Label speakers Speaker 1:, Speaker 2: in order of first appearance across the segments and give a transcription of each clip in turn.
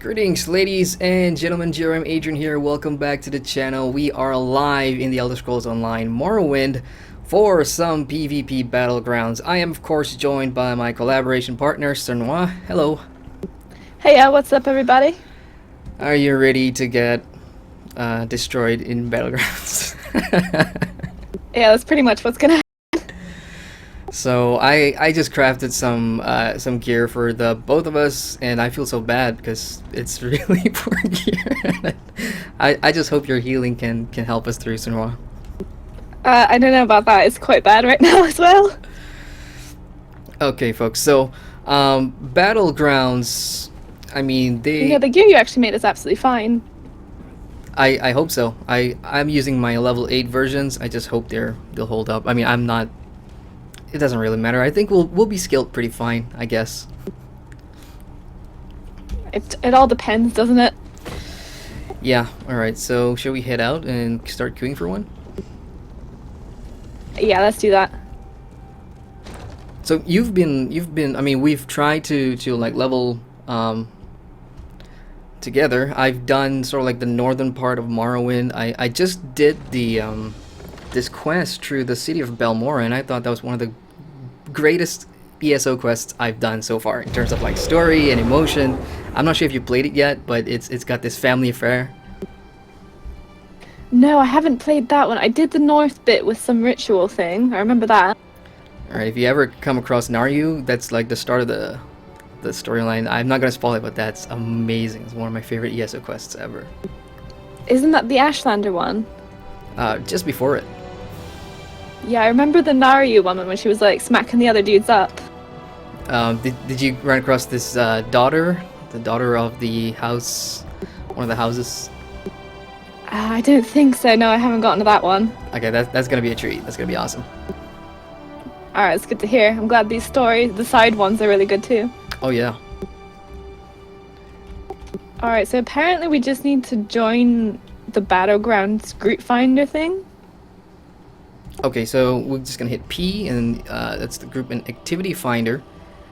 Speaker 1: Greetings ladies and gentlemen, Jeremy Adrian here, welcome back to the channel. We are live in the Elder Scrolls Online Morrowind for some PvP Battlegrounds. I am of course joined by my collaboration partner, Sernoir. Hello.
Speaker 2: Hey, what's up everybody?
Speaker 1: Are you ready to get destroyed in Battlegrounds?
Speaker 2: Yeah, that's pretty much what's gonna happen.
Speaker 1: So I just crafted some gear for the both of us, and I feel so bad because it's really poor gear. I just hope your healing can help us through, Sernoir.
Speaker 2: I don't know about that, it's quite bad right now as well.
Speaker 1: Okay, folks, so Battlegrounds, I mean,
Speaker 2: Yeah, the gear you actually made is absolutely fine.
Speaker 1: I hope so. I'm using my level 8 versions. I just hope they'll hold up. I mean, I'm not, it doesn't really matter. I think we'll be skilled pretty fine, I guess.
Speaker 2: It all depends, doesn't it?
Speaker 1: Yeah, alright, so shall we head out and start queuing for one?
Speaker 2: Yeah, let's do that.
Speaker 1: So you've been I mean, we've tried to like level together. I've done sort of like the northern part of Morrowind. I just did the this quest through the city of Balmora, and I thought that was one of the greatest ESO quests I've done so far in terms of like story and emotion. I'm not sure if you played it yet, but it's got this family affair.
Speaker 2: No, I haven't played that one. I did the north bit with some ritual thing. I remember that.
Speaker 1: Alright, if you ever come across Naryu, that's like the start of the storyline. I'm not gonna spoil it, but that's amazing. It's one of my favorite ESO quests ever.
Speaker 2: Isn't that the Ashlander one?
Speaker 1: Just before it.
Speaker 2: Yeah, I remember the Naryu woman when she was like smacking the other dudes up.
Speaker 1: Did you run across this daughter? The daughter of the house, one of the houses?
Speaker 2: I don't think so. No, I haven't gotten to that one.
Speaker 1: Okay, that's gonna be a treat. That's gonna be awesome.
Speaker 2: Alright, it's good to hear. I'm glad these stories, the side ones, are really good too.
Speaker 1: Oh yeah.
Speaker 2: Alright, so apparently we just need to join the Battlegrounds group finder thing.
Speaker 1: Okay, so we're just gonna hit P, and that's the group and activity finder.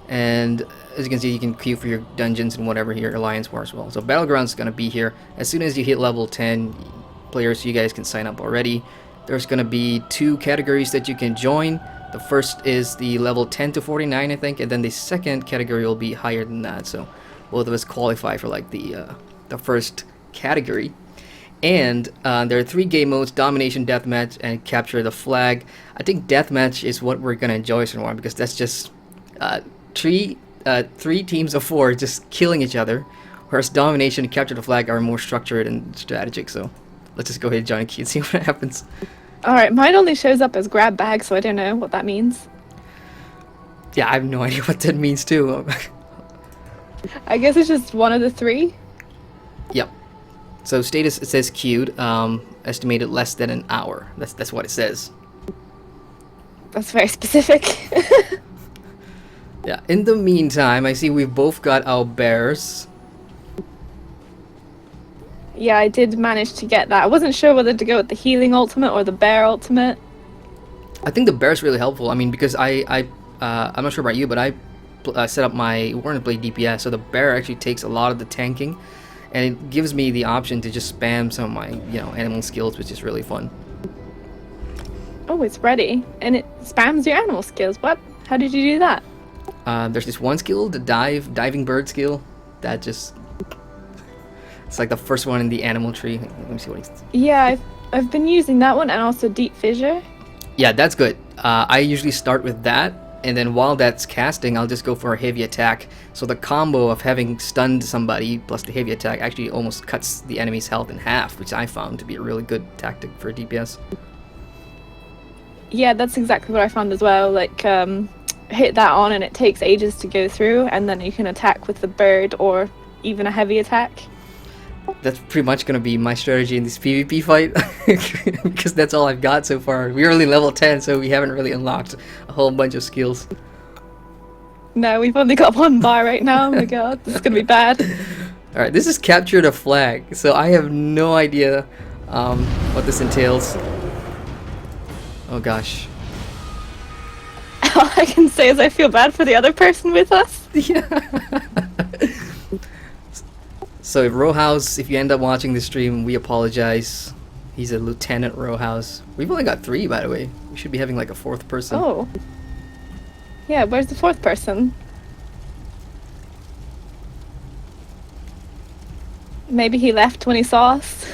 Speaker 1: And as you can see, you can queue for your dungeons and whatever here, Alliance War as well. So Battlegrounds is gonna be here. As soon as you hit level 10, players, you guys can sign up already. There's gonna be 2 categories that you can join. The first is the level 10 to 49, I think, and then the second category will be higher than that. So both of us qualify for like the first category. And there are 3 game modes: Domination, Deathmatch, and Capture the Flag. I think Deathmatch is what we're gonna enjoy so far, because that's just three teams of 4 just killing each other, whereas Domination and Capture the Flag are more structured and strategic. So let's just go ahead and join a queue and see what happens.
Speaker 2: Alright, mine only shows up as grab bag, so I don't know what that means.
Speaker 1: Yeah, I have no idea what that means too.
Speaker 2: I guess it's just one of the 3.
Speaker 1: Yep. So status, it says queued, estimated less than an hour. That's what it says.
Speaker 2: That's very specific.
Speaker 1: Yeah. In the meantime, I see we've both got our bears.
Speaker 2: Yeah, I did manage to get that. I wasn't sure whether to go with the healing ultimate or the bear ultimate.
Speaker 1: I think the bear's really helpful. I mean, because I'm not sure about you, but I set up my Warden to play DPS, so the bear actually takes a lot of the tanking, and it gives me the option to just spam some of my animal skills, which is really fun.
Speaker 2: Oh, it's ready. And it spams your animal skills. What? How did you do that?
Speaker 1: There's this one skill, the diving bird skill, that just, it's like the first one in the animal tree. Let me see what it's...
Speaker 2: Yeah, I've been using that one, and also deep fissure.
Speaker 1: Yeah, that's good. I usually start with that, and then while that's casting, I'll just go for a heavy attack. So the combo of having stunned somebody plus the heavy attack actually almost cuts the enemy's health in half, which I found to be a really good tactic for DPS.
Speaker 2: Yeah, that's exactly what I found as well. Like, hit that on and it takes ages to go through, and then you can attack with the bird or even a heavy attack.
Speaker 1: That's pretty much going to be my strategy in this PvP fight, because that's all I've got so far. We're only level 10, so we haven't really unlocked a whole bunch of skills.
Speaker 2: No, we've only got 1 bar right now. Oh my god, this is going to be bad.
Speaker 1: Alright, this is Capture the Flag, so I have no idea what this entails. Oh gosh.
Speaker 2: All I can say is I feel bad for the other person with us.
Speaker 1: Yeah. So if Rowhouse, if you end up watching the stream, we apologize. He's a Lieutenant Rowhouse. We've only got 3, by the way. We should be having like a 4th person.
Speaker 2: Oh. Yeah, where's the 4th person? Maybe he left when he saw us.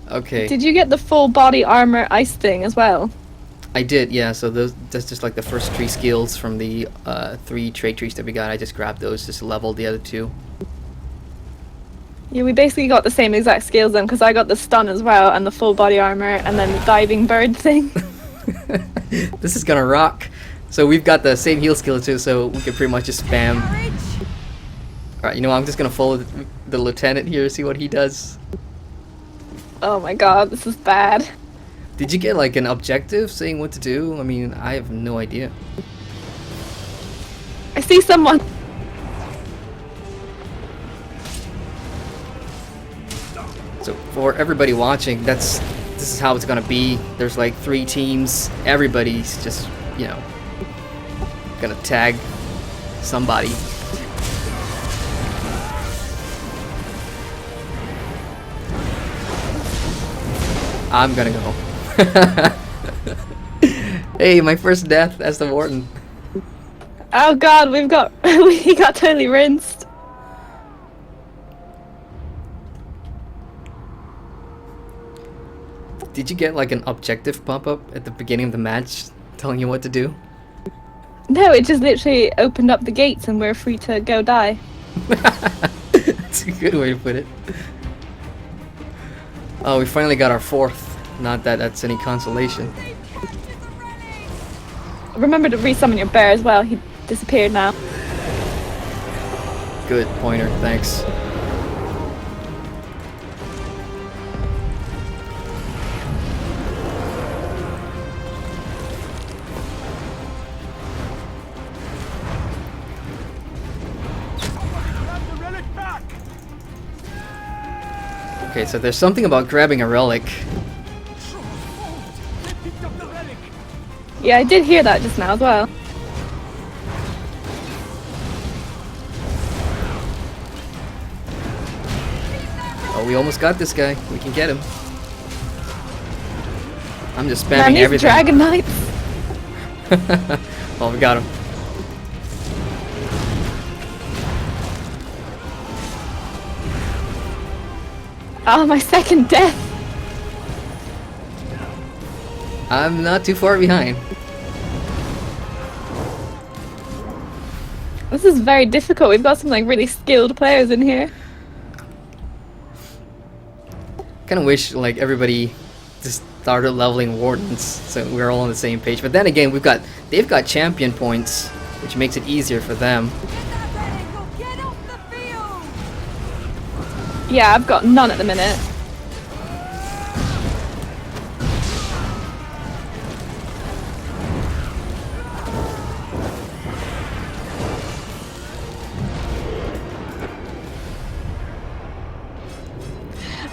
Speaker 1: Okay.
Speaker 2: Did you get the full body armor ice thing as well?
Speaker 1: I did, yeah. So that's just like the first 3 skills from the 3 trait trees that we got. I just grabbed those just to level the other 2.
Speaker 2: Yeah, we basically got the same exact skills then, because I got the stun as well, and the full body armor, and then the diving bird thing.
Speaker 1: This is gonna rock. So we've got the same heal skill too, so we can pretty much just spam. Alright, you know what, I'm just gonna follow the lieutenant here, see what he does.
Speaker 2: Oh my god, this is bad.
Speaker 1: Did you get like an objective saying what to do? I mean, I have no idea.
Speaker 2: I see someone.
Speaker 1: So for everybody watching, this is how it's gonna be. There's like 3 teams. Everybody's just, you know, gonna tag somebody. I'm gonna go. Hey, my first death as the Warden.
Speaker 2: Oh god, we got totally rinsed.
Speaker 1: Did you get like an objective pop-up at the beginning of the match telling you what to do?
Speaker 2: No, it just literally opened up the gates and we're free to go die.
Speaker 1: That's a good way to put it. Oh, we finally got our 4th. Not that that's any consolation.
Speaker 2: Remember to resummon your bear as well. He disappeared now.
Speaker 1: Good pointer, thanks. Okay, so there's something about grabbing a relic.
Speaker 2: Yeah, I did hear that just now as well.
Speaker 1: Oh, we almost got this guy. We can get him. I'm just
Speaker 2: Man,
Speaker 1: spamming
Speaker 2: these
Speaker 1: everything.
Speaker 2: Dragonknights.
Speaker 1: Well, we got him.
Speaker 2: Oh, my 2nd death.
Speaker 1: I'm not too far behind.
Speaker 2: This is very difficult. We've got some like really skilled players in here.
Speaker 1: Kind of wish like everybody just started leveling Wardens so we're all on the same page. But then again, they've got champion points, which makes it easier for them.
Speaker 2: Yeah, I've got none at the minute.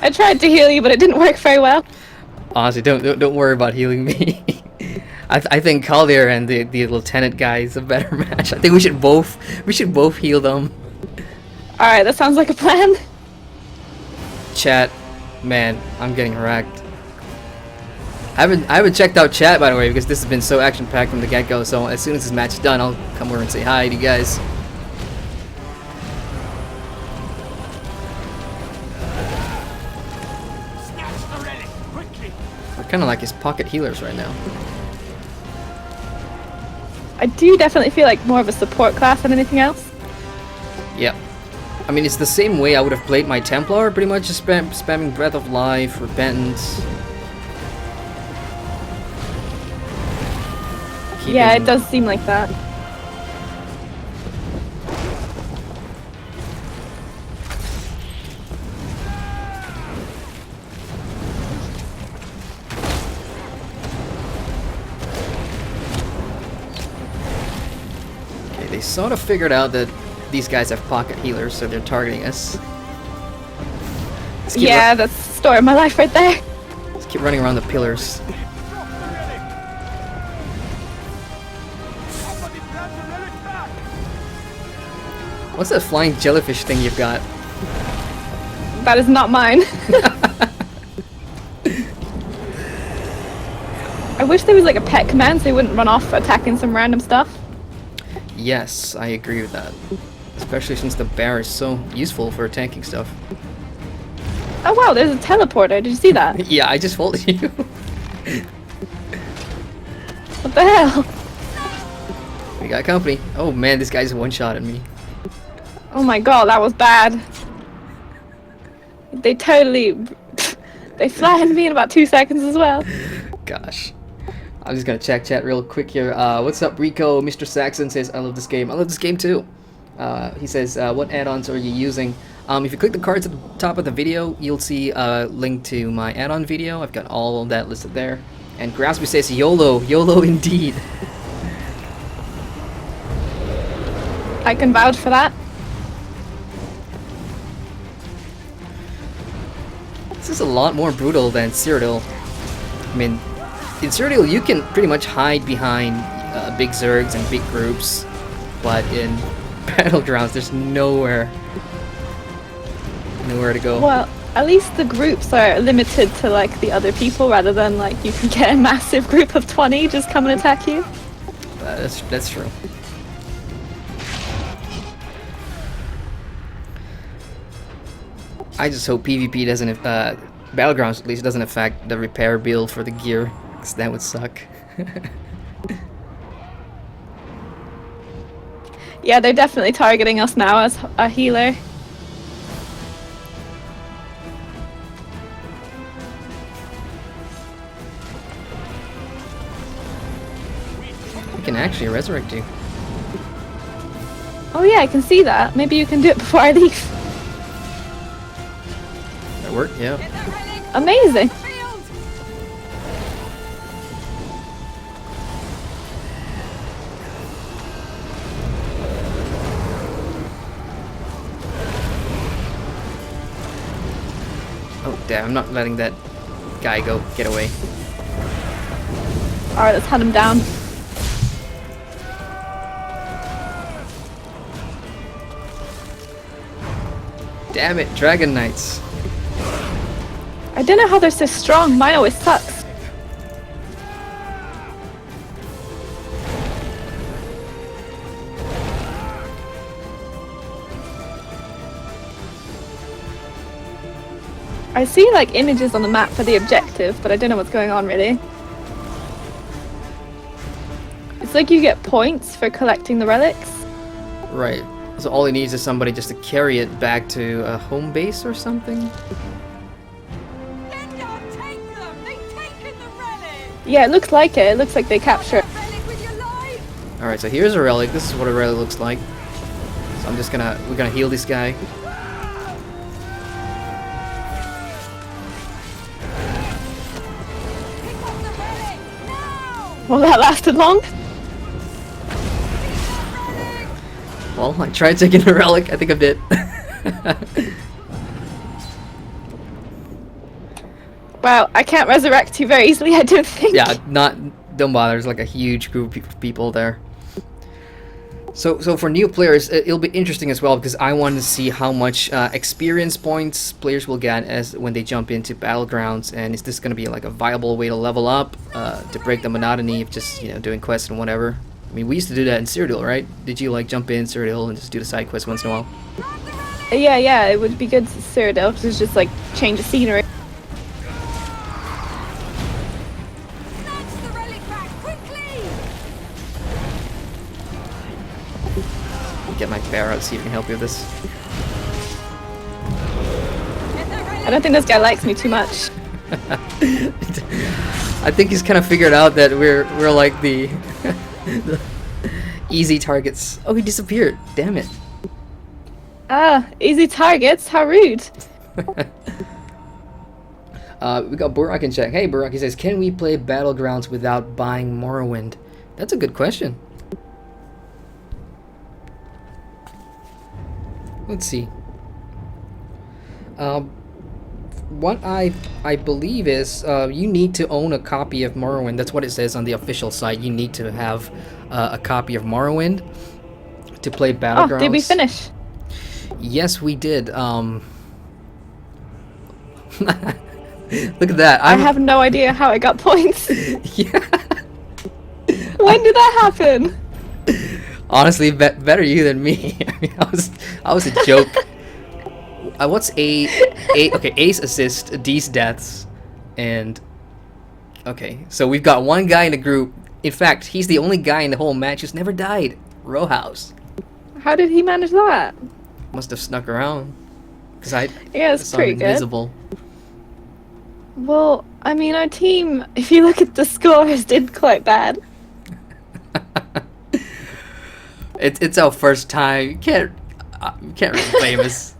Speaker 2: I tried to heal you, but it didn't work very well.
Speaker 1: Honestly, don't worry about healing me. I think Calder and the lieutenant guy is a better match. I think we should both heal them.
Speaker 2: All right, that sounds like a plan.
Speaker 1: Chat, man, I'm getting wrecked. I haven't checked out chat, by the way, because this has been so action packed from the get go. So as soon as this match is done, I'll come over and say hi to you guys. We're kind of like his pocket healers right now.
Speaker 2: I do definitely feel like more of a support class than anything else.
Speaker 1: Yep. I mean, it's the same way I would have played my Templar, pretty much just spamming Breath of Life, Repentance.
Speaker 2: Yeah, it does seem like that.
Speaker 1: Okay, they sort of figured out that these guys have pocket healers, so they're targeting us.
Speaker 2: Yeah, that's the story of my life right there.
Speaker 1: Let's keep running around the pillars. What's that flying jellyfish thing you've got?
Speaker 2: That is not mine. I wish there was like a pet command so they wouldn't run off attacking some random stuff.
Speaker 1: Yes, I agree with that. Especially since the bear is so useful for tanking stuff.
Speaker 2: Oh wow, there's a teleporter. Did you see that?
Speaker 1: Yeah, I just followed you.
Speaker 2: What the hell?
Speaker 1: We got company. Oh man, this guy's one-shot at me.
Speaker 2: Oh my god, that was bad. They totally... they flattened me in about 2 seconds as well.
Speaker 1: Gosh. I'm just gonna check chat real quick here. What's up, Rico? Mr. Saxon says, I love this game. I love this game too. He says, what add-ons are you using? If you click the cards at the top of the video, you'll see a link to my add-on video. I've got all of that listed there. And Grasby says, YOLO. YOLO indeed.
Speaker 2: I can vouch for that.
Speaker 1: This is a lot more brutal than Cyrodiil. I mean, in Cyrodiil you can pretty much hide behind big zergs and big groups, but in Battlegrounds there's nowhere to go.
Speaker 2: Well, at least the groups are limited to like the other people rather than like you can get a massive group of 20 just come and attack you.
Speaker 1: That's true. I just hope PvP doesn't, Battlegrounds at least doesn't affect the repair build for the gear, because that would suck.
Speaker 2: Yeah, they're definitely targeting us now as a healer.
Speaker 1: I can actually resurrect you.
Speaker 2: Oh yeah, I can see that. Maybe you can do it before I leave.
Speaker 1: That worked, yeah.
Speaker 2: Amazing.
Speaker 1: Oh damn, I'm not letting that guy go. Get away.
Speaker 2: Alright, let's hunt him down.
Speaker 1: Damn it, Dragonknights.
Speaker 2: I don't know how they're so strong. Mine always sucks. I see like images on the map for the objective, but I don't know what's going on really. It's like you get points for collecting the relics.
Speaker 1: Right. So all he needs is somebody just to carry it back to a home base or something?
Speaker 2: Yeah, it looks like it. It looks like they capture it.
Speaker 1: Alright, so here's a relic. This is what a relic looks like. So I'm just gonna... we're gonna heal this guy.
Speaker 2: Well, that lasted long.
Speaker 1: Well, I tried taking a relic. I think I did.
Speaker 2: Wow, I can't resurrect you very easily, I don't think.
Speaker 1: Yeah, don't bother. There's like a huge group of people there. So for new players, it'll be interesting as well because I want to see how much experience points players will get as when they jump into Battlegrounds, and is this going to be like a viable way to level up, to break the monotony of just doing quests and whatever. I mean, we used to do that in Cyrodiil, right? Did you like jump in Cyrodiil and just do the side quests once in a while?
Speaker 2: Yeah, it would be good to Cyrodiil because it's just like change of scenery.
Speaker 1: Get my bear out, see if I can help you with this.
Speaker 2: I don't think this guy likes me too much.
Speaker 1: I think he's kind of figured out that we're like the easy targets. Oh, he disappeared. Damn it.
Speaker 2: Ah, easy targets. How rude.
Speaker 1: We got Burak in chat. Hey, Burak, he says, can we play Battlegrounds without buying Morrowind? That's a good question. Let's see. What I believe is you need to own a copy of Morrowind. That's what it says on the official site. You need to have a copy of Morrowind to play
Speaker 2: Oh,
Speaker 1: Battlegrounds.
Speaker 2: did we finish?
Speaker 1: Yes, we did. Look at that.
Speaker 2: I have no idea how I got points.
Speaker 1: Yeah.
Speaker 2: When did that happen?
Speaker 1: Honestly, better you than me. I mean, I was a joke. What's A? Okay, A's assist, D's deaths, and okay. So we've got one guy in the group. In fact, he's the only guy in the whole match who's never died. Rowhouse
Speaker 2: How did he manage that?
Speaker 1: must have snuck around because
Speaker 2: Yeah, it's
Speaker 1: saw him
Speaker 2: pretty good.
Speaker 1: invisible.
Speaker 2: Well, I mean, our team, if you look at the scores, did quite bad.
Speaker 1: It's our first time. You can't really blame us.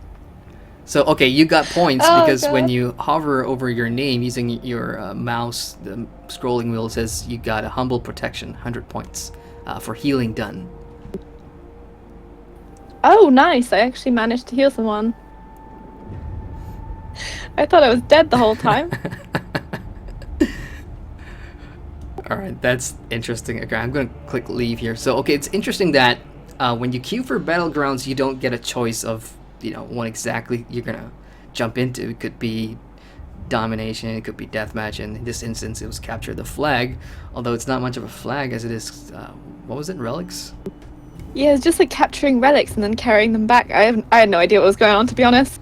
Speaker 1: So okay, you got points
Speaker 2: Oh,
Speaker 1: because when
Speaker 2: God.
Speaker 1: you hover over your name using your mouse, the scrolling wheel says you got a humble protection, 100 points for healing done.
Speaker 2: Oh, nice. I actually managed to heal someone. I thought I was dead the whole time.
Speaker 1: All right, that's interesting. Okay, I'm gonna click leave here. So okay, it's interesting that when you queue for Battlegrounds, you don't get a choice of what exactly you're gonna jump into. It could be Domination, it could be Deathmatch, and in this instance, it was Capture the Flag. Although it's not much of a flag as it is, what was it, Relics?
Speaker 2: Yeah, it's just like capturing relics and then carrying them back. I had no idea what was going on, to be honest.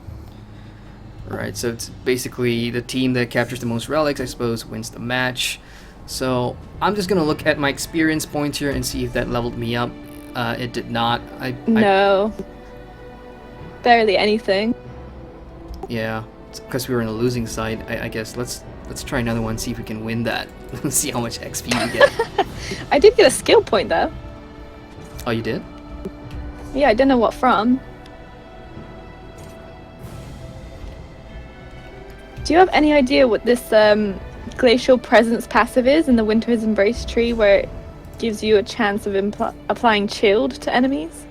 Speaker 1: Right, so it's basically the team that captures the most relics, I suppose, wins the match. So I'm just gonna look at my experience points here and see if that leveled me up. It did not.
Speaker 2: No. Barely anything.
Speaker 1: Yeah, because we were in the losing side. I guess let's try another one, see if we can win that. See how much XP we get.
Speaker 2: I did get a skill point, though.
Speaker 1: Oh, you did?
Speaker 2: Yeah, I don't know what from. Do you have any idea what this glacial presence passive is in the Winter's Embrace tree, where it gives you a chance of applying chilled to enemies?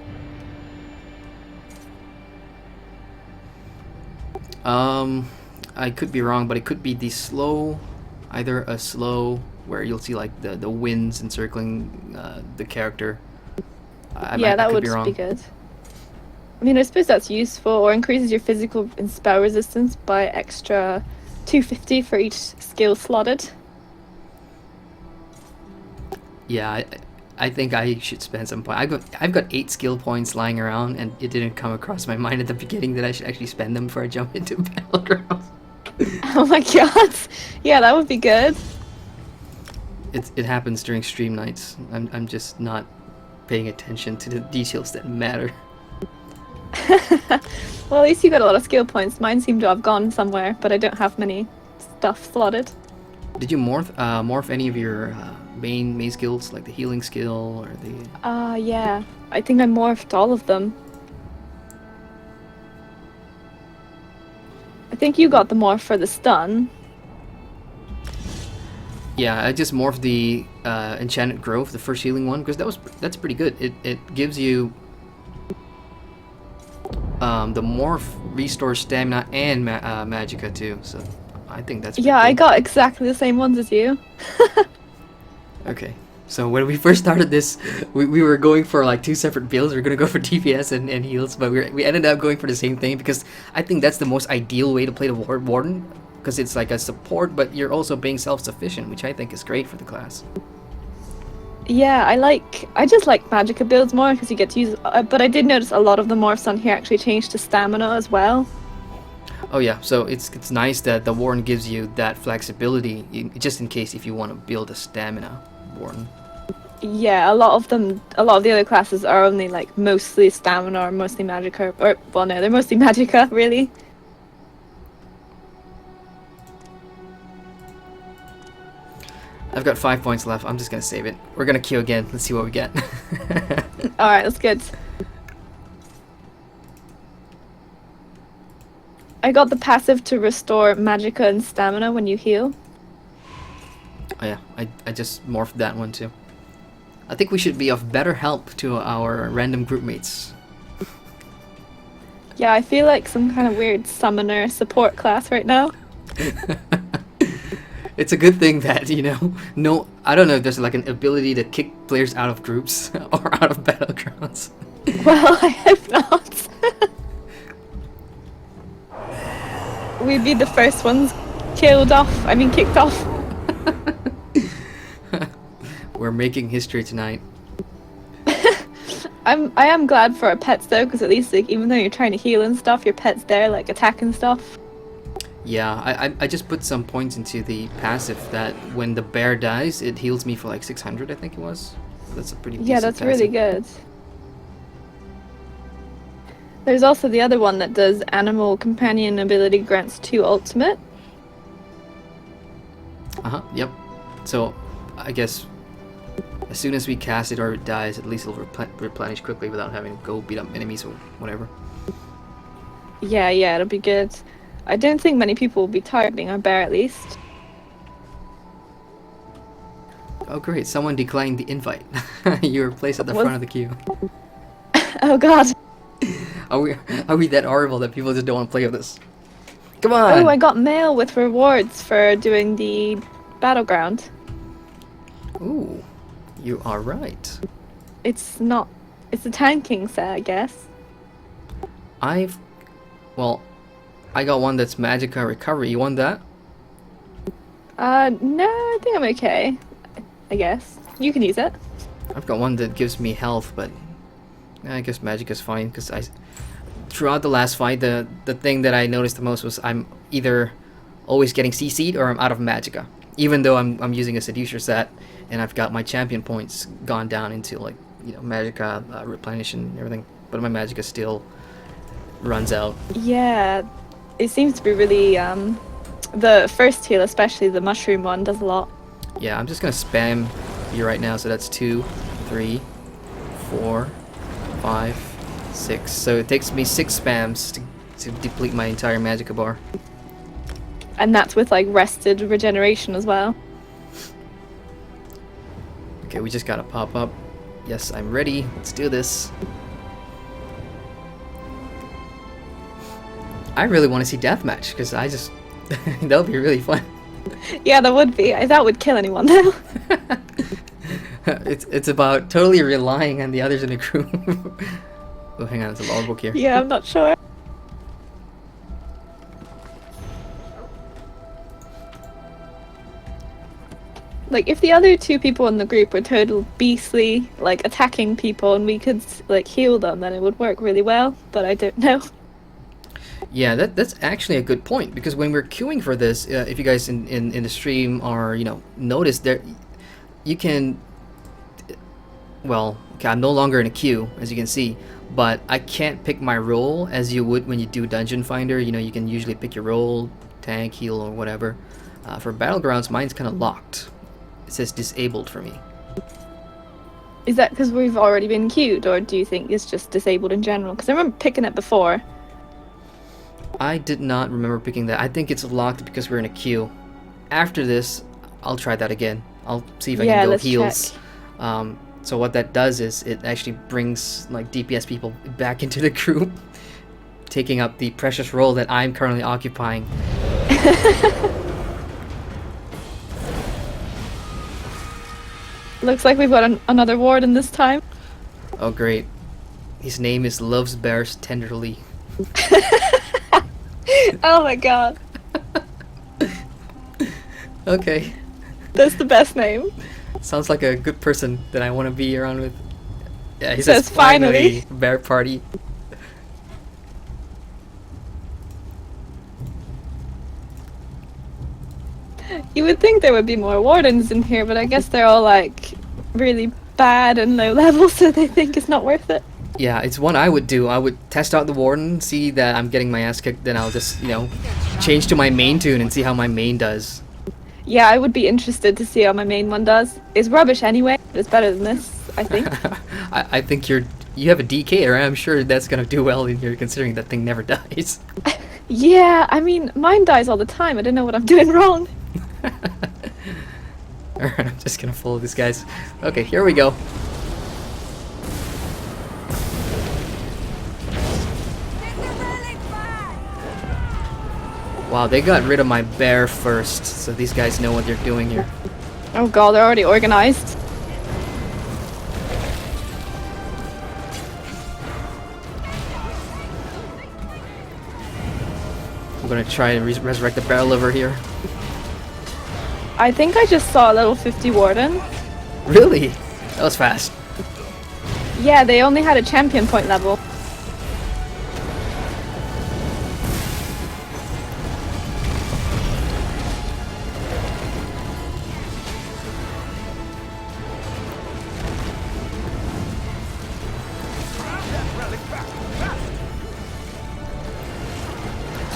Speaker 1: I could be wrong, but it could be the slow, either a slow where you'll see like the winds encircling the character.
Speaker 2: Yeah, that
Speaker 1: could
Speaker 2: would
Speaker 1: be wrong.
Speaker 2: be good. I mean, I suppose that's useful, or increases your physical and spell resistance by extra 250 for each skill slotted.
Speaker 1: Yeah, I think I should spend some point. I've got 8 skill points lying around, and it didn't come across my mind at the beginning that I should actually spend them before I jump into Battlegrounds.
Speaker 2: Oh my god! Yeah, that would be good.
Speaker 1: It happens during stream nights. I'm just not paying attention to the details that matter.
Speaker 2: Well, at least you got a lot of skill points. Mine seem to have gone somewhere, but I don't have many stuff slotted.
Speaker 1: Did you morph any of your main skills, like the healing skill or the?
Speaker 2: Yeah. I think I morphed all of them. I think you got the morph for the stun.
Speaker 1: Yeah, I just morphed the Enchanted Growth, the first healing one, because that's pretty good. It gives you the morph restores stamina and magicka too. So I think that's pretty
Speaker 2: Yeah, I
Speaker 1: cool.
Speaker 2: got exactly the same ones as you.
Speaker 1: Okay. So when we first started this, we were going for like 2 separate builds. We were gonna go for DPS and heals, but we ended up going for the same thing because I think that's the most ideal way to play the Warden, because it's like a support, but you're also being self-sufficient, which I think is great for the class.
Speaker 2: Yeah, I just like magicka builds more because you get to use. But I did notice a lot of the morphs on here actually changed to stamina as well.
Speaker 1: Oh yeah, so it's nice that the Warden gives you that flexibility, just in case if you want to build a stamina Warden.
Speaker 2: Yeah, a lot of the other classes are only like mostly stamina or mostly magicka, or well, no, they're mostly magicka, really.
Speaker 1: I've got 5 points left. I'm just gonna save it. We're gonna queue again. Let's see what we get.
Speaker 2: All right, that's good. I got the passive to restore magicka and stamina when you heal.
Speaker 1: Oh yeah, I just morphed that one too. I think we should be of better help to our random group mates.
Speaker 2: Yeah, I feel like some kind of weird summoner support class right now.
Speaker 1: It's a good thing that, you know, no, I don't know if there's like an ability to kick players out of groups or out of battlegrounds.
Speaker 2: Well, I hope not. We'd be the first ones kicked off.
Speaker 1: We're making history tonight.
Speaker 2: I am glad for our pets though, because at least like even though you're trying to heal and stuff, your pet's there like attacking stuff.
Speaker 1: Yeah, I just put some points into the passive that when the bear dies, it heals me for like 600, I think it was. So that's a pretty
Speaker 2: Yeah,
Speaker 1: decent
Speaker 2: that's really
Speaker 1: passive.
Speaker 2: good. There's also the other one that does animal companion ability grants 2 ultimate.
Speaker 1: Yep. So, I guess as soon as we cast it or it dies, at least it'll replenish quickly without having to go beat up enemies or whatever.
Speaker 2: Yeah, it'll be good. I don't think many people will be targeting our bear at least.
Speaker 1: Oh great, someone declined the invite. You were placed at the front of the queue.
Speaker 2: Oh god.
Speaker 1: Are we that horrible that people just don't want to play with us? Come on!
Speaker 2: Oh, I got mail with rewards for doing the Battleground.
Speaker 1: Ooh, you are right.
Speaker 2: It's a tanking set, I guess.
Speaker 1: I got one that's Magicka Recovery. You want that?
Speaker 2: No, I think I'm okay. I guess. You can use it.
Speaker 1: I've got one that gives me health, but I guess Magicka's fine, because throughout the last fight, the thing that I noticed the most was I'm either always getting CC'd or I'm out of Magicka. Even though I'm using a Seducer set, and I've got my champion points gone down into, like, you know, Magicka replenish and everything, but my Magicka still runs out.
Speaker 2: Yeah, it seems to be really, the first heal, especially the mushroom one, does a lot.
Speaker 1: Yeah, I'm just gonna spam you right now, so that's 2, 3, 4, 5, 6. So it takes me 6 spams to deplete my entire Magicka bar.
Speaker 2: And that's with, like, rested regeneration as well.
Speaker 1: Okay, we just gotta pop up. Yes, I'm ready. Let's do this. I really want to see Deathmatch, because I just... that would be really fun.
Speaker 2: Yeah, that would be. That would kill anyone, though.
Speaker 1: It's about totally relying on the others in the group. Oh, hang on, there's a logbook here.
Speaker 2: Yeah, I'm not sure. Like, if the other 2 people in the group were total beastly, like, attacking people and we could, like, heal them, then it would work really well, but I don't know.
Speaker 1: Yeah, that's actually a good point, because when we're queuing for this, if you guys in the stream are, you know, notice there, you can, well, okay, I'm no longer in a queue, as you can see, but I can't pick my role as you would when you do Dungeon Finder. You know, you can usually pick your role, tank, heal, or whatever. For Battlegrounds, mine's kind of locked. It says disabled for me.
Speaker 2: Is that because we've already been queued, or do you think it's just disabled in general? Because I remember picking it before.
Speaker 1: I did not remember picking that. I think it's locked because we're in a queue. After this, I'll try that again. I'll see if I can go heals. So what that does is it actually brings, like, DPS people back into the group, taking up the precious role that I'm currently occupying.
Speaker 2: Looks like we've got another Warden this time.
Speaker 1: Oh great. His name is Loves Bears Tenderly.
Speaker 2: Oh my god.
Speaker 1: Okay.
Speaker 2: That's the best name.
Speaker 1: Sounds like a good person that I want to be around with. Yeah, he
Speaker 2: Says
Speaker 1: says
Speaker 2: finally.
Speaker 1: Bear Party.
Speaker 2: You would think there would be more Wardens in here, but I guess they're all, like, really bad and low level, so they think it's not worth it.
Speaker 1: Yeah, it's one I would do. I would test out the Warden, see that I'm getting my ass kicked, then I'll just, you know, change to my main tune and see how my main does.
Speaker 2: Yeah, I would be interested to see how my main one does. It's rubbish anyway, but it's better than this, I think.
Speaker 1: I think you have a DK, or I'm sure that's gonna do well in here, considering that thing never dies.
Speaker 2: Yeah, I mean, mine dies all the time. I don't know what I'm doing wrong.
Speaker 1: Alright, I'm just gonna follow these guys. Okay, here we go. Wow, they got rid of my bear first, so these guys know what they're doing here.
Speaker 2: Oh god, they're already organized.
Speaker 1: I'm gonna try and resurrect the barrel liver here.
Speaker 2: I think I just saw a level 50 Warden.
Speaker 1: Really? That was fast.
Speaker 2: Yeah, they only had a champion point level.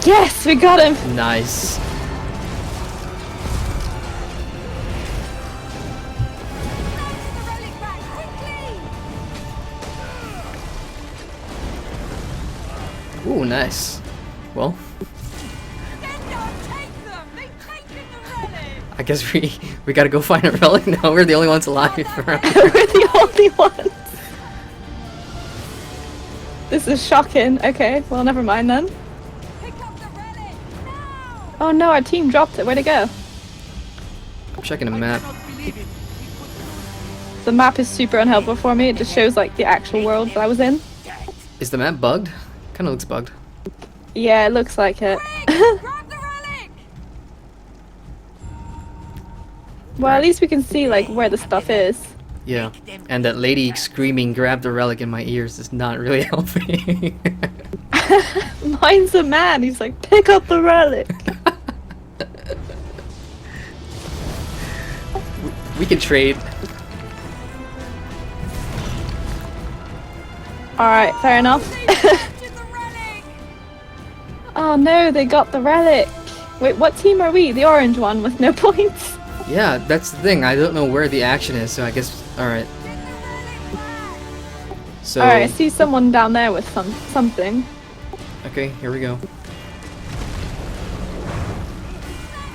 Speaker 2: Yes, we got him!
Speaker 1: Nice. Ooh, nice. Well, I guess we gotta go find a relic now. We're the only ones alive around here.
Speaker 2: We're the only ones. This is shocking. Okay, well, never mind then. Oh no, our team dropped it. Where'd it go?
Speaker 1: I'm checking the map.
Speaker 2: The map is super unhelpful for me. It just shows like the actual world that I was in.
Speaker 1: Is the map bugged? Kinda looks bugged.
Speaker 2: Yeah, it looks like it. Well, at least we can see like where the stuff is.
Speaker 1: Yeah. And that lady screaming grab the relic in my ears is not really helping.
Speaker 2: Mine's a man. He's like, pick up the relic.
Speaker 1: We can trade.
Speaker 2: Alright, fair enough. Oh no, they got the relic. Wait, what team are we? The orange one with no points?
Speaker 1: Yeah, that's the thing. I don't know where the action is, so I guess... Alright. So...
Speaker 2: Alright, I see someone down there with something.
Speaker 1: Okay, here we go.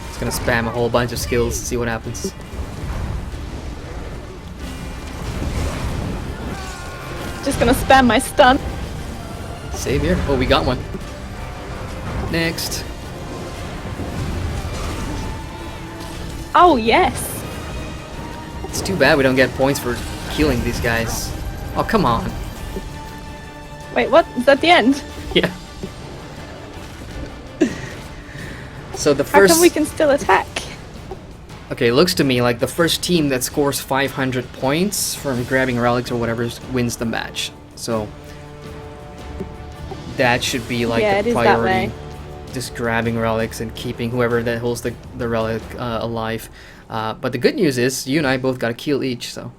Speaker 1: Just gonna spam a whole bunch of skills to see what happens.
Speaker 2: Just gonna spam my stun.
Speaker 1: Save here. Oh, we got one. Next.
Speaker 2: Oh, yes.
Speaker 1: It's too bad we don't get points for killing these guys. Oh, come on.
Speaker 2: Wait, what? Is that the end?
Speaker 1: Yeah. So the
Speaker 2: How
Speaker 1: first...
Speaker 2: come we can still attack?
Speaker 1: Okay, it looks to me like the first team that scores 500 points from grabbing relics or whatever wins the match. So that should be like
Speaker 2: Yeah, it
Speaker 1: the
Speaker 2: is that
Speaker 1: priority.
Speaker 2: way.
Speaker 1: Just grabbing relics and keeping whoever that holds the relic alive. But the good news is you and I both got a kill each, so.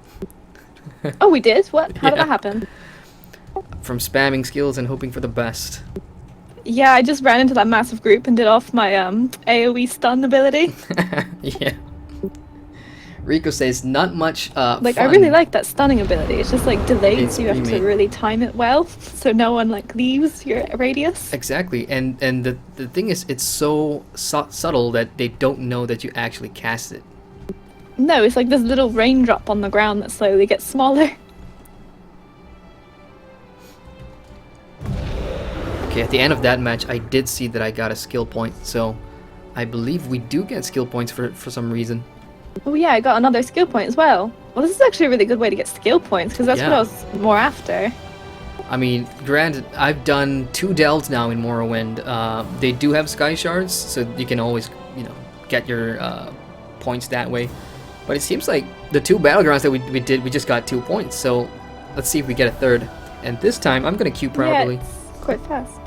Speaker 2: Oh, we did? What? How did
Speaker 1: Yeah.
Speaker 2: that happen?
Speaker 1: From spamming skills and hoping for the best.
Speaker 2: Yeah, I just ran into that massive group and did off my AoE stun ability.
Speaker 1: Yeah. Rico says not much
Speaker 2: Like,
Speaker 1: fun.
Speaker 2: I really like that stunning ability. It's just like delayed,
Speaker 1: It's
Speaker 2: so you have to
Speaker 1: pre-made.
Speaker 2: really time it well, so no one like leaves your radius.
Speaker 1: Exactly, and the thing is, it's so subtle that they don't know that you actually cast it.
Speaker 2: No, it's like this little raindrop on the ground that slowly gets smaller.
Speaker 1: Okay, at the end of that match, I did see that I got a skill point, so I believe we do get skill points for some reason.
Speaker 2: Oh yeah, I got another skill point as well. Well, this is actually a really good way to get skill points, because that's what
Speaker 1: Yeah.
Speaker 2: I was more after.
Speaker 1: I mean, granted, I've done 2 delves now in Morrowind. They do have sky shards, so you can always, you know, get your points that way. But it seems like the 2 battlegrounds that we did, we just got 2 points. So let's see if we get a third. And this time, I'm gonna queue probably.
Speaker 2: Yeah, it's quite fast.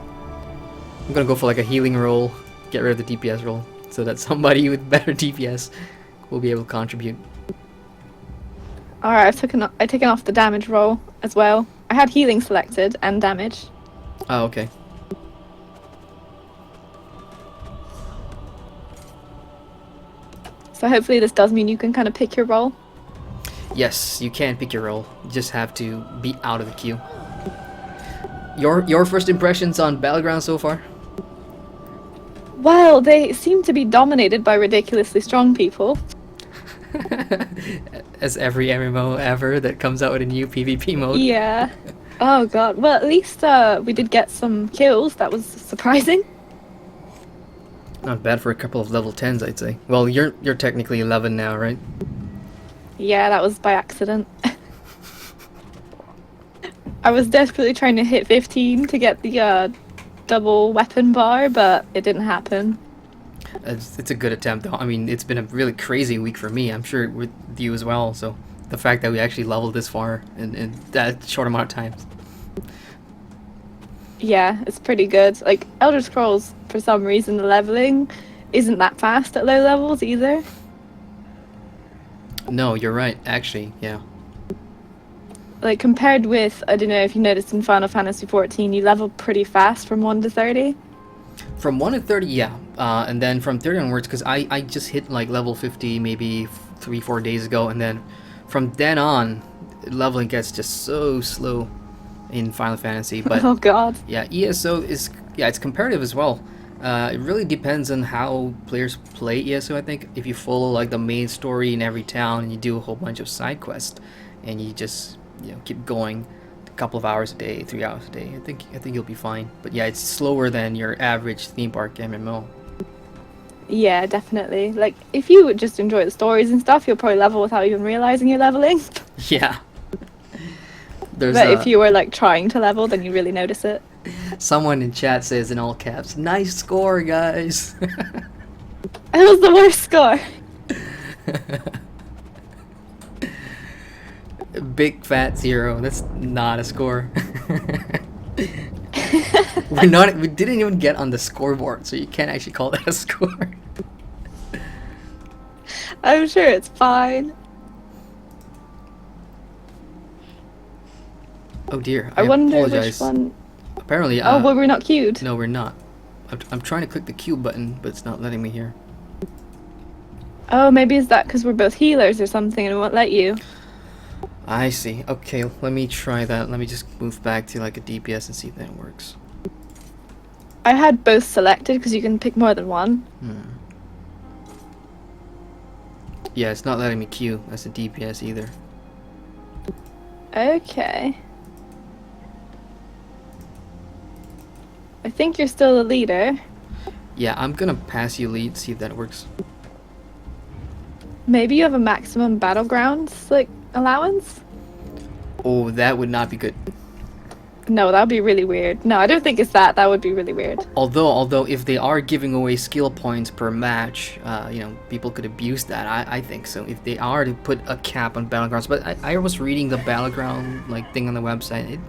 Speaker 1: I'm gonna go for like a healing roll, get rid of the DPS roll, so that somebody with better DPS will be able to contribute.
Speaker 2: Alright, I've taken off the damage roll as well. I had healing selected and damage.
Speaker 1: Oh, okay.
Speaker 2: So hopefully this does mean you can kind of pick your role.
Speaker 1: Yes, you can pick your role. You just have to be out of the queue. Your first impressions on Battleground so far?
Speaker 2: Well, they seem to be dominated by ridiculously strong people.
Speaker 1: As every MMO ever that comes out with a new PvP mode.
Speaker 2: Yeah. Oh god. Well, at least we did get some kills. That was surprising.
Speaker 1: Not bad for a couple of level 10s, I'd say. Well, you're technically 11 now, right?
Speaker 2: Yeah, that was by accident. I was desperately trying to hit 15 to get the double weapon bar, but it didn't happen.
Speaker 1: It's a good attempt, though. I mean, it's been a really crazy week for me. I'm sure with you as well. So the fact that we actually leveled this far in that short amount of time.
Speaker 2: Yeah, it's pretty good. Like, Elder Scrolls, for some reason, the leveling isn't that fast at low levels either.
Speaker 1: No, you're right. Actually, yeah.
Speaker 2: Like, compared with, I don't know if you noticed in Final Fantasy 14, you level pretty fast from 1 to 30.
Speaker 1: From 1 to 30, yeah. And then from 30 onwards, because I just hit like level 50 maybe 3-4 days ago, and then from then on, leveling gets just so slow in Final Fantasy. But
Speaker 2: Oh god.
Speaker 1: yeah, ESO is, yeah, it's comparative as well. It really depends on how players play ESO, I think. If you follow like the main story in every town and you do a whole bunch of side quests and you just, you know, keep going a couple of hours a day, 3 hours a day, I think you'll be fine. But yeah, it's slower than your average theme park MMO.
Speaker 2: Yeah, definitely. Like, if you would just enjoy the stories and stuff, you'll probably level without even realizing you're leveling.
Speaker 1: Yeah. There's
Speaker 2: But if you were like trying to level, then you really notice it.
Speaker 1: someone in chat says in all caps, "Nice score, guys."
Speaker 2: It was the worst score.
Speaker 1: Big fat 0. That's not a score. We didn't even get on the scoreboard, so you can't actually call that a score.
Speaker 2: I'm sure it's fine.
Speaker 1: Oh dear,
Speaker 2: I wonder
Speaker 1: apologize.
Speaker 2: which one.
Speaker 1: Apparently,
Speaker 2: Oh, well, we're not queued.
Speaker 1: no, we're not. I'm trying to click the Q button, but it's not letting me here.
Speaker 2: Oh, maybe it's that because we're both healers or something and it won't let you.
Speaker 1: I see. Okay, let me try that. Let me just move back to like a DPS and see if that works.
Speaker 2: I had both selected because you can pick more than one.
Speaker 1: Yeah, it's not letting me queue as a DPS either.
Speaker 2: Okay. I think you're still the leader.
Speaker 1: Yeah, I'm gonna pass you lead, see if that works.
Speaker 2: Maybe you have a maximum Battlegrounds, like, allowance?
Speaker 1: Oh, that would not be good.
Speaker 2: No, that would be really weird. No, I don't think it's that. That would be really weird.
Speaker 1: Although if they are giving away skill points per match, you know, people could abuse that. I think so. If they are to put a cap on Battlegrounds, but I was reading the Battleground like thing on the website. I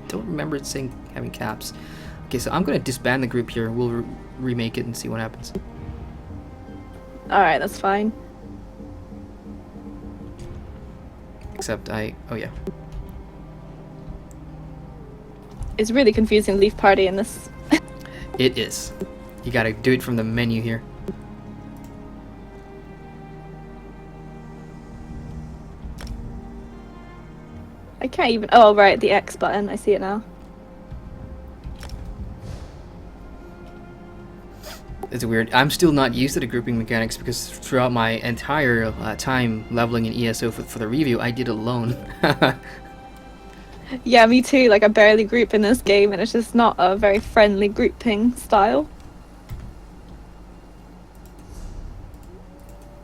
Speaker 1: don't remember it saying having caps. Okay, so I'm gonna disband the group here. We'll remake it and see what happens.
Speaker 2: Alright, that's fine.
Speaker 1: Except oh yeah.
Speaker 2: It's really confusing Leaf Party in this.
Speaker 1: It is. You gotta do it from the menu here.
Speaker 2: I can't even. Oh, right, the X button. I see it now.
Speaker 1: It's weird. I'm still not used to the grouping mechanics because throughout my entire time leveling in ESO for the review, I did it alone.
Speaker 2: Yeah, me too. Like, I barely group in this game, and it's just not a very friendly grouping style.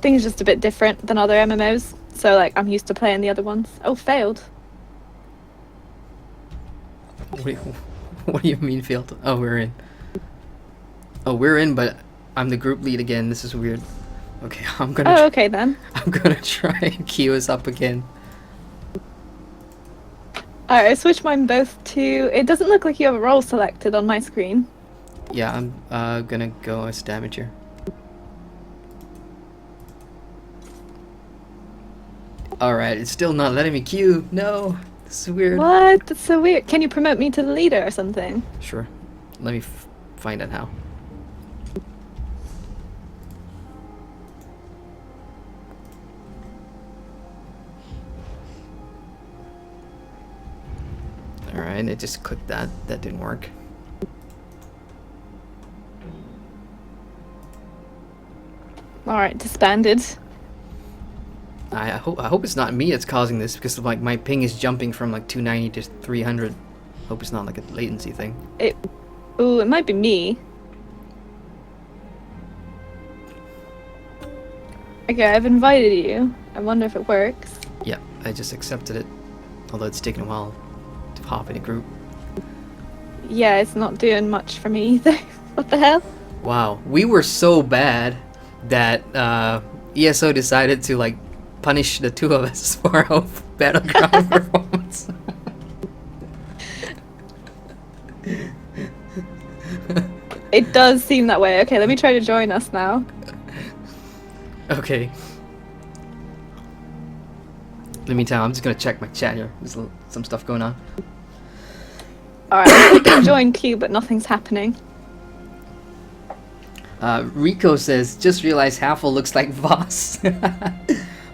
Speaker 2: Things just a bit different than other MMOs. So, like, I'm used to playing the other ones. Oh, failed.
Speaker 1: What do you mean failed? Oh, we're in. Oh, we're in, but I'm the group lead again. This is weird. Okay, I'm gonna.
Speaker 2: Oh, okay then.
Speaker 1: I'm gonna try and queue us up again.
Speaker 2: Alright, I switched mine both to. It doesn't look like you have a role selected on my screen.
Speaker 1: Yeah, I'm gonna go as damager. Alright, it's still not letting me queue. No, this is weird.
Speaker 2: What? That's so weird. Can you promote me to the leader or something?
Speaker 1: Sure. Let me find out how. Alright, I just clicked that. That didn't work.
Speaker 2: Alright, disbanded.
Speaker 1: I hope it's not me that's causing this because like my ping is jumping from like 290 to 300. Hope it's not like a latency thing.
Speaker 2: Ooh, it might be me. Okay, I've invited you. I wonder if it works.
Speaker 1: Yeah, I just accepted it. Although it's taken a while to hop in a group.
Speaker 2: Yeah, it's not doing much for me either. What the hell?
Speaker 1: Wow, we were so bad that ESO decided to like punish the two of us for our Battleground performance.
Speaker 2: It does seem that way. Okay, let me try to join us now.
Speaker 1: Okay. In the meantime, I'm just gonna check my chat here. There's some stuff going on.
Speaker 2: Alright, I'm clicking join queue, but nothing's happening.
Speaker 1: Rico says, just realized Haffel looks like Voss.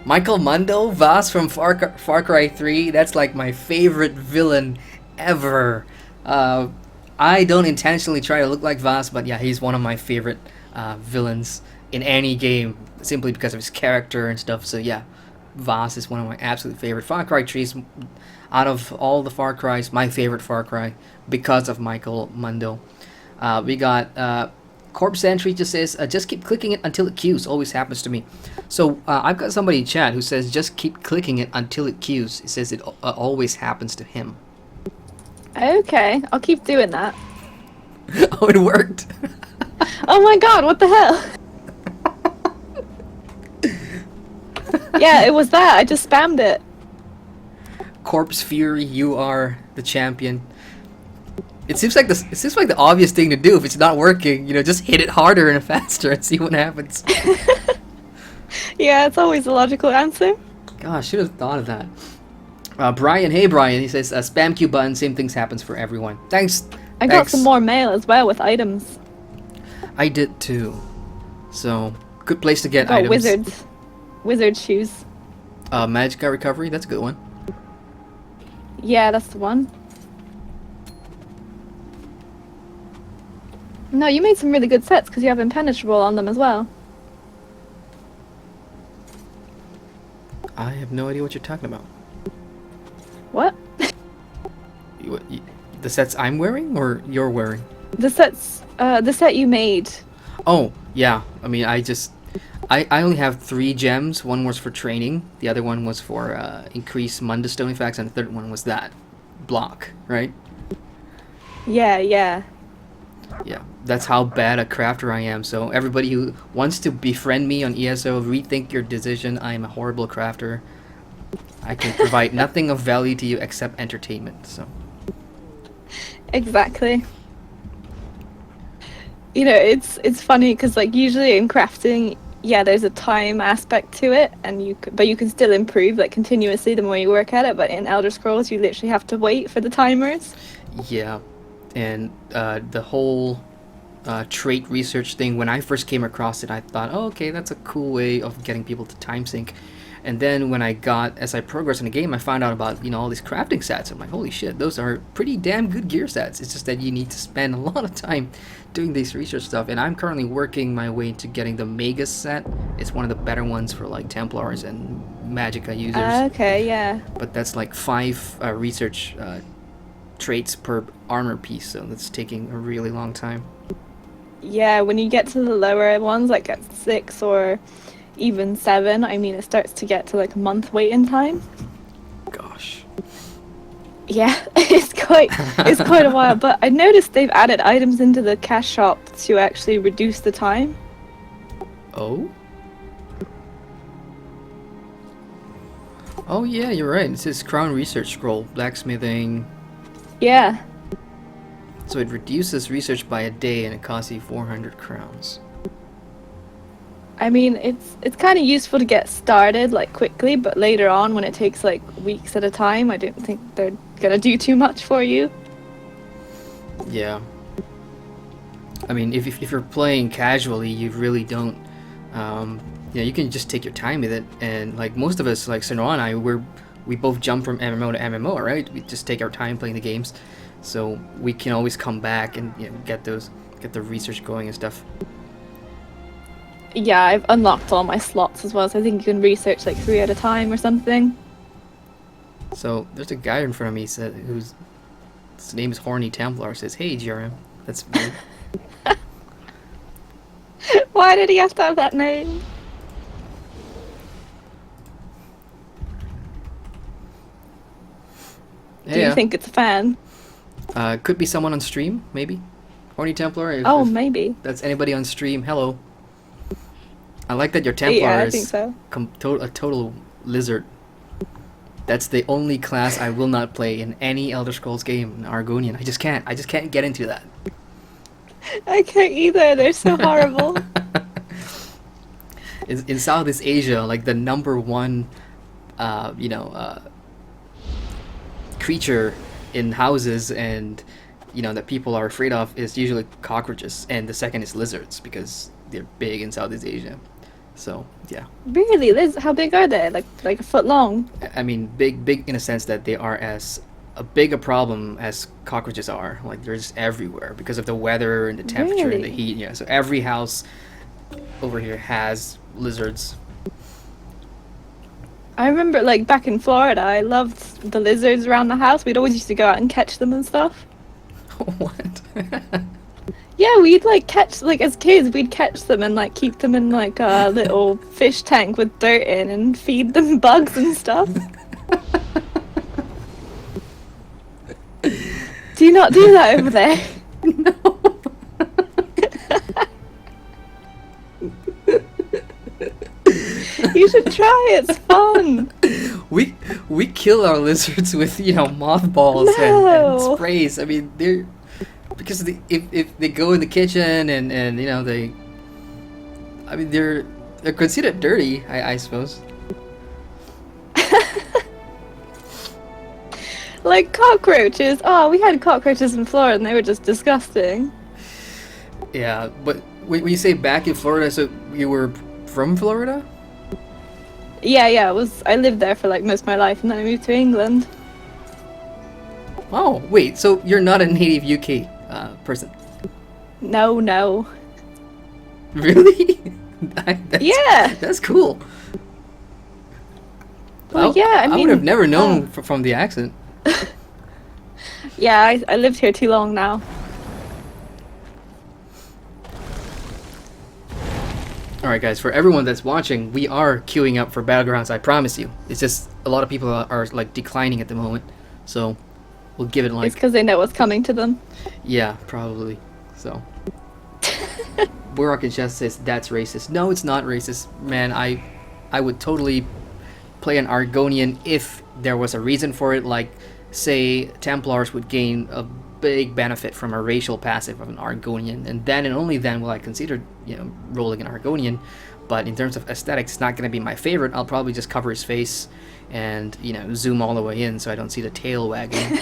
Speaker 1: Michael Mundo, Voss from Far Cry 3. That's like my favorite villain ever. I don't intentionally try to look like Voss, but yeah, he's one of my favorite villains in any game, simply because of his character and stuff. So yeah, Voss is one of my absolute favorite. Far Cry 3 is, out of all the Far Cries, my favorite Far Cry because of Michael Mundo. We got Corpse Entry just says, just keep clicking it until it queues. Always happens to me. So I've got somebody in chat who says, just keep clicking it until it queues. It says it always happens to him.
Speaker 2: Okay, I'll keep doing that.
Speaker 1: Oh, it worked.
Speaker 2: Oh my god, what the hell? Yeah, it was that. I just spammed it.
Speaker 1: Corpse Fury, you are the champion. It seems like the obvious thing to do if it's not working. You know, just hit it harder and faster and see what happens.
Speaker 2: Yeah, it's always the logical answer.
Speaker 1: Gosh, should have thought of that. Brian, hey Brian, he says spam Q button, same things happens for everyone. Thanks.
Speaker 2: I got some more mail as well with items.
Speaker 1: I did too. So good place to get
Speaker 2: got
Speaker 1: items.
Speaker 2: Wizard shoes.
Speaker 1: Magicka recovery, that's a good one.
Speaker 2: Yeah, that's the one. No, you made some really good sets because you have impenetrable on them as well.
Speaker 1: I have no idea what you're talking about.
Speaker 2: What?
Speaker 1: The sets I'm wearing or you're wearing?
Speaker 2: The set you made.
Speaker 1: Oh, yeah. I mean, I only have 3 gems. One was for training. The other one was for increased Mundustone effects. And the third one was that block, right?
Speaker 2: Yeah.
Speaker 1: Yeah, that's how bad a crafter I am. So everybody who wants to befriend me on ESO, rethink your decision. I am a horrible crafter. I can provide nothing of value to you except entertainment. So.
Speaker 2: Exactly. You know, it's funny because like usually in crafting, yeah, there's a time aspect to it, and you can still improve like continuously the more you work at it. But in Elder Scrolls, you literally have to wait for the timers.
Speaker 1: Yeah, and the whole trait research thing. When I first came across it, I thought, oh, okay, that's a cool way of getting people to time sync. And then when as I progressed in the game, I found out about, all these crafting sets. I'm like, holy shit, those are pretty damn good gear sets. It's just that you need to spend a lot of time doing this research stuff. And I'm currently working my way to getting the Magus set. It's one of the better ones for like Templars and Magicka users.
Speaker 2: Okay, yeah.
Speaker 1: But that's like 5 research traits per armor piece, so that's taking a really long time.
Speaker 2: Yeah, when you get to the lower ones, like at 6 or even 7, I mean, it starts to get to like a month waiting time.
Speaker 1: Gosh.
Speaker 2: Yeah, it's quite a while. But I noticed they've added items into the cash shop to actually reduce the time.
Speaker 1: Oh? Oh yeah, you're right. It says Crown Research Scroll, blacksmithing.
Speaker 2: Yeah.
Speaker 1: So it reduces research by a day and it costs you 400 crowns.
Speaker 2: I mean, it's kind of useful to get started like quickly, but later on when it takes like weeks at a time, I don't think they're gonna do too much for you.
Speaker 1: Yeah. I mean, if you're playing casually, you really don't. You can just take your time with it, and like most of us, like Sernoir and I, we both jump from MMO to MMO, right? We just take our time playing the games, so we can always come back and get the research going and stuff.
Speaker 2: Yeah, I've unlocked all my slots as well, so I think you can research like 3 at a time or something.
Speaker 1: So there's a guy in front of me whose name is Horny Templar. Says, "Hey, GRM." That's me.
Speaker 2: Why did he have to have that name? Do you think it's a fan?
Speaker 1: Could be someone on stream, maybe. Horny Templar. If
Speaker 2: Maybe.
Speaker 1: that's anybody on stream, hello. I like that your Templar
Speaker 2: Yeah, I
Speaker 1: is
Speaker 2: think so.
Speaker 1: a total lizard. That's the only class I will not play in any Elder Scrolls game, Argonian. I just can't. I just can't get into that.
Speaker 2: I can't either. They're so horrible.
Speaker 1: In Southeast Asia, like the number one, creature in houses and that people are afraid of is usually cockroaches, and the second is lizards because they're big in Southeast Asia. So yeah.
Speaker 2: Really? How big are they? Like a foot long?
Speaker 1: I mean, big in a sense that they are as big a problem as cockroaches are. Like they're just everywhere because of the weather and the temperature and the
Speaker 2: Really?
Speaker 1: heat. Yeah. So every house over here has lizards.
Speaker 2: I remember, like, back in Florida, I loved the lizards around the house. We'd always used to go out and catch them and stuff.
Speaker 1: What?
Speaker 2: Yeah, we'd, like, catch, like, as kids, we'd catch them and, like, keep them in, like, a little fish tank with dirt in and feed them bugs and stuff. Do you not do that over there?
Speaker 1: No.
Speaker 2: You should try, it's fun.
Speaker 1: We kill our lizards with mothballs and sprays. I mean they're because if they go in the kitchen and they're considered dirty, I suppose.
Speaker 2: Like cockroaches. Oh, we had cockroaches in Florida and they were just disgusting.
Speaker 1: Yeah, but when you say back in Florida, so you were from Florida?
Speaker 2: Yeah, I lived there for like most of my life and then I moved to England.
Speaker 1: Oh, wait, so you're not a native UK person?
Speaker 2: No.
Speaker 1: Really?
Speaker 2: Yeah.
Speaker 1: That's cool.
Speaker 2: Well, yeah, I
Speaker 1: would
Speaker 2: mean,
Speaker 1: have never known from the accent.
Speaker 2: Yeah, I lived here too long now.
Speaker 1: Alright guys, for everyone that's watching, we are queuing up for Battlegrounds, I promise you. It's just a lot of people are like declining at the moment, so we'll give it like...
Speaker 2: It's because they know what's coming to them.
Speaker 1: Yeah, probably. So... Burak in chat says, that's racist. No, it's not racist. Man, I would totally play an Argonian if there was a reason for it, like, say, Templars would gain a big benefit from a racial passive of an Argonian, and then and only then will I consider, rolling an Argonian. But in terms of aesthetics, it's not going to be my favorite. I'll probably just cover his face and, zoom all the way in so I don't see the tail wagging.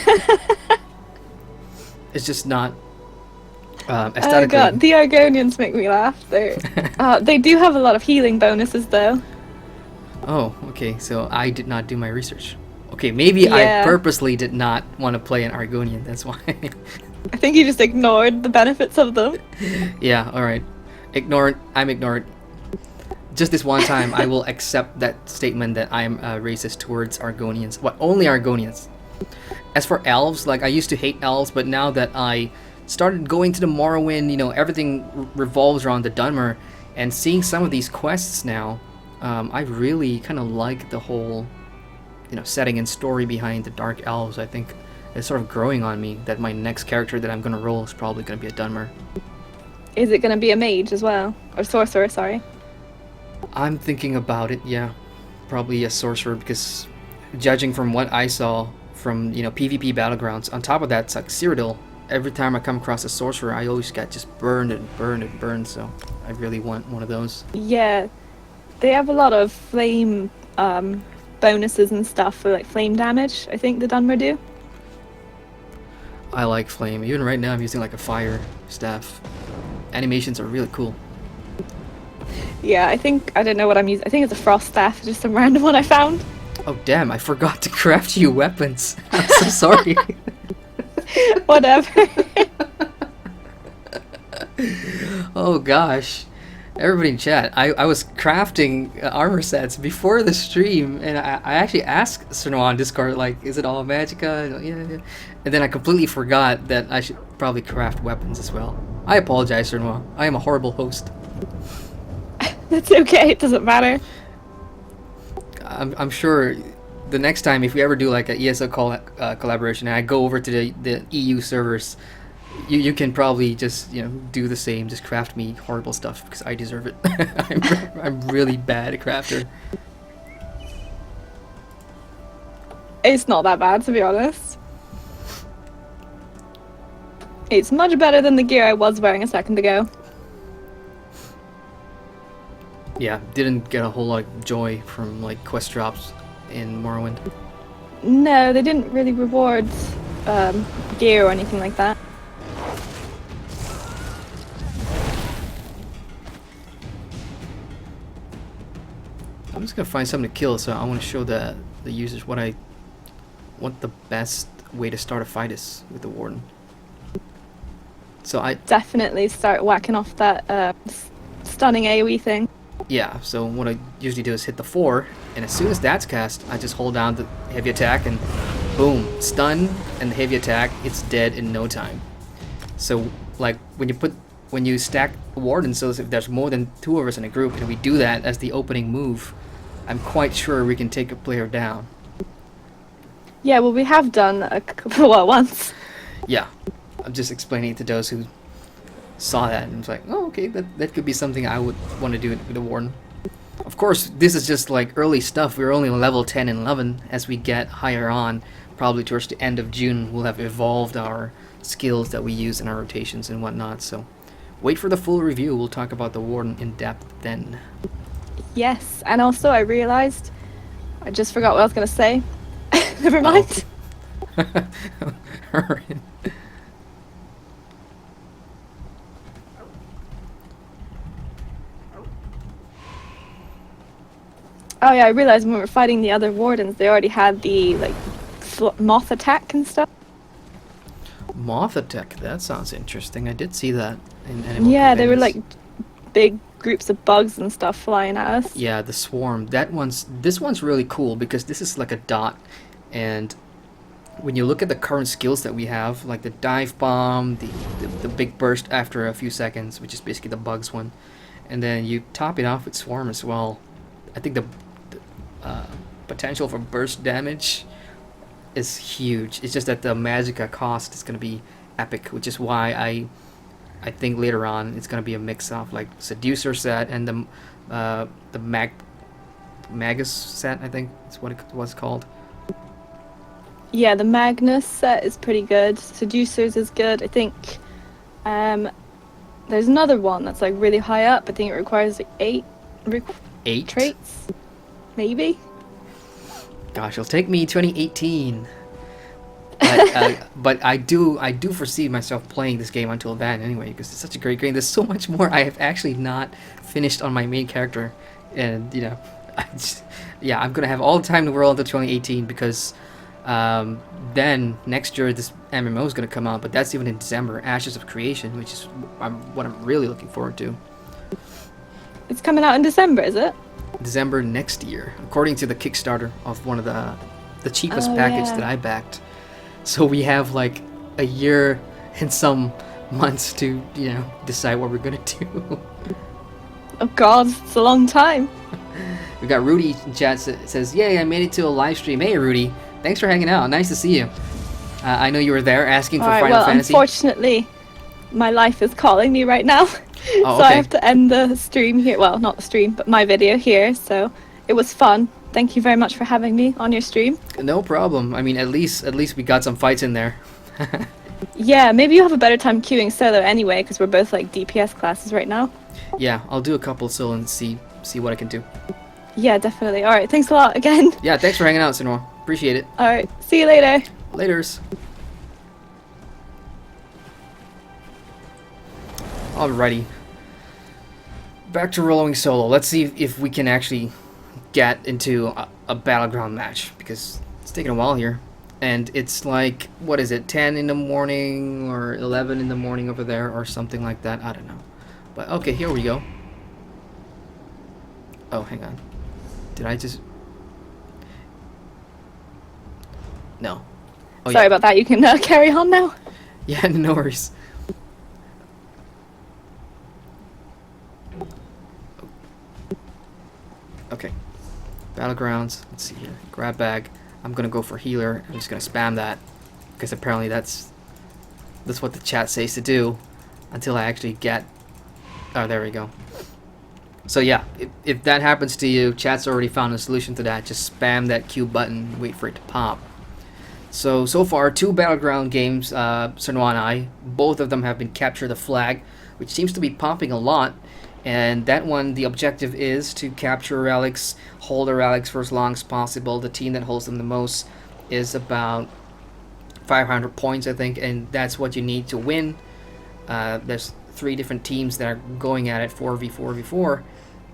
Speaker 1: It's just not aesthetically.
Speaker 2: Oh god, the Argonians make me laugh. They do have a lot of healing bonuses though.
Speaker 1: Oh, okay, so I did not do my research. Okay, maybe I purposely did not want to play an Argonian, that's why.
Speaker 2: I think you just ignored the benefits of them.
Speaker 1: Yeah, alright. I'm ignored. Just this one time, I will accept that statement that I'm racist towards Argonians. What, only Argonians? As for elves, like, I used to hate elves, but now that I started going to the Morrowind, everything revolves around the Dunmer, and seeing some of these quests now, I really kind of like the whole, setting and story behind the Dark Elves. I think it's sort of growing on me that my next character that I'm going to roll is probably going to be a Dunmer.
Speaker 2: Is it going to be a mage as well? Or sorcerer, sorry.
Speaker 1: I'm thinking about it, yeah. Probably a sorcerer, because judging from what I saw from, PvP Battlegrounds, on top of that, it's like Cyrodiil. Every time I come across a sorcerer, I always get just burned, so I really want one of those.
Speaker 2: Yeah, they have a lot of flame bonuses and stuff for like flame damage, I think the Dunmer do.
Speaker 1: I like flame. Even right now I'm using like a fire staff. Animations are really cool.
Speaker 2: Yeah, I don't know what I'm using. I think it's a frost staff, just some random one I found.
Speaker 1: Oh damn, I forgot to craft you weapons. I'm so sorry.
Speaker 2: Whatever.
Speaker 1: Oh gosh. Everybody in chat, I was crafting armor sets before the stream, and I actually asked Sernoir on Discord, like, is it all magicka? Yeah. And then I completely forgot that I should probably craft weapons as well. I apologize, Sernoir. I am a horrible host.
Speaker 2: That's okay, it doesn't matter.
Speaker 1: I'm sure the next time if we ever do like a ESO collaboration, and I go over to the EU servers, you can probably just do the same. Just craft me horrible stuff because I deserve it. I'm really bad at crafter.
Speaker 2: It's not that bad, to be honest. It's much better than the gear I was wearing a second ago.
Speaker 1: Yeah, didn't get a whole lot of joy from like quest drops in Morrowind.
Speaker 2: No, they didn't really reward gear or anything like that.
Speaker 1: I'm just gonna find something to kill, so I want to show the users what the best way to start a fight is with the Warden. So I
Speaker 2: definitely start whacking off that stunning AoE thing.
Speaker 1: Yeah, so what I usually do is hit the 4, and as soon as that's cast, I just hold down the heavy attack and boom, stun, and the heavy attack, it's dead in no time. So like when you stack Wardens, so if there's more than 2 of us in a group and we do that as the opening move, I'm quite sure we can take a player down.
Speaker 2: Yeah, well, we have done once.
Speaker 1: Yeah, I'm just explaining it to those who saw that and was like, oh, okay, that could be something I would want to do with the Warden. Of course, this is just like early stuff. We're only on level 10 and 11. As we get higher on, probably towards the end of June, we'll have evolved our skills that we use in our rotations and whatnot. So wait for the full review. We'll talk about the Warden in depth then.
Speaker 2: Yes, and also I realized I just forgot what I was going to say. Never mind.
Speaker 1: Alright.
Speaker 2: Oh yeah, I realized when we were fighting the other Wardens, they already had the like moth attack and stuff.
Speaker 1: Moth attack, that sounds interesting. I did see that in Animal
Speaker 2: Yeah, they were like
Speaker 1: Companions.
Speaker 2: big groups of bugs and stuff flying at us.
Speaker 1: Yeah, the swarm. This one's really cool because this is like a dot, and when you look at the current skills that we have, like the dive bomb, the big burst after a few seconds, which is basically the bugs one, and then you top it off with swarm as well. I think the potential for burst damage is huge. It's just that the Magicka cost is going to be epic, which is why I think later on it's going to be a mix of like Seducer set and the Magus set, I think is what it was called.
Speaker 2: Yeah, the Magnus set is pretty good. Seducers is good. I think there's another one that's like really high up. I think it requires like 8 traits, maybe.
Speaker 1: Gosh, it'll take me 2018. But I do foresee myself playing this game until then anyway, because it's such a great game. There's so much more I have actually not finished on my main character, and I'm gonna have all the time in the world until 2018 because then next year this MMO is gonna come out, but that's even in December, Ashes of Creation, which is what I'm really looking forward to.
Speaker 2: It's coming out in December, is it?
Speaker 1: December next year, according to the Kickstarter of one of the cheapest package that I backed. So we have like a year and some months to decide what we're gonna do.
Speaker 2: Oh God, it's a long time.
Speaker 1: We got Rudy in chat says, "Yay, I made it to a live stream." Hey Rudy, thanks for hanging out. Nice to see you. I know you were there asking for Final Fantasy.
Speaker 2: Unfortunately, my life is calling me right now.
Speaker 1: Oh,
Speaker 2: so
Speaker 1: okay.
Speaker 2: I have to end the stream here. Well, not the stream, but my video here. So it was fun. Thank you very much for having me on your stream.
Speaker 1: No problem. I mean, at least we got some fights in there.
Speaker 2: Yeah, maybe you have a better time queuing solo anyway, because we're both like DPS classes right now.
Speaker 1: Yeah, I'll do a couple solo and see what I can do.
Speaker 2: Yeah, definitely. All right, thanks a lot again.
Speaker 1: Yeah, thanks for hanging out, Sernoir. Appreciate it.
Speaker 2: All right, see you later.
Speaker 1: Laters. Alrighty. Back to rolling solo. Let's see if we can actually get into a Battleground match, because it's taking a while here. And it's like, what is it, 10 in the morning or 11 in the morning over there or something like that. I don't know. But okay, here we go. Oh, hang on. Did I just... No. Oh,
Speaker 2: Sorry about that. You can carry on now.
Speaker 1: Yeah, no worries. Okay. Battlegrounds. Let's see here. Grab bag. I'm gonna go for healer. I'm just gonna spam that because apparently that's what the chat says to do until I actually get. Oh, there we go. So yeah, if that happens to you, chat's already found a solution to that. Just spam that Q button, wait for it to pop. So far, 2 Battleground games, Sernoir and I, both of them have been capture the flag, which seems to be popping a lot. And that one, the objective is to capture relics, hold the relics for as long as possible. The team that holds them the most is about 500 points, I think, and that's what you need to win. There's 3 different teams that are going at it, 4v4v4.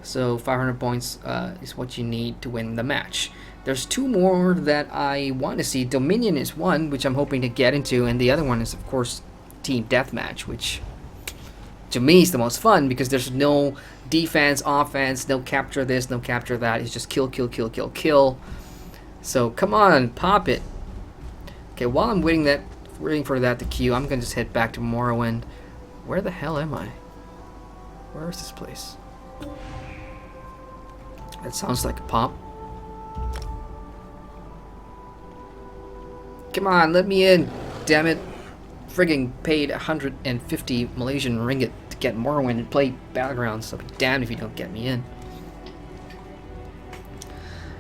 Speaker 1: So 500 points is what you need to win the match. There's 2 more that I want to see. Dominion is one, which I'm hoping to get into, and the other one is, of course, Team Deathmatch, which to me is the most fun because there's no defense, offense, no capture this, no capture that. It's just kill, kill, kill, kill, kill. So come on, pop it. Okay, while I'm waiting for that to queue, I'm gonna just head back to Morrowind. Where the hell am I? Where is this place? That sounds like a pop. Come on, let me in. Damn it. Frigging paid 150 Malaysian ringgit to get Morrowind and play Battlegrounds, so be damned if you don't get me in.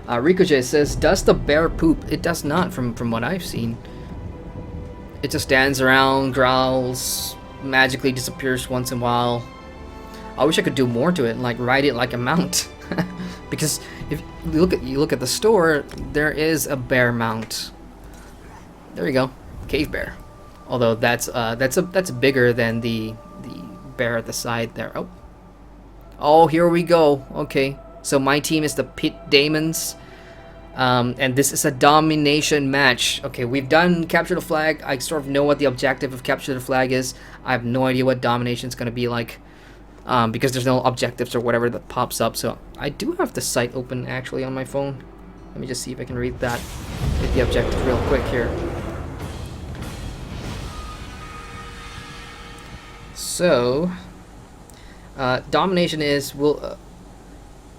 Speaker 1: Ricochet says, does the bear poop? It does not, from what I've seen. It just stands around, growls, magically disappears once in a while. I wish I could do more to it, like ride it like a mount. Because if you look at the store, there is a bear mount. There you go, cave bear. Although that's bigger than the bear at the side there. Oh, here we go. Okay, so my team is the Pit Daemons, and this is a domination match. Okay, we've done capture the flag. I sort of know what the objective of capture the flag is. I have no idea what domination is going to be like, because there's no objectives or whatever that pops up. So I do have the site open actually on my phone. Let me just see if I can read that. Hit the objective real quick here. So, domination is will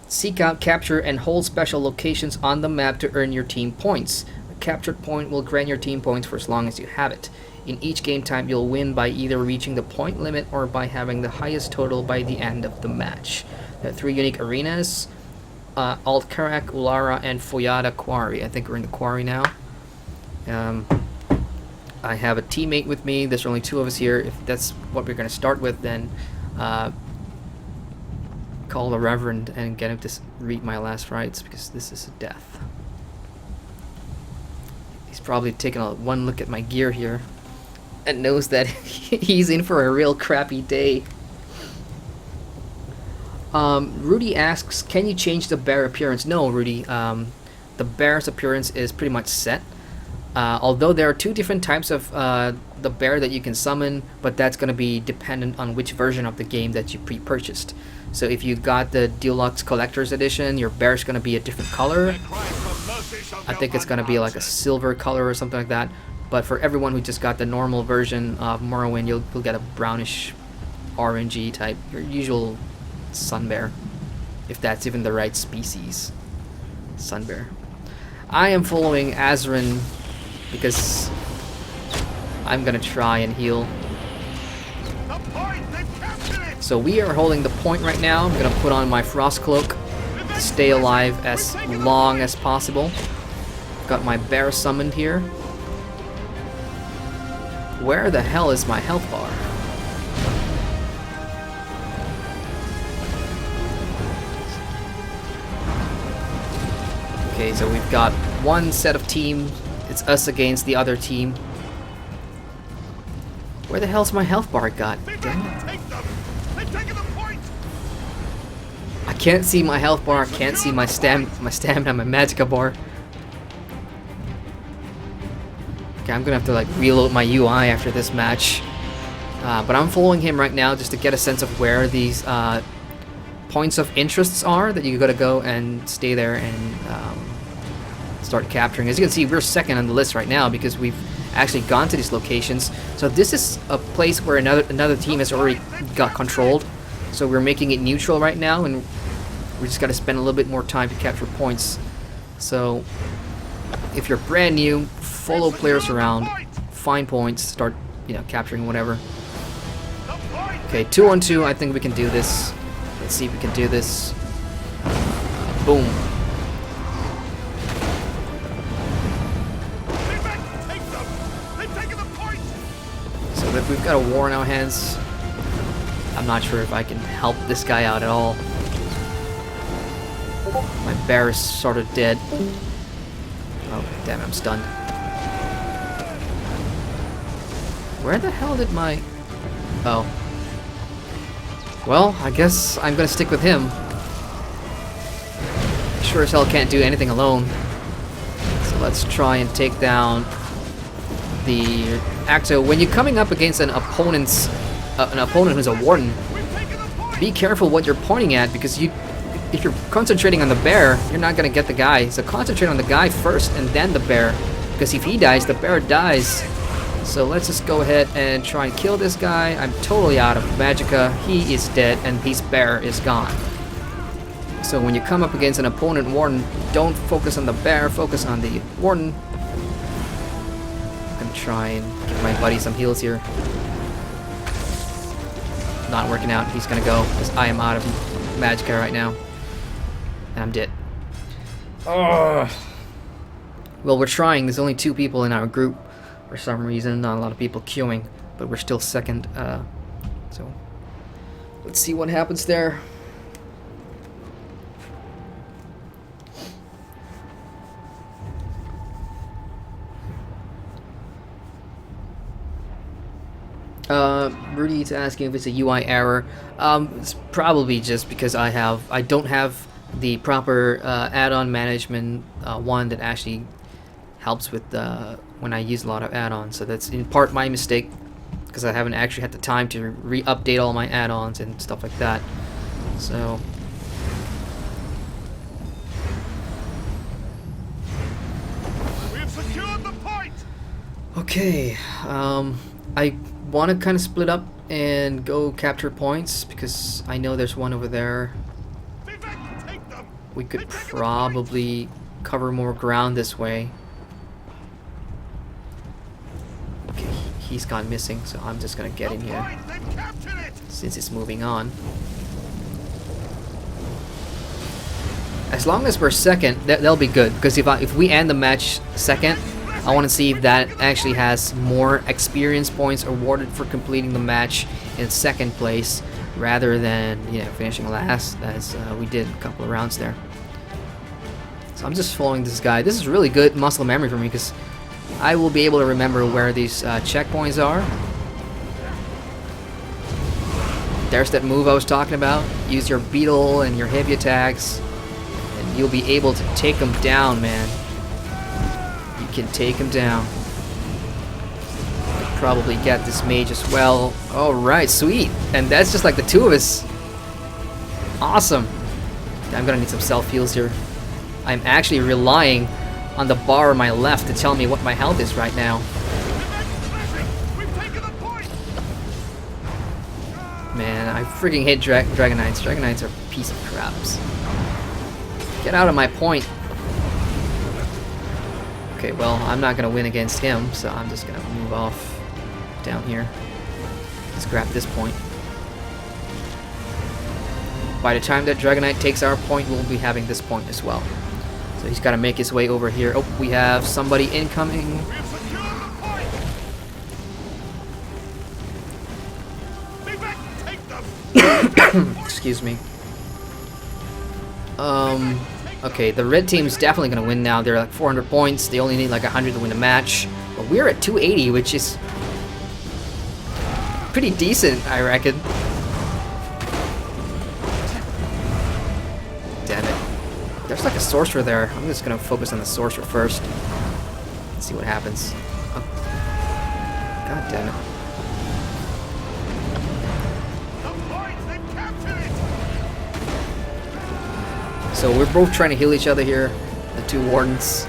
Speaker 1: seek out, capture, and hold special locations on the map to earn your team points. A captured point will grant your team points for as long as you have it. In each game type, you'll win by either reaching the point limit or by having the highest total by the end of the match. There are 3 unique arenas, Altkarak, Ulara, and Foyada Quarry. I think we're in the quarry now. I have a teammate with me. There's only 2 of us here. If that's what we're going to start with, then call the Reverend and get him to read my last rites, because this is a death. He's probably taken one look at my gear here and knows that he's in for a real crappy day. Rudy asks, can you change the bear appearance? No, Rudy. The bear's appearance is pretty much set. Although there are 2 different types of the bear that you can summon, but that's going to be dependent on which version of the game that you pre-purchased. So if you got the Deluxe Collector's Edition, your bear's going to be a different color. I think it's going to be like a silver color or something like that. But for everyone who just got the normal version of Morrowind, you'll get a brownish orangey type, your usual sun bear, if that's even the right species. Sun bear. I am following Azrin because I'm gonna try and heal. So we are holding the point right now. I'm gonna put on my frost cloak to stay alive as long as possible. Got my bear summoned here. Where the hell is my health bar? Okay, so we've got one set of team. It's us against the other team. Where the hell's my health bar got? Damn it. I can't see my health bar. I can't see my stamina, my magicka bar. Okay, I'm gonna have to like reload my UI after this match. But I'm following him right now just to get a sense of where these points of interests are that you gotta go and stay there and start capturing. As you can see, we're second on the list right now because we've actually gone to these locations. So this is a place where another team has already got controlled. So we're making it neutral right now, and we just got to spend a little bit more time to capture points. So if you're brand new, follow players around, find points, start, you know, capturing whatever. Okay, 2-on-2, I think we can do this. Let's see if we can do this. Boom. So that we've got a war in our hands. I'm not sure if I can help this guy out at all. My bear is sort of dead. Oh, damn, I'm stunned. Where the hell did my... Oh. Well, I guess I'm gonna stick with him. Sure as hell can't do anything alone. So let's try and take down the Acto. When you're coming up against an opponent who's a Warden, be careful what you're pointing at, because if you're concentrating on the bear, you're not gonna get the guy. So concentrate on the guy first and then the bear, because if he dies, the bear dies. So let's just go ahead and try and kill this guy. I'm totally out of magicka. He is dead and his bear is gone. So when you come up against an opponent Warden, don't focus on the bear, focus on the Warden. I'm gonna try and give my buddy some heals here. Not working out. He's gonna go, because I am out of magicka right now. And I'm dead. Oh. Well, we're trying. There's only 2 people in our group for some reason. Not a lot of people queuing, but we're still second. So let's see what happens there. Rudy's asking if it's a UI error. It's probably just because I don't have the proper add-on management one that actually helps with when I use a lot of add-ons. So that's in part my mistake, because I haven't actually had the time to re-update all my add-ons and stuff like that. So
Speaker 3: we have secured the point.
Speaker 1: okay, I want to kind of split up and go capture points, because I know there's one over there. We could probably cover more ground this way. Okay, he's gone missing, so I'm just gonna get in here since it's moving on. As long as we're second, that'll be good, because if we end the match second, I want to see if that actually has more experience points awarded for completing the match in second place, rather than, you know, finishing last, as we did a couple of rounds there. So I'm just following this guy. This is really good muscle memory for me, because I will be able to remember where these checkpoints are. There's that move I was talking about. Use your beetle and your heavy attacks, and you'll be able to take them down, man. You can take him down. Probably get this mage as well. Alright, sweet. And that's just like the 2 of us. Awesome. I'm gonna need some self heals here. I'm actually relying on the bar on my left to tell me what my health is right now. Man, I freaking hate Dragonknights. Dragonknights are a piece of craps. Get out of my point. Okay, well, I'm not gonna win against him, so I'm just gonna move off down here. Let's grab this point. By the time that Dragonknight takes our point, we'll be having this point as well. So he's got to make his way over here. Oh, we have somebody incoming. Excuse me. Okay, the red team's definitely gonna win now. They're like 400 points. They only need like 100 to win the match. But we're at 280, which is pretty decent, I reckon. Damn it. There's like a sorcerer there. I'm just gonna focus on the sorcerer first. Let's see what happens. Oh. God damn it. So we're both trying to heal each other here, the 2 Wardens.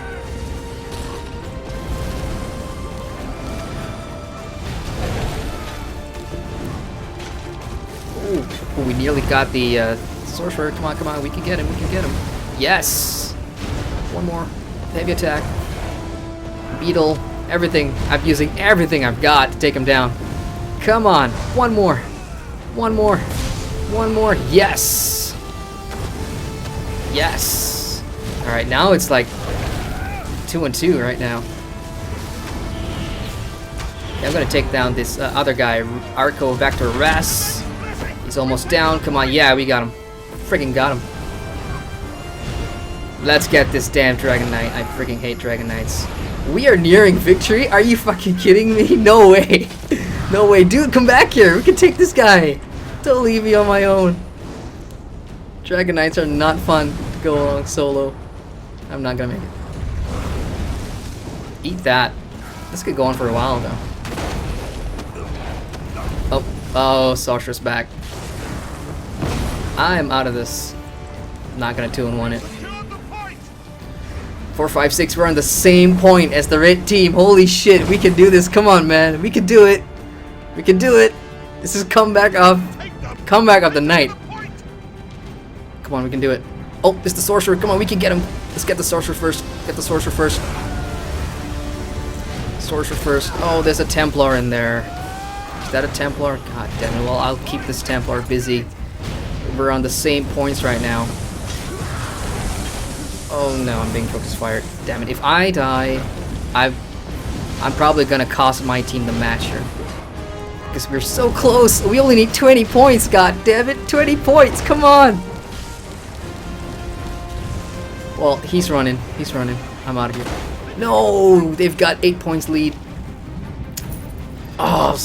Speaker 1: Ooh, we nearly got the sorcerer. Come on, we can get him, Yes! One more heavy attack. Beetle, everything. I'm using everything I've got to take him down. Come on, one more. One more. One more. Yes. Yes. All right, now it's like 2-2 right now. Yeah, I'm gonna take down this other guy, Arco, back to Ras. He's almost down. Come on, yeah, we got him. Freaking got him. Let's get this damn Dragonknight. I freaking hate Dragonknights. We are nearing victory? Are you fucking kidding me? No way. No way. Dude, come back here. We can take this guy. Don't leave me on my own. Dragonknights are not fun to go along solo. I'm not gonna make it. Eat that. This could go on for a while though. Oh, Sorcerer's back. I'm out of this. Not gonna 2-1 it. 4, 5, 6. We're on the same point as the red team. Holy shit, we can do this. Come on, man. We can do it. We can do it. This is comeback of the night. Come on, we can do it. Oh, it's the sorcerer. Come on, we can get him. Let's get the sorcerer first. Get the sorcerer first. Sorcerer first. Oh, there's a Templar in there. Is that a Templar? God damn it. Well, I'll keep this Templar busy. We're on the same points right now. Oh no, I'm being focus fired. Damn it. If I die, I'm probably gonna cost my team the match here. Because we're so close. We only need 20 points, god damn it. 20 points, come on. Well, he's running. He's running. I'm out of here. No, they've got 8 points lead. Oh,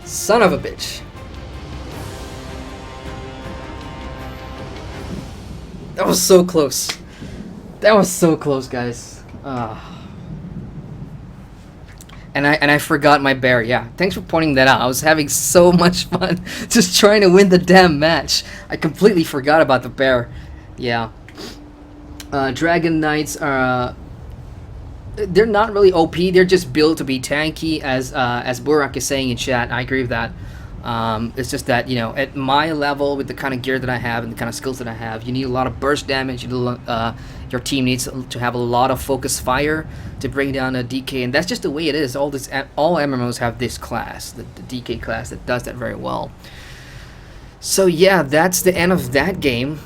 Speaker 1: son of a bitch. That was so close. That was so close, guys. And I forgot my bear. Yeah, thanks for pointing that out. I was having so much fun just trying to win the damn match. I completely forgot about the bear. Yeah. Dragonknights are they're not really OP. They're just built to be tanky, as Burak is saying in chat. I agree with that. It's just that, you know, at my level, with the kind of gear that I have and the kind of skills that I have, you need a lot of burst damage. You need your team needs to have a lot of focus fire to bring down a DK, and that's just the way it is. All MMOs have this class, the DK class, that does that very well. So yeah, that's the end of that game.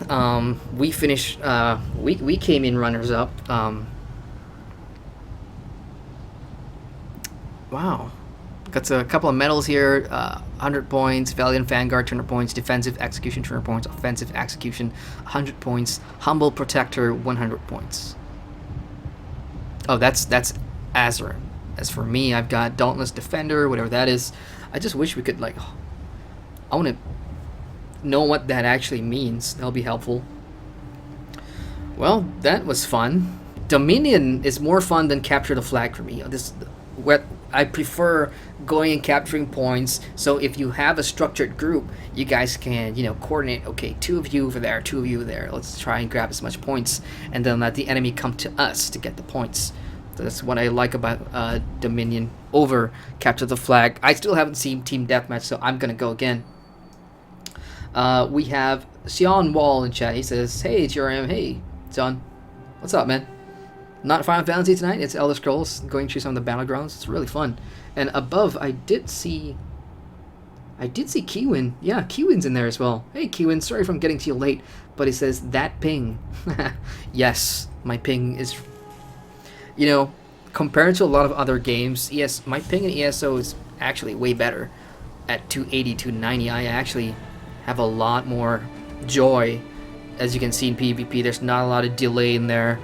Speaker 1: We finished. We came in runners up. Wow. Got a couple of medals here, 100 points, Valiant Vanguard 200 points, Defensive Execution 200 points, Offensive Execution 100 points, Humble Protector 100 points. Oh, that's Azra. As for me, I've got Dauntless Defender, whatever that is. I just wish we could, like, I want to know what that actually means. That'll be helpful. Well, that was fun. Dominion is more fun than Capture the Flag for me. I prefer going and capturing points. So if you have a structured group, you guys can, you know, coordinate. Okay, 2 of you over there, 2 of you there. Let's try and grab as much points, and then let the enemy come to us to get the points. So that's what I like about Dominion over Capture the Flag. I still haven't seen Team Deathmatch, so I'm gonna go again. We have Sion Wall in chat. He says, "Hey, it's your Hey, Sion, what's up, man? Not Final Fantasy tonight, it's Elder Scrolls, going through some of the Battlegrounds. It's really fun." And above, I did see Kiwin. Yeah, Kiwin's in there as well. Hey, Kiwin, sorry if I'm getting to you late, but he says, that ping. Yes, my ping is, you know, compared to a lot of other games, my ping in ESO is actually way better. At 280, 290, I actually have a lot more joy. As you can see in PvP, there's not a lot of delay in there.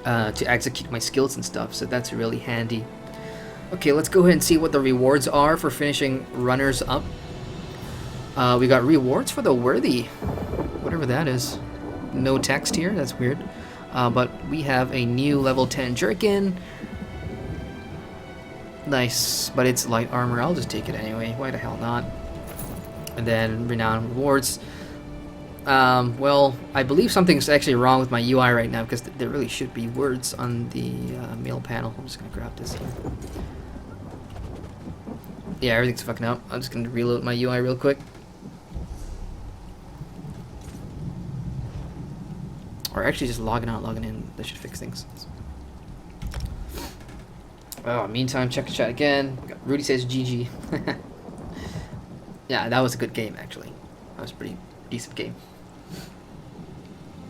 Speaker 1: To execute my skills and stuff, so that's really handy. Okay, let's go ahead and see what the rewards are for finishing runners up. We got rewards for the worthy, whatever that is. No text here, that's weird. But we have a new level 10 jerkin. Nice, but it's light armor. I'll just take it anyway. Why the hell not? And then renown rewards. Well, I believe something's actually wrong with my UI right now, because there really should be words on the mail panel. I'm just gonna grab this here. Yeah, everything's fucking up. I'm just gonna reload my UI real quick. Or actually just logging out, logging in. That should fix things. Oh, meantime, check the chat again. Rudy says GG. Yeah, that was a good game, actually. That was a pretty decent game.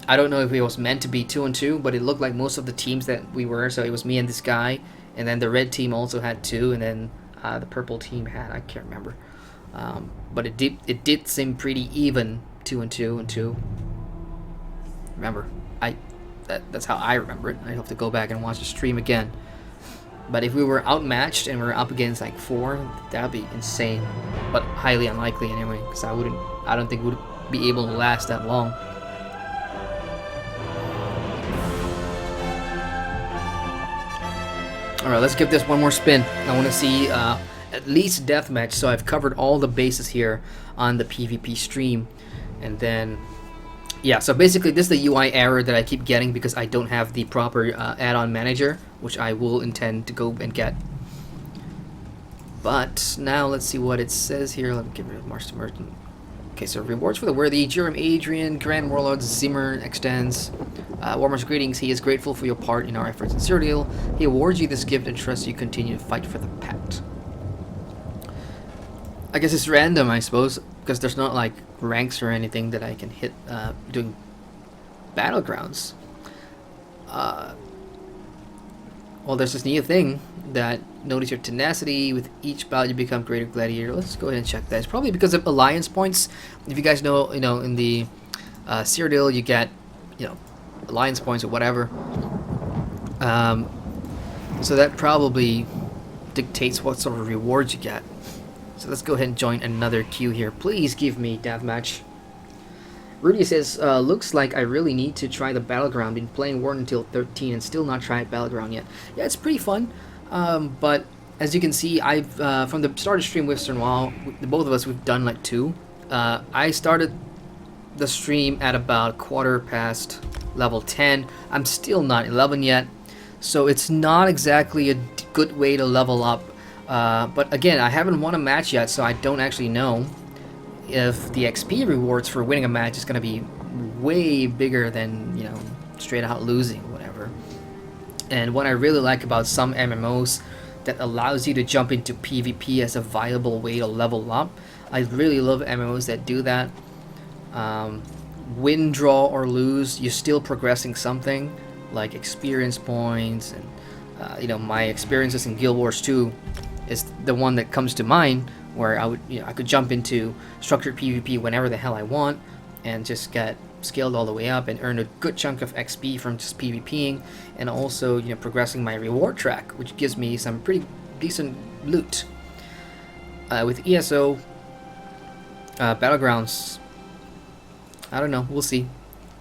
Speaker 1: I don't know if it was meant to be 2-2, but it looked like most of the teams that we were. So it was me and this guy, and then the red team also had 2, and then the purple team had, I can't remember. But it did seem pretty even, 2-2 and 2. Remember, that's how I remember it. I have to go back and watch the stream again. But if we were outmatched and we were up against like 4, that'd be insane. But highly unlikely anyway, because I don't think we'd be able to last that long. Alright, let's give this one more spin. I want to see at least Deathmatch, so I've covered all the bases here on the PvP stream. And then, yeah, so basically this is the UI error that I keep getting because I don't have the proper add-on manager, which I will intend to go and get. But now let's see what it says here. Let me get rid of Marston Merton. Okay, so rewards for the worthy. Jerem Adrian, Grand Warlord Zimmer extends. Warmer's greetings. He is grateful for your part in our efforts in Cyrodiil. He awards you this gift and trusts you continue to fight for the pact. I guess it's random, I suppose, because there's not like ranks or anything that I can hit doing Battlegrounds. Well, there's this new thing that notice your tenacity. With each battle you become greater gladiator. Let's go ahead and check that. It's probably because of alliance points. If you guys know, in the Cyrodiil you get, alliance points or whatever. So that probably dictates what sort of rewards you get. So let's go ahead and join another queue here. Please give me Deathmatch. Rudy says, looks like I really need to try the Battleground. Been playing Warden until 13 and still not tried Battleground yet. Yeah, it's pretty fun. But as you can see, I've from the start of stream with Sernoir, both of us, we've done like 2. I started the stream at about 1/4 level 10. I'm still not 11 yet. So it's not exactly a good way to level up. But again, I haven't won a match yet, so I don't actually know if the XP rewards for winning a match is going to be way bigger than, straight out losing or whatever. And what I really like about some MMOs that allows you to jump into PvP as a viable way to level up, I really love MMOs that do that. Win, draw, or lose, you're still progressing something, like experience points, and my experiences in Guild Wars 2 is the one that comes to mind, where I could jump into structured PvP whenever the hell I want, and just get scaled all the way up and earn a good chunk of XP from just PvPing, and also progressing my reward track, which gives me some pretty decent loot. With ESO Battlegrounds, I don't know, we'll see.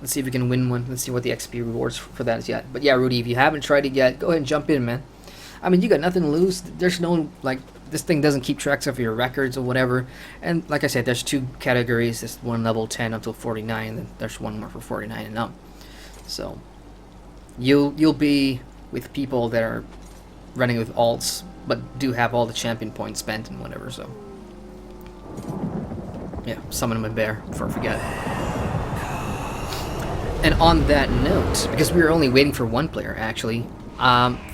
Speaker 1: Let's see if we can win one. Let's see what the XP rewards for that is yet. But yeah, Rudy, if you haven't tried it yet, go ahead and jump in, man. I mean, you got nothing to lose. There's no, this thing doesn't keep tracks of your records or whatever. And like I said, there's 2 categories. There's one level 10 until 49, and then there's one more for 49 and up. So you'll be with people that are running with alts, but do have all the champion points spent and whatever. So yeah, summon my bear before I forget. And on that note, because we were only waiting for one player actually,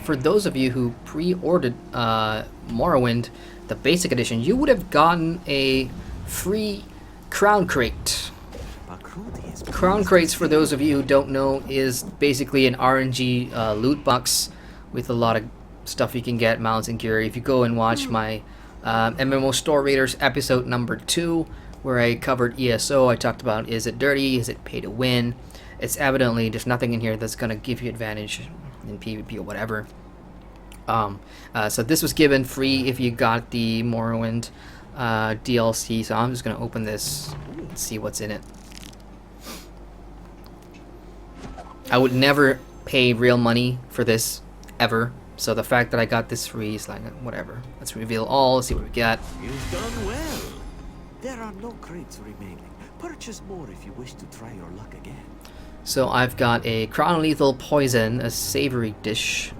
Speaker 1: for those of you who pre-ordered Morrowind, the basic edition, you would have gotten a free crown crate. Crown crates, for those of you who don't know, is basically an RNG loot box with a lot of stuff you can get, mounts and gear. If you go and watch my MMO Store Raiders episode number 2, where I covered ESO, I talked about, is it dirty, is it pay to win? It's evidently there's nothing in here that's going to give you advantage in PvP or whatever. So this was given free if you got the Morrowind DLC. So I'm just going to open this and see what's in it. I would never pay real money for this ever. So the fact that I got this free is like, whatever. Let's reveal all, let's see what we got.
Speaker 4: You've done well. There are no crates remaining. Purchase more if you wish to try your luck again.
Speaker 1: So I've got a Crown Lethal Poison, a savory dish,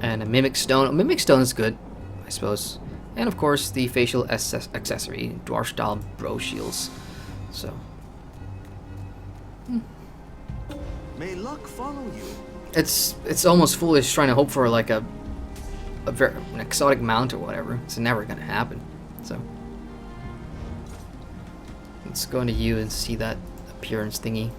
Speaker 1: and a Mimic Stone. A Mimic Stone is good, I suppose. And of course the facial accessory, Dwarf Style Bro Shields. So
Speaker 4: May luck follow you.
Speaker 1: It's almost foolish trying to hope for like an exotic mount or whatever. It's never gonna happen. So let's go into you and see that appearance thingy.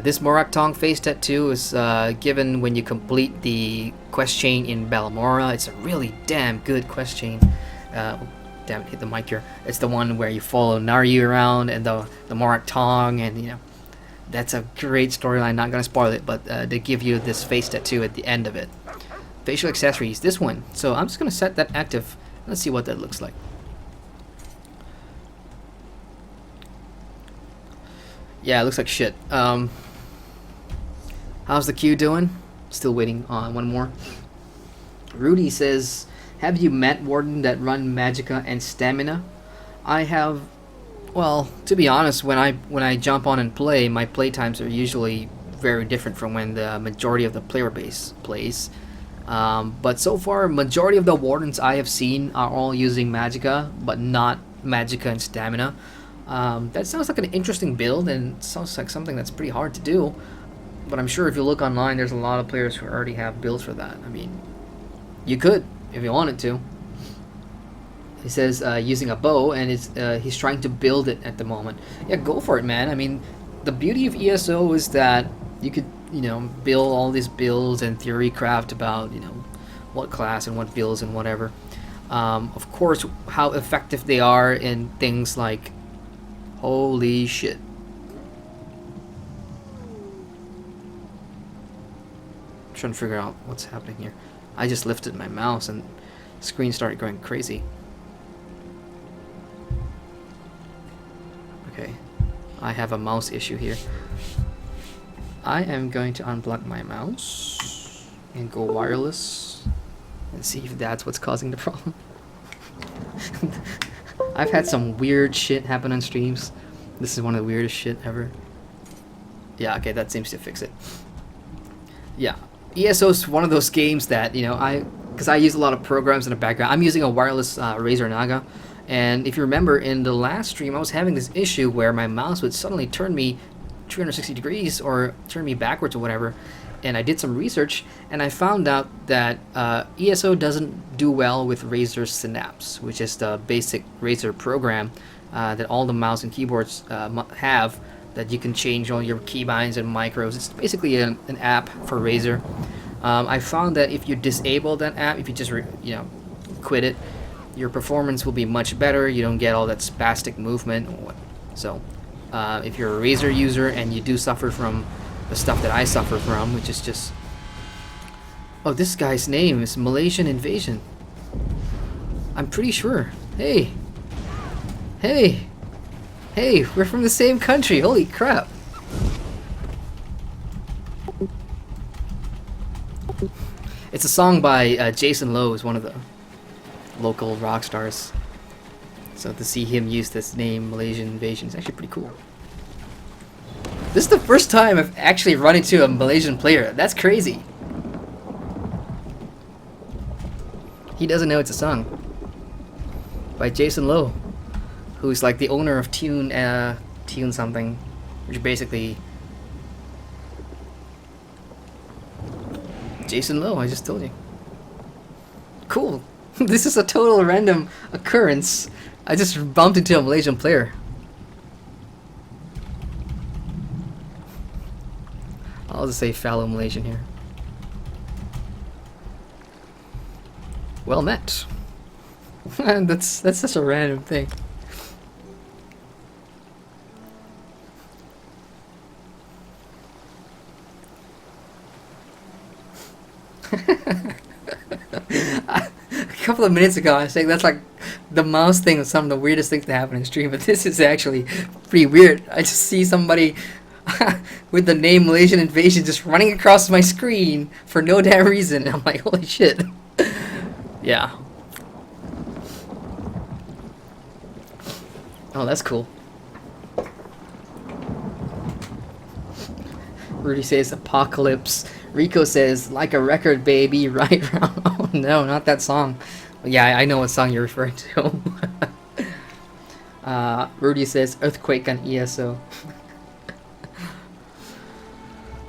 Speaker 1: This Morak Tong face tattoo is given when you complete the quest chain in Balmora. It's a really damn good quest chain. Oh, damn it, hit the mic here. It's the one where you follow Naryu around and the Morak Tong, and you know, that's a great storyline. Not gonna spoil it, but they give you this face tattoo at the end of it. Facial accessories, this one. So I'm just gonna set that active. Let's see what that looks like. Yeah, it looks like shit. How's the queue doing? Still waiting on one more. Rudy says, have you met Warden that run Magicka and Stamina? I have. Well, to be honest, when I jump on and play, my play times are usually very different from when the majority of the player base plays. But so far, majority of the Wardens I have seen are all using Magicka, but not Magicka and Stamina. That sounds like an interesting build, and sounds like something that's pretty hard to do. But I'm sure if you look online, there's a lot of players who already have builds for that. I mean, you could if you wanted to. He says using a bow, and he's trying to build it at the moment. Yeah, go for it, man. I mean, the beauty of ESO is that you could, you know, build all these builds and theory craft about, you know, what class and what builds and whatever. Of course, how effective they are in things like, holy shit. I'm trying to figure out what's happening here. I just lifted my mouse and the screen started going crazy. Okay, I have a mouse issue here. I am going to unplug my mouse and go wireless and see if that's what's causing the problem. I've had some weird shit happen on streams. This is one of the weirdest shit ever. Yeah, okay, that seems to fix it. Yeah, ESO is one of those games that, you know, because I use a lot of programs in the background. I'm using a wireless Razer Naga, and if you remember in the last stream, I was having this issue where my mouse would suddenly turn me 360 degrees or turn me backwards or whatever. And I did some research, and I found out that ESO doesn't do well with Razer Synapse, which is the basic Razer program that all the mouse and keyboards have, that you can change all your keybinds and micros. It's basically an app for Razer. I found that if you disable that app, if you just quit it, your performance will be much better. You don't get all that spastic movement. So if you're a Razer user and you do suffer from the stuff that I suffer from, which is just... Oh, this guy's name is Malaysian Invasion. I'm pretty sure. Hey! Hey! Hey, we're from the same country. Holy crap. It's a song by Jason Lowe, who's one of the local rock stars. So to see him use this name, Malaysian Invasion, is actually pretty cool. This is the first time I've actually run into a Malaysian player. That's crazy. He doesn't know it's a song by Jason Lowe, who's like the owner of Tune something, which basically... Jason Lowe, I just told you. Cool. This is a total random occurrence. I just bumped into a Malaysian player. I'll just say fellow Malaysian here. Well met. that's such a random thing. A couple of minutes ago I was saying that's like the mouse thing was some of the weirdest things to happen in stream, but this is actually pretty weird. I just see somebody with the name Malaysian Invasion just running across my screen for no damn reason. I'm like, holy shit. Yeah. Oh, that's cool. Rudy says apocalypse. Rico says like a record, baby, right round. Oh no, not that song. Yeah, I know what song you're referring to. Rudy says earthquake on ESO.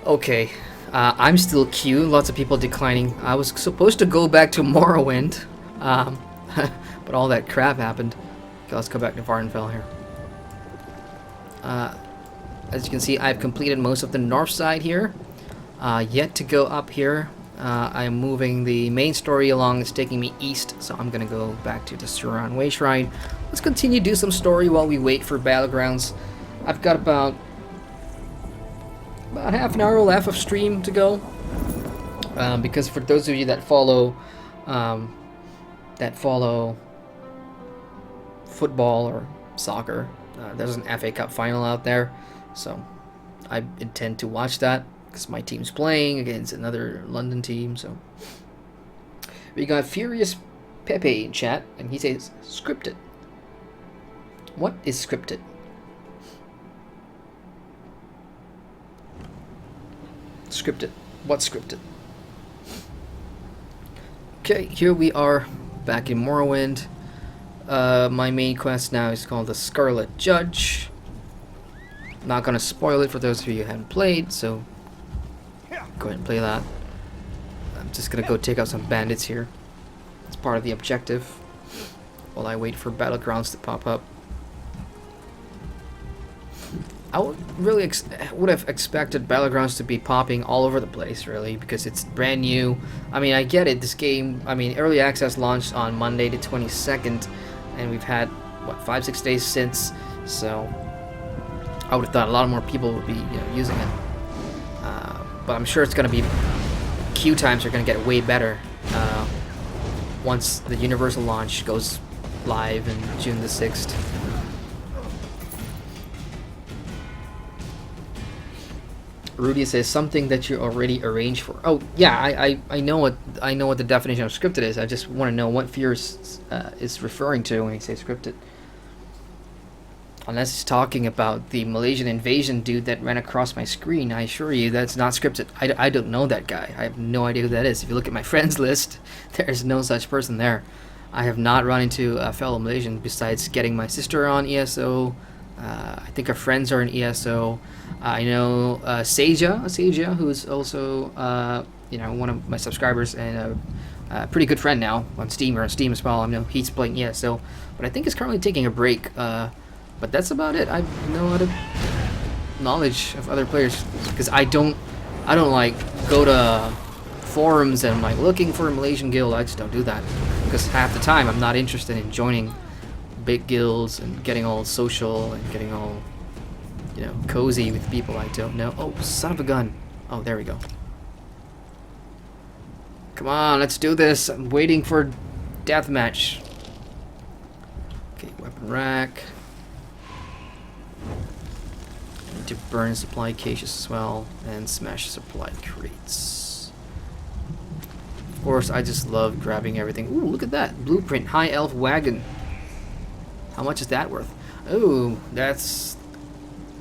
Speaker 1: Okay, I'm still queued. Lots of people declining. I was supposed to go back to Morrowind, but all that crap happened. Okay, let's go back to Vardenfell here. As you can see, I've completed most of the north side here. Yet to go up here. I'm moving the main story along. It's taking me east, so I'm gonna go back to the Sernoir and I Shrine. Let's continue to do some story while we wait for Battlegrounds. I've got about half an hour left of stream to go. Because for those of you that follow football or soccer, there's an FA Cup final out there, so I intend to watch that because my team's playing against another London team. So we got Furious Pepe in chat, and he says scripted. What is scripted? Scripted. What's scripted? Okay, here we are back in Morrowind. My main quest now is called the Scarlet Judge. Not gonna spoil it for those of you who haven't played, so go ahead and play that. I'm just gonna go take out some bandits here. It's part of the objective while I wait for Battlegrounds to pop up. I would have expected Battlegrounds to be popping all over the place, really, because it's brand new. I mean, I get it. This game, I mean, early access launched on Monday the 22nd, and we've had what 5-6 days since. So I would have thought a lot more people would be using it. But I'm sure it's going to be queue times are going to get way better once the universal launch goes live in June the 6th. Rudy says something that you already arranged for. Oh yeah, I know what the definition of scripted is. I just want to know what Fierce is referring to when he says scripted. Unless he's talking about the Malaysian invasion dude that ran across my screen, I assure you that's not scripted. I don't know that guy. I have no idea who that is. If you look at my friends list, there's no such person there. I have not run into a fellow Malaysian besides getting my sister on ESO. I think our friends are in ESO. I know Seja, who's also one of my subscribers and a pretty good friend now on Steam as well. I know he's playing ESO, but I think he's currently taking a break. But that's about it. I have no other knowledge of other players because I don't like go to forums and like looking for a Malaysian guild. I just don't do that because half the time I'm not interested in joining big guilds and getting all social and getting all cozy with people I don't know. Oh, son of a gun. Oh, there we go. Come on, let's do this. I'm waiting for Deathmatch. Okay, weapon rack. I need to burn supply caches as well and smash supply crates. Of course, I just love grabbing everything. Ooh, look at that. Blueprint, high elf wagon. How much is that worth? Oh, that's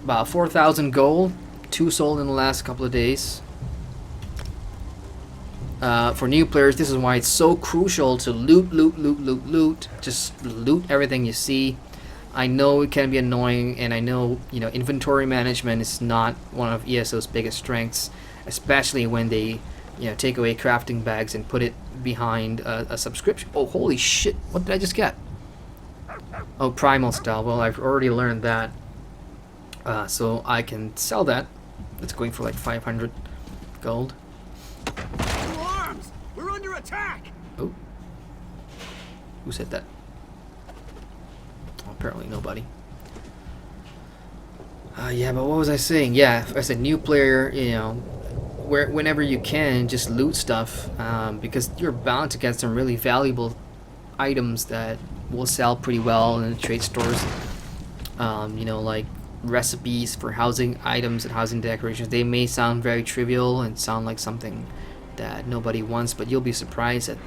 Speaker 1: about 4,000 gold. 2 sold in the last couple of days. For new players, this is why it's so crucial to loot. Just loot everything you see. I know it can be annoying, and I know inventory management is not one of ESO's biggest strengths, especially when they take away crafting bags and put it behind a subscription. Oh, holy shit! What did I just get? Oh, primal style. Well, I've already learned that, so I can sell that. It's going for like 500 gold.
Speaker 3: Alarms! We're under attack!
Speaker 1: Oh, who said that? Apparently nobody. Yeah, but what was I saying? Yeah, as a new player, whenever you can, just loot stuff, because you're bound to get some really valuable items that will sell pretty well in the trade stores. Like recipes for housing items and housing decorations. They may sound very trivial and sound like something that nobody wants, but you'll be surprised at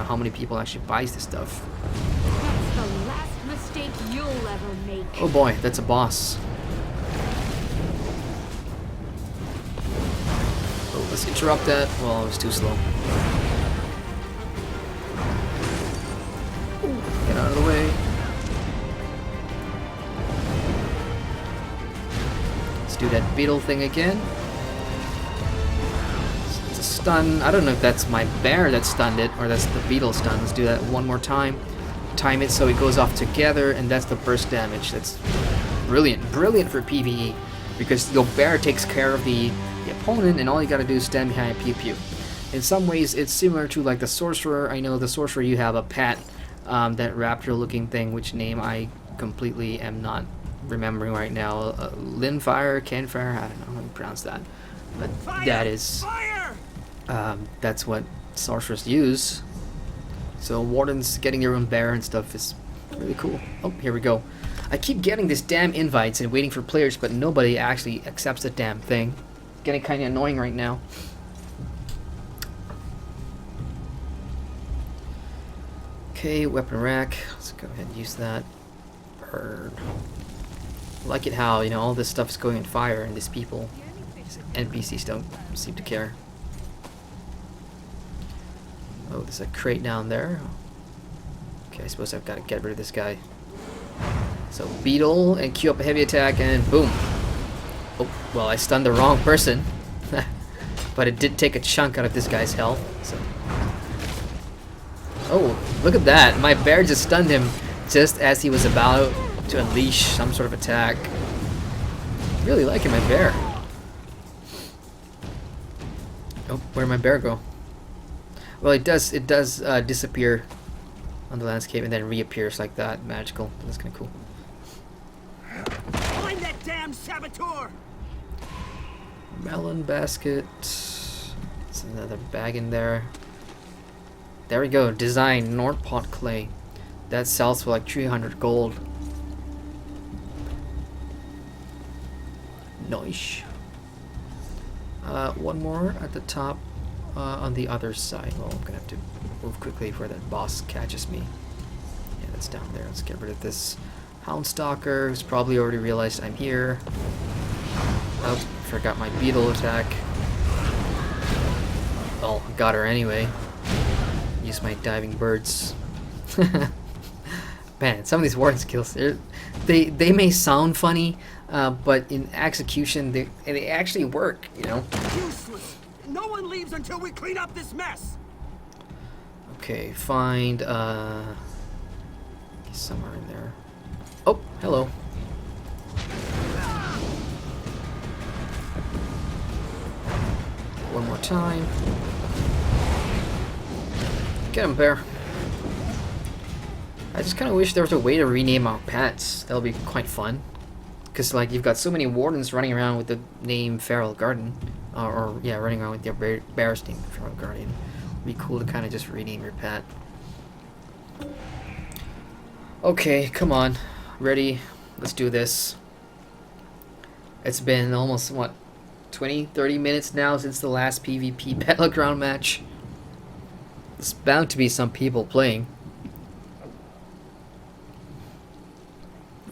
Speaker 1: how many people actually buys this stuff.
Speaker 5: That's the last mistake you'll ever make.
Speaker 1: Oh boy, that's a boss. Oh, let's interrupt that. Well, it was too slow. Get out of the way. Let's do that beetle thing again. stun. I don't know if that's my bear that stunned it or that's the beetle stun. Let's do that one more time. Time it so it goes off together, and that's the burst damage. That's brilliant. Brilliant for PvE, because your bear takes care of the opponent, and all you gotta do is stand behind pew pew. In some ways, it's similar to like the sorcerer. I know the sorcerer, you have a pet, that raptor looking thing, which name I completely am not remembering right now. Linfire, Canfire, I don't know how to pronounce that. But
Speaker 3: Fire!
Speaker 1: that is,
Speaker 3: Fire!
Speaker 1: that's what sorcerers use. So Wardens getting your own bear and stuff is really cool. Oh, here we go. I keep getting these damn invites and waiting for players, but nobody actually accepts the damn thing. Getting kind of annoying right now. Okay, weapon rack. Let's go ahead and use that. Bird. I like it how, you know, all this stuff is going in fire, and these people, these NPCs don't seem to care. Oh, there's a crate down there. Okay, I suppose I've got to get rid of this guy. So beetle and queue up a heavy attack, and boom. Oh, well, I stunned the wrong person. But it did take a chunk out of this guy's health. So. Oh, look at that. My bear just stunned him just as he was about to unleash some sort of attack. Really liking my bear. Oh, where'd my bear go? Well, it does disappear on the landscape and then reappears like that. Magical. That's kind of cool.
Speaker 3: Find that damn saboteur!
Speaker 1: Melon basket. There's another bag in there. There we go. Design Nordpot clay. That sells for like 300 gold. Nice. One more at the top on the other side. Well, I'm gonna have to move quickly before that boss catches me. Yeah, that's down there. Let's get rid of this Houndstalker, who's probably already realized I'm here. Oh, forgot my beetle attack. Oh, got her anyway. Use my diving birds. Man, some of these warden skills, they may sound funny, but in execution, they actually work, you know?
Speaker 3: Useless! No one leaves until we clean up this mess!
Speaker 1: Okay, find, somewhere in there. Oh, hello. One more time. Get him, bear. I just kind of wish there was a way to rename our pets. That'll be quite fun. Because, like, you've got so many wardens running around with the name Feral Garden. Or yeah, running around with your bear's name, Feral Guardian. It'd be cool to kind of just rename your pet. Okay, come on. Ready? Let's do this. It's been almost, what, 20-30 minutes now since the last PvP Battleground match. There's bound to be some people playing.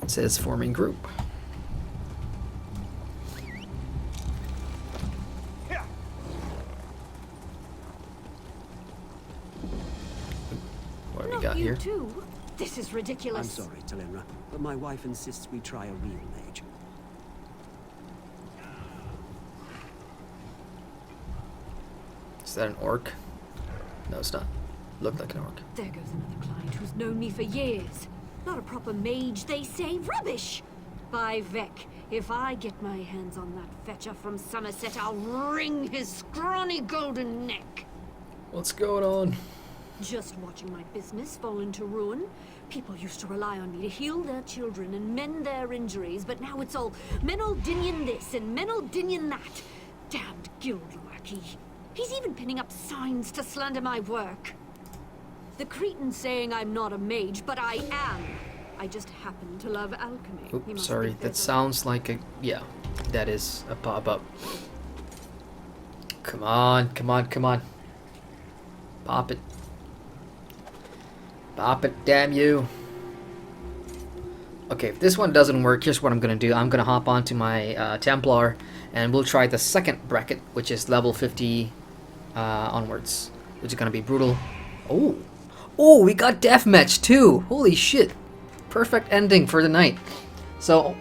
Speaker 1: It says forming group. What do we got
Speaker 5: you
Speaker 1: here?
Speaker 5: too? This is ridiculous.
Speaker 4: I'm sorry, Talenra, but my wife insists we try a real mage.
Speaker 1: Is that an orc? No, it's not. Looked like an orc.
Speaker 5: There goes another client who's known me for years. Not a proper mage, they say. Rubbish! By Vec, if I get my hands on that fetcher from Somerset, I'll wring his scrawny golden neck.
Speaker 1: What's going on?
Speaker 5: Just watching my business fall into ruin. People used to rely on me to heal their children and mend their injuries, but now it's all Menaldinian this and Menaldinian that. Damned guild lackey. He's even pinning up signs to slander my work. The Cretan's saying I'm not a mage, but I am. I just happen to love alchemy. He
Speaker 1: Oops,
Speaker 5: must
Speaker 1: sorry.
Speaker 5: think
Speaker 1: That
Speaker 5: there's a-
Speaker 1: sounds like a... Yeah, that is a pop-up. Come on, come on, come on. Pop it. Pop it, damn you. Okay, if this one doesn't work, here's what I'm going to do. I'm going to hop onto my Templar, and we'll try the second bracket, which is level 50 onwards, which is going to be brutal. Oh! Oh, we got Deathmatch too! Holy shit! Perfect ending for the night. So,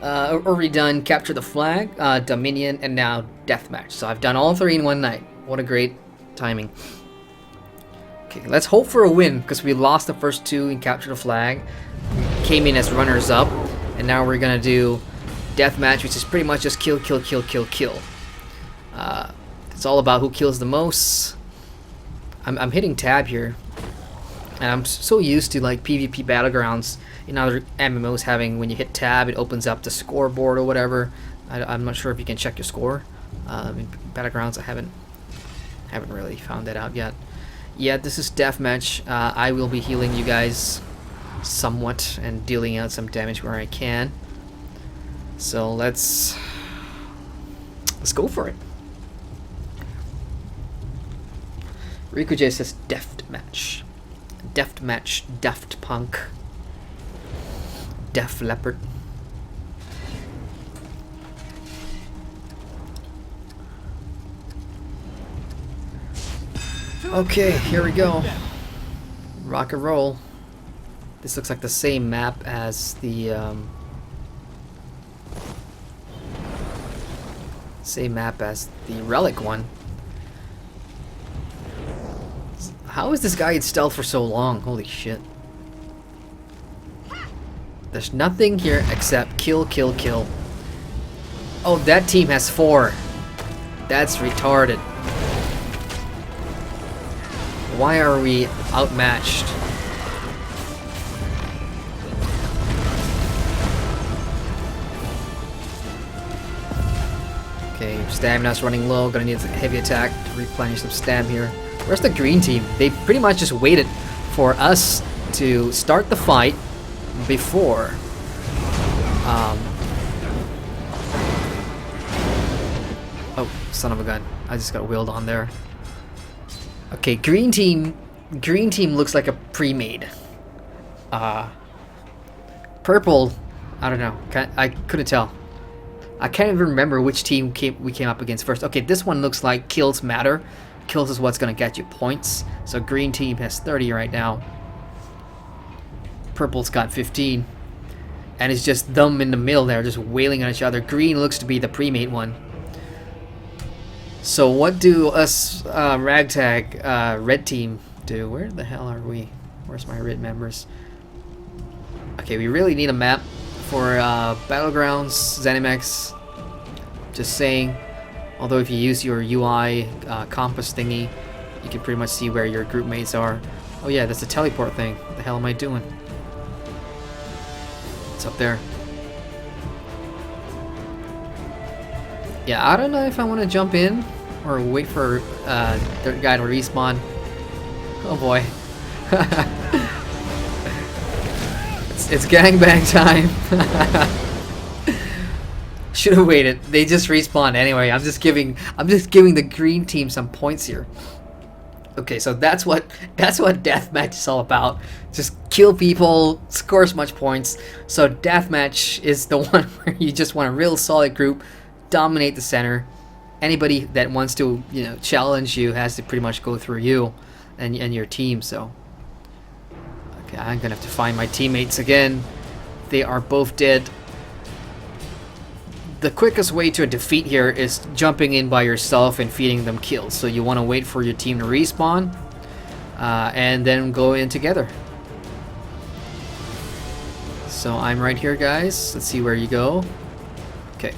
Speaker 1: already done Capture the Flag, Dominion, and now Deathmatch. So I've done all three in one night. What a great timing. Okay, let's hope for a win, because we lost the first two and captured the flag. We came in as runners-up, and now we're gonna do Deathmatch, which is pretty much just kill, kill, kill, kill, kill. It's all about who kills the most. I'm hitting tab here, and I'm so used to like PvP Battlegrounds in other MMOs having, when you hit tab, it opens up the scoreboard or whatever. I'm not sure if you can check your score. In Battlegrounds, I haven't really found that out yet. Yeah, this is Deathmatch. I will be healing you guys somewhat and dealing out some damage where I can. So let's go for it. Rikuj says Deathmatch. Deathmatch, Daft Punk, Def Leopard. Okay, here we go. Rock and roll. This looks like the same map as the Relic one. How is this guy in stealth for so long? Holy shit. There's nothing here except kill, kill, kill. Oh, that team has 4. That's retarded. Why are we outmatched? Okay, stamina's running low. Gonna need a heavy attack to replenish some stam here. Where's the green team? They pretty much just waited for us to start the fight before. Oh, son of a gun. I just got wheeled on there. Okay, green team looks like a pre-made. Purple, I don't know. I couldn't tell. I can't even remember which team we came up against first. Okay, this one looks like kills matter. Kills is what's gonna get you points. So green team has 30 right now. Purple's got 15. And it's just them in the middle there, just wailing on each other. Green looks to be the pre-made one. So what do us ragtag red team do? Where the hell are we? Where's my red members? Okay, we really need a map for Battlegrounds, ZeniMax. Just saying. Although if you use your UI compass thingy, you can pretty much see where your group mates are. Oh yeah, that's the teleport thing. What the hell am I doing? It's up there. Yeah, I don't know if I want to jump in or wait for the guy to respawn. Oh boy. it's gangbang time. Should have waited. They just respawned anyway. I'm just giving the green team some points here. Okay, so that's what deathmatch is all about. Just kill people, score as much points. So deathmatch is the one where you just want a real solid group, dominate the center. Anybody that wants to, challenge you has to pretty much go through you and your team. So okay, I'm gonna have to find my teammates again. They are both dead. The quickest way to a defeat here is jumping in by yourself and feeding them kills. So you want to wait for your team to respawn and then go in together. So I'm right here, guys. Let's see where you go. Okay.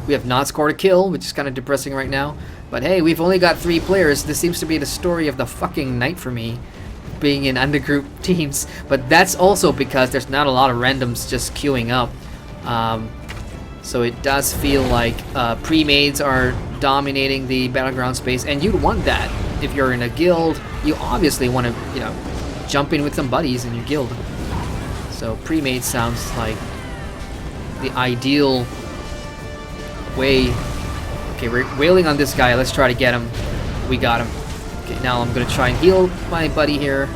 Speaker 1: We have not scored a kill, which is kind of depressing right now. But hey, we've only got 3 players. This seems to be the story of the fucking night for me, being in undergroup teams. But that's also because there's not a lot of randoms just queuing up. So it does feel like pre-mades are dominating the battleground space, and you'd want that. If you're in a guild, you obviously want to, jump in with some buddies in your guild. So pre-made sounds like the ideal way. Okay, we're wailing on this guy. Let's try to get him. We got him. Okay, now I'm gonna try and heal my buddy here.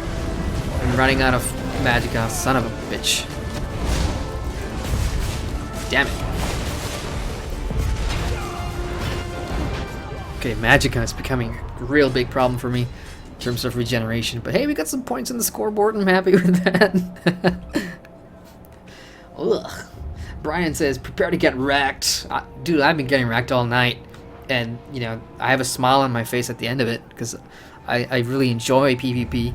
Speaker 1: I'm running out of magicka, son of a bitch. Damn it. Okay, magicka is becoming a real big problem for me in terms of regeneration. But hey, we got some points on the scoreboard, and I'm happy with that. Ugh. Brian says, prepare to get wrecked. Dude, I've been getting wrecked all night. and you know, I have a smile on my face at the end of it because I really enjoy PvP.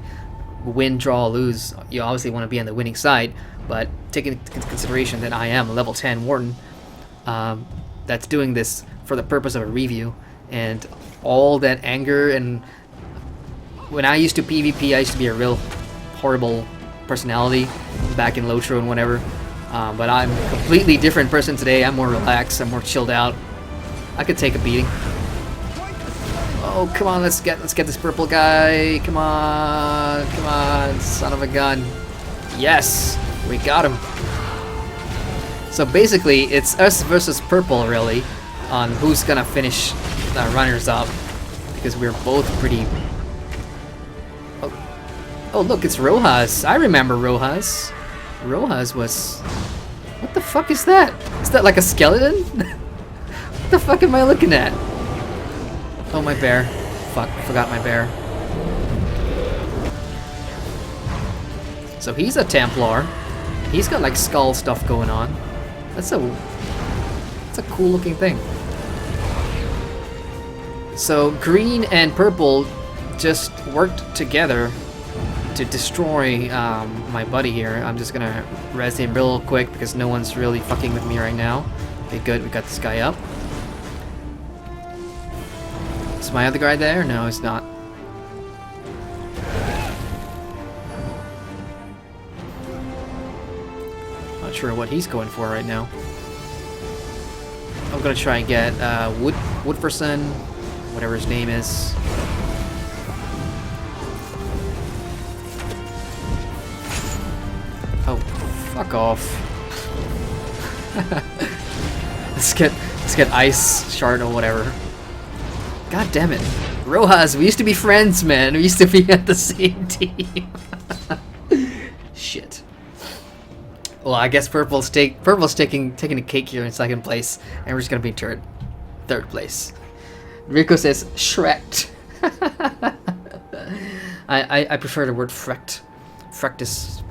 Speaker 1: Win, draw, lose, you obviously want to be on the winning side, but taking into consideration that I am a level 10 Warden, that's doing this for the purpose of a review, and all that anger. And when I used to PvP, I used to be a real horrible personality back in Lotro and whatever, but I'm a completely different person today. I'm more relaxed, I'm more chilled out. I could take a beating. Oh, come on, let's get this purple guy. Come on, son of a gun. Yes, we got him. So basically, it's us versus purple, really, on who's gonna finish the runners up, because we're both pretty. Oh, look, it's Rojas. I remember Rojas. Rojas was. What the fuck is that? Is that like a skeleton? What the fuck am I looking at? Oh, my bear. Fuck, I forgot my bear. So he's a Templar. He's got like skull stuff going on. That's a cool looking thing. So green and purple just worked together to destroy my buddy here. I'm just gonna res him real quick because no one's really fucking with me right now. Okay, good, we got this guy up. Is my other guy there? No, he's not. Not sure what he's going for right now. I'm gonna try and get Woodferson, whatever his name is. Oh, fuck off. let's get ice shard or whatever. God damn it. Rojas, we used to be friends, man. We used to be at the same team. Shit. Well, I guess Purple's taking a cake here in second place, and we're just gonna be third place. Rico says Shreked. I prefer the word frecked. Frecked is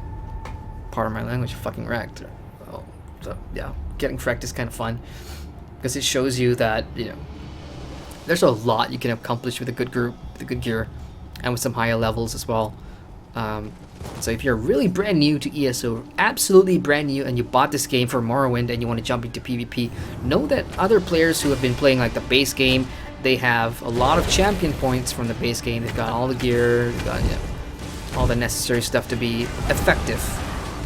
Speaker 1: part of my language. Fucking wrecked. Oh, so yeah, getting frecked is kind of fun because it shows you that, you know, there's a lot you can accomplish with a good group, with a good gear, and with some higher levels as well. So if you're really brand new to ESO, absolutely brand new, and you bought this game for Morrowind and you want to jump into PvP, know that other players who have been playing like the base game, they have a lot of champion points from the base game. They've got all the gear, they've got, you know, all the necessary stuff to be effective.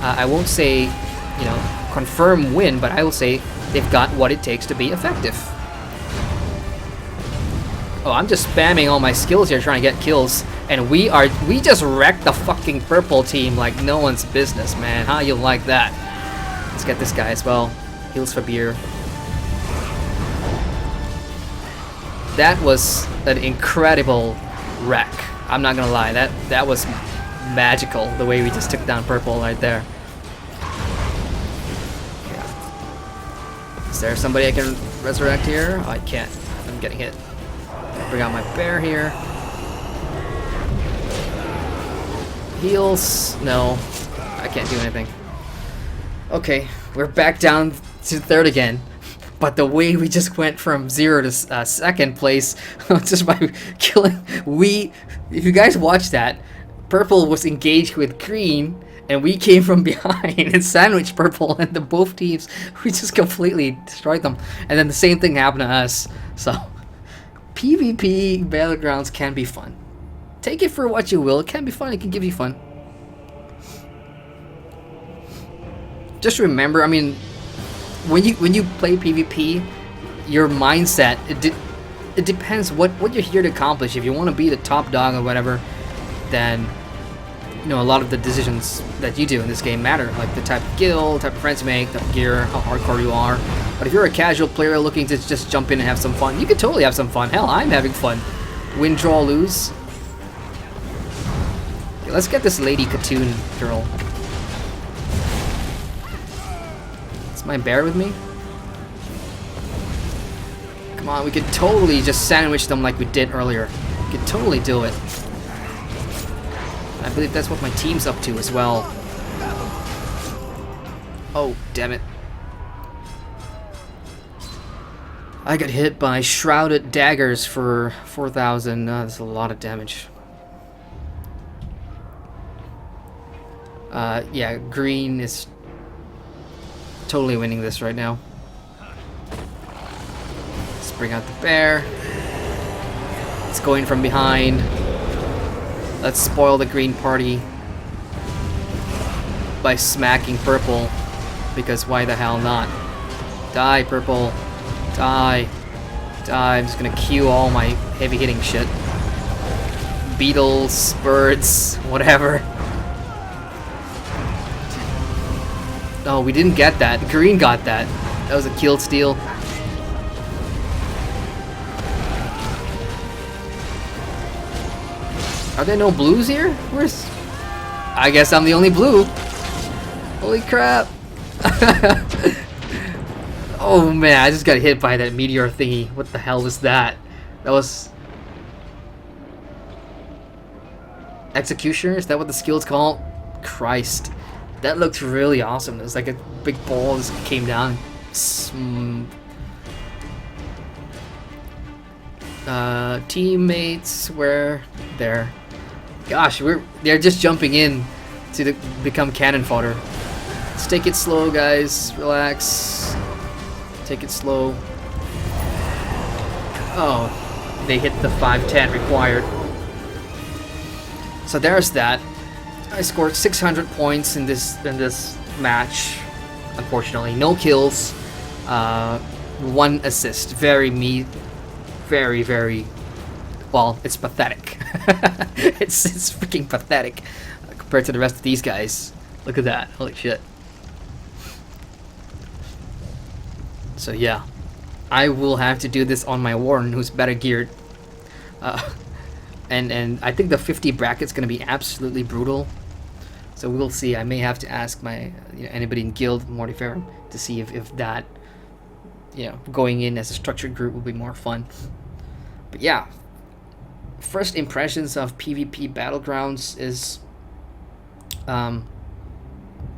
Speaker 1: I won't say, you know, confirm win, but I will say they've got what it takes to be effective. Oh, I'm just spamming all my skills here trying to get kills, and we just wrecked the fucking purple team like no one's business, man. How you like that? Let's get this guy as well. Heals for beer. That was an incredible wreck. I'm not gonna lie, that was magical, the way we just took down purple right there. Yeah. Is there somebody I can resurrect here? Oh, I can't. I'm getting hit. Bring out my bear here. Heals. No, I can't do anything. Okay, we're back down to third again. But the way we just went from 0 to second place, just by killing, if you guys watched that, purple was engaged with green, and we came from behind and sandwiched purple, and both teams, we just completely destroyed them. And then the same thing happened to us. So PvP Battlegrounds can be fun. Take it for what you will. It can be fun. It can give you fun. Just remember, I mean, when you play PvP, your mindset, it depends what you're here to accomplish. If you want to be the top dog or whatever, then, you know, a lot of the decisions that you do in this game matter, like the type of guild, type of friends you make, type of gear, how hardcore you are. But if you're a casual player looking to just jump in and have some fun, you can totally have some fun. Hell, I'm having fun. Win, draw, lose. Okay, let's get this lady Katoon girl. Is my bear with me? Come on, we could totally just sandwich them like we did earlier. We could totally do it. I believe that's what my team's up to as well. Oh, damn it. I got hit by shrouded daggers for 4,000. That's a lot of damage. Yeah, green is totally winning this right now. Let's bring out the bear. It's going from behind. Let's spoil the green party by smacking purple, because why the hell not? Die, purple. Die. Die. I'm just gonna queue all my heavy hitting shit. Beetles, birds, whatever. Oh, we didn't get that. Green got that. That was a kill steal. Are there no blues here? Where's... I guess I'm the only blue. Holy crap. Oh man, I just got hit by that meteor thingy. What the hell was that? That was... Executioner? Is that what the skill's called? Christ. That looked really awesome. It was like a big ball just came down. Teammates, where there? Gosh, they're just jumping in to become cannon fodder. Let's take it slow, guys. Relax. Take it slow. Oh, they hit the 510 required. So there's that. I scored 600 points in this match. Unfortunately, no kills, 1 assist. Very, very. Well, it's pathetic. it's freaking pathetic compared to the rest of these guys. Look at that! Holy shit! So yeah, I will have to do this on my Warden, who's better geared. And I think the 50 bracket's gonna be absolutely brutal. So we'll see. I may have to ask my anybody in guild Mortiferum to see if that going in as a structured group will be more fun. But yeah, first impressions of PvP Battlegrounds is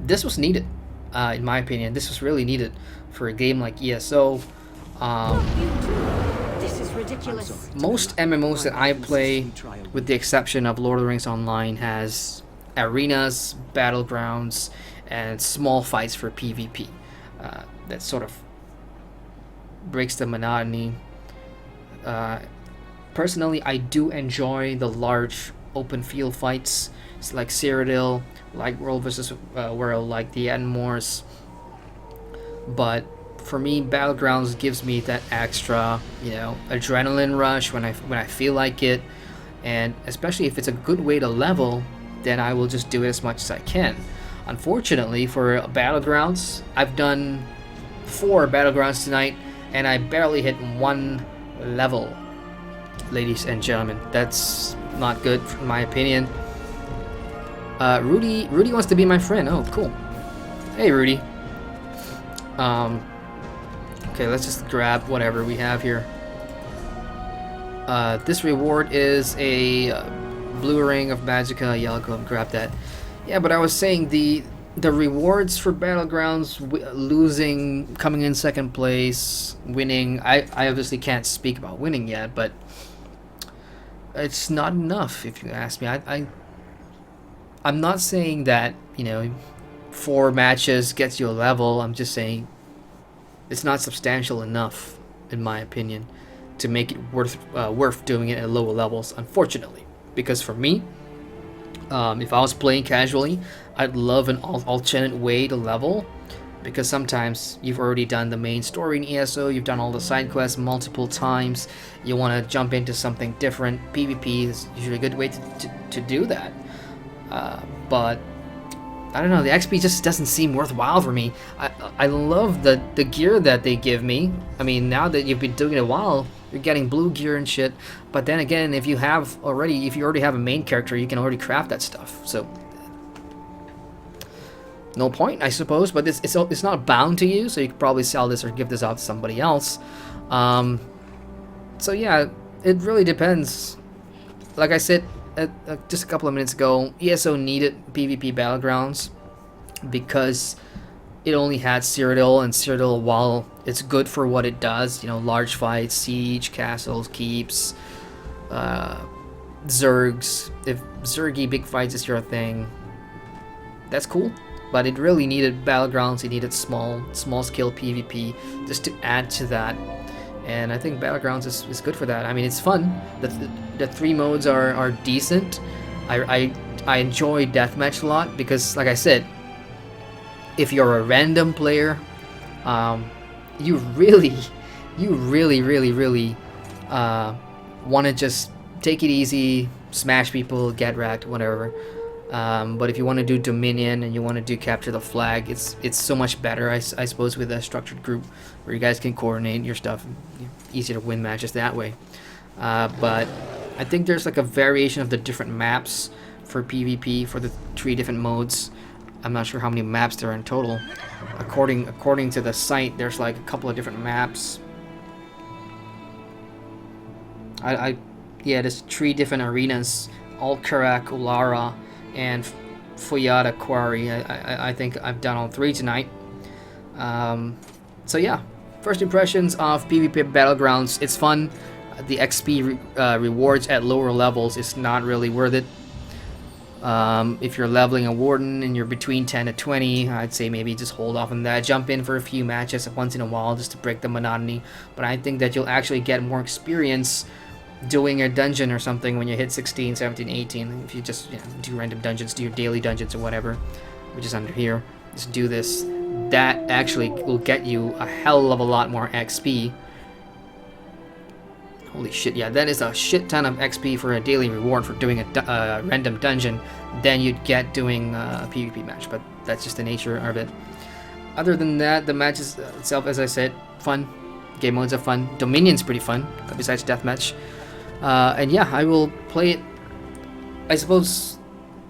Speaker 1: this was needed, in my opinion. This was really needed for a game like ESO.
Speaker 5: This is ridiculous.
Speaker 1: Most MMOs that I play, with the exception of Lord of the Rings Online, has arenas, battlegrounds, and small fights for PvP. That sort of breaks the monotony. Personally, I do enjoy the large open field fights. It's like Cyrodiil, like World versus World, like the Edmores. But for me, Battlegrounds gives me that extra, adrenaline rush when I feel like it, and especially if it's a good way to level, then I will just do it as much as I can. Unfortunately, for Battlegrounds, I've done 4 Battlegrounds tonight, and I barely hit 1 level. Ladies and gentlemen, that's not good in my opinion. Rudy wants to be my friend. Oh, cool. Hey, Rudy. Okay, let's just grab whatever we have here. This reward is a blue ring of Magicka. Yeah, I'll go and grab that. Yeah, but I was saying the rewards for Battlegrounds, losing, coming in second place, winning. I obviously can't speak about winning yet, but it's not enough if you ask me. I'm not saying that 4 matches gets you a level. I'm just saying it's not substantial enough, in my opinion, to make it worth doing it at lower levels, unfortunately. Because for me, if I was playing casually, I'd love an alternate way to level, because sometimes you've already done the main story in ESO, you've done all the side quests multiple times, you want to jump into something different. PvP is usually a good way to do that. But I don't know, the XP just doesn't seem worthwhile for me. I love the gear that they give me. I mean, now that you've been doing it a while, you're getting blue gear and shit. But then again, if you already have a main character, you can already craft that stuff. So no point, I suppose. But it's not bound to you, so you could probably sell this or give this out to somebody else. So yeah, it really depends. Like I said just a couple of minutes ago, ESO needed PvP Battlegrounds because it only had Cyrodiil, and Cyrodiil, while it's good for what it does, you know, large fights, siege, castles, keeps, Zergs. If Zergy big fights is your thing, that's cool. But it really needed Battlegrounds, it needed small scale PvP just to add to that. And I think Battlegrounds is good for that. I mean, it's fun. The 3 modes are decent. I enjoy Deathmatch a lot because, like I said, if you're a random player, you really want to just take it easy, smash people, get wrecked, whatever. But if you want to do Dominion and you want to do capture the flag, it's so much better, I suppose, with a structured group where you guys can coordinate your stuff. Easier to win matches that way. But I think there's like a variation of the different maps for PvP for the 3 different modes. I'm not sure how many maps there are in total. According to the site, there's like a couple of different maps. Yeah, there's 3 different arenas: Alcarak, Ulara, and Fuyada Quarry. I think I've done all 3 tonight. So yeah, first impressions of PvP Battlegrounds. It's fun. The XP rewards at lower levels is not really worth it. If you're leveling a Warden and you're between 10 to 20, I'd say maybe just hold off on that. Jump in for a few matches once in a while just to break the monotony. But I think that you'll actually get more experience doing a dungeon or something when you hit 16, 17, 18. If you just do random dungeons, do your daily dungeons or whatever, which is under here. Just do this. That actually will get you a hell of a lot more XP. Holy shit, yeah, that is a shit ton of XP for a daily reward for doing a random dungeon than you'd get doing a PvP match, but that's just the nature of it. Other than that, the matches itself, as I said, fun. Game modes are fun. Dominion's pretty fun, besides Deathmatch. And yeah, I will play it. I suppose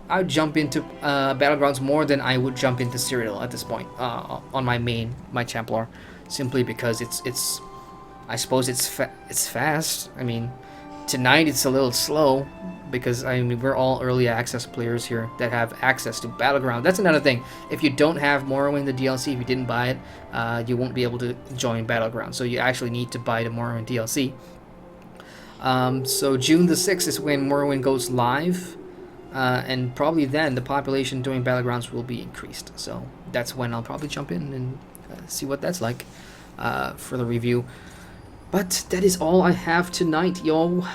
Speaker 1: I would jump into Battlegrounds more than I would jump into Cyrodiil at this point on my Templar, simply because it's I suppose it's fast. I mean, tonight it's a little slow because I mean we're all early access players here that have access to Battleground. That's another thing. If you don't have Morrowind the DLC, if you didn't buy it, you won't be able to join Battleground. So you actually need to buy the Morrowind DLC. So June the 6th is when Morrowind goes live, and probably then the population doing Battlegrounds will be increased. So that's when I'll probably jump in and see what that's like for the review. But that is all I have tonight, yo.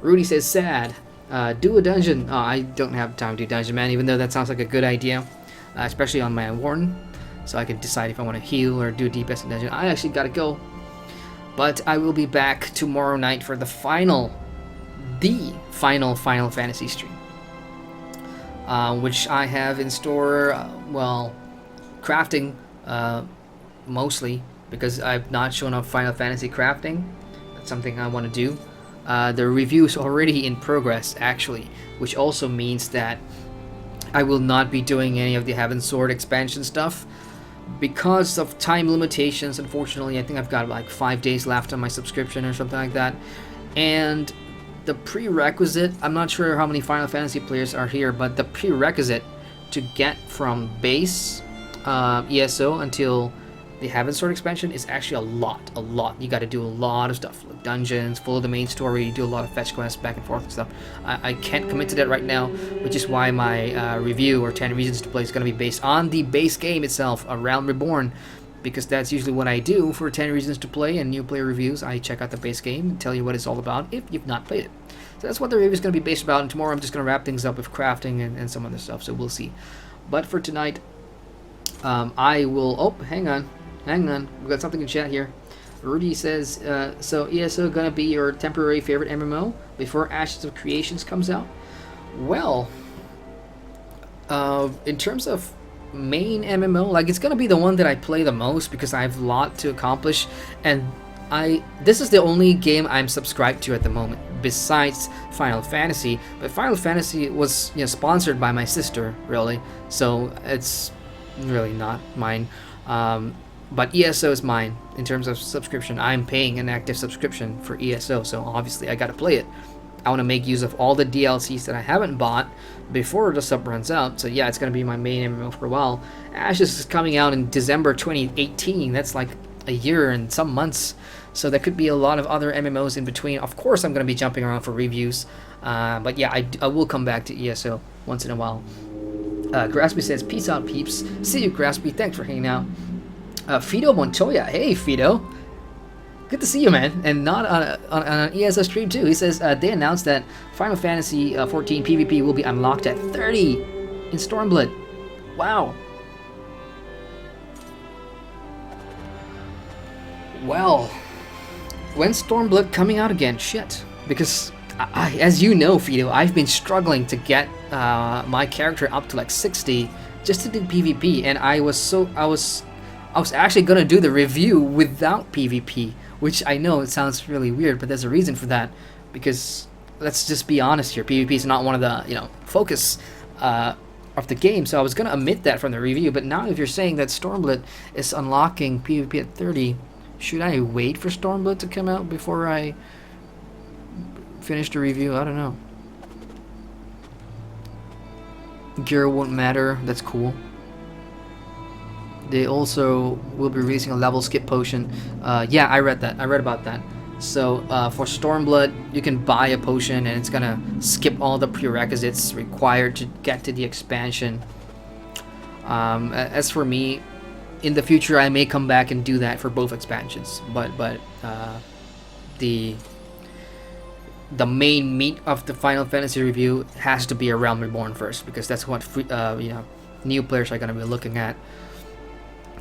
Speaker 1: Rudy says sad. Do a dungeon. Oh, I don't have time to do dungeon, man, even though that sounds like a good idea, especially on my Warden. So I can decide if I want to heal or do DPS in dungeon. I actually gotta go. But I will be back tomorrow night for the final Final Fantasy stream. Which I have in store, well, crafting, mostly. Because I've not shown up Final Fantasy crafting. That's something I want to do. The review is already in progress, actually, which also means that I will not be doing any of the Heaven Sword expansion stuff because of time limitations. Unfortunately, I think I've got like 5 days left on my subscription or something like that. And the prerequisite, I'm not sure how many Final Fantasy players are here, but the prerequisite to get from base ESO until the Heaven Sword expansion is actually a lot. You got to do a lot of stuff, like dungeons, follow the main story, do a lot of fetch quests back and forth and stuff. I can't commit to that right now, which is why my review or 10 Reasons to Play is going to be based on the base game itself, A Realm Reborn, because that's usually what I do for 10 Reasons to Play and new player reviews. I check out the base game and tell you what it's all about if you've not played it. So that's what the review is going to be based about, and tomorrow I'm just going to wrap things up with crafting and some other stuff, so we'll see. But for tonight, I will... Oh, hang on. We got something in chat here. Rudy says, so ESO gonna be your temporary favorite MMO before Ashes of Creations comes out? Well, in terms of main MMO, like it's gonna be the one that I play the most because I have a lot to accomplish, and this is the only game I'm subscribed to at the moment besides Final Fantasy. But Final Fantasy was sponsored by my sister, really, so it's really not mine. But ESO is mine in terms of subscription. I'm paying an active subscription for ESO, so obviously I gotta play it. I want to make use of all the DLCs that I haven't bought before the sub runs out. So yeah, it's going to be my main MMO for a while. Ashes is coming out in December 2018. That's like a year and some months. So there could be a lot of other MMOs in between. Of course, I'm going to be jumping around for reviews. But yeah, I will come back to ESO once in a while. Graspy says, peace out, peeps. See you, Graspy. Thanks for hanging out. Fido Montoya. Hey, Fido. Good to see you, man. And not on an ESO stream, too. He says, they announced that Final Fantasy 14 PvP will be unlocked at 30 in Stormblood. Wow. Well, when's Stormblood coming out again? Shit. Because, as you know, Fido, I've been struggling to get my character up to like 60 just to do PvP. And I was actually going to do the review without PvP. Which I know it sounds really weird, but there's a reason for that. Because let's just be honest here, PvP is not one of the focus of the game. So I was gonna omit that from the review. But now if you're saying that Stormblood is unlocking PvP at 30, should I wait for Stormblood to come out before I finish the review? I don't know. Gear won't matter. That's cool. They also will be releasing a level skip potion. Yeah, I read that. I read about that. So for Stormblood, you can buy a potion and it's gonna skip all the prerequisites required to get to the expansion. As for me, in the future I may come back and do that for both expansions. But the main meat of the Final Fantasy review has to be a Realm Reborn first, because that's what new players are gonna be looking at.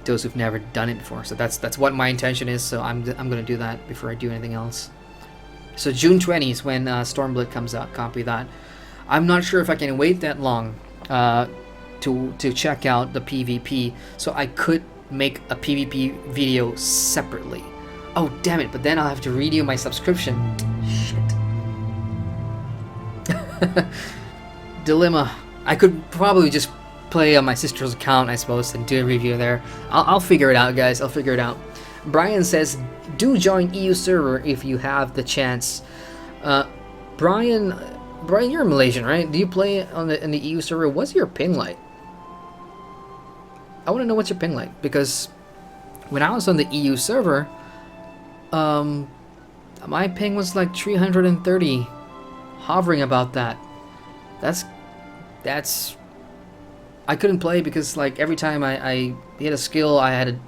Speaker 1: Those who've never done it before. So that's what my intention is. So I'm gonna do that before I do anything else. So June 20th is when Stormblood comes out. Copy that. I'm not sure if I can wait that long to check out the PvP. So I could make a PvP video separately. Oh damn it! But then I'll have to renew my subscription. Shit. Dilemma. I could probably just play on my sister's account, I suppose, and do a review there. I'll figure it out, guys. I'll figure it out. Brian says, do join EU server if you have the chance. Brian, you're Malaysian, right? Do you play on the EU server? What's your ping like? I want to know what's your ping like, because when I was on the EU server, my ping was like 330, hovering about that. That's I couldn't play because like every time I hit a skill, I had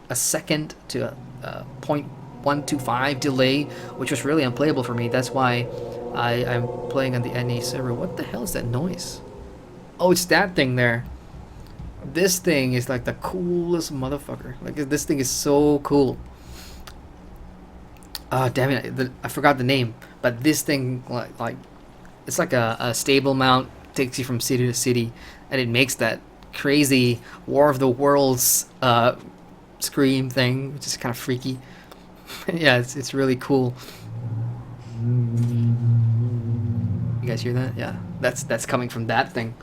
Speaker 1: a second to a 0.125 delay, which was really unplayable for me. That's why I'm playing on the NA server. What the hell is that noise? Oh, it's that thing there. This thing is like the coolest motherfucker. Like, this thing is so cool. Damn it, I forgot the name. But this thing, like it's like a stable mount. Takes you from city to city, and it makes that crazy War of the Worlds scream thing, which is kind of freaky. Yeah, it's really cool. You guys hear that? Yeah, that's coming from that thing.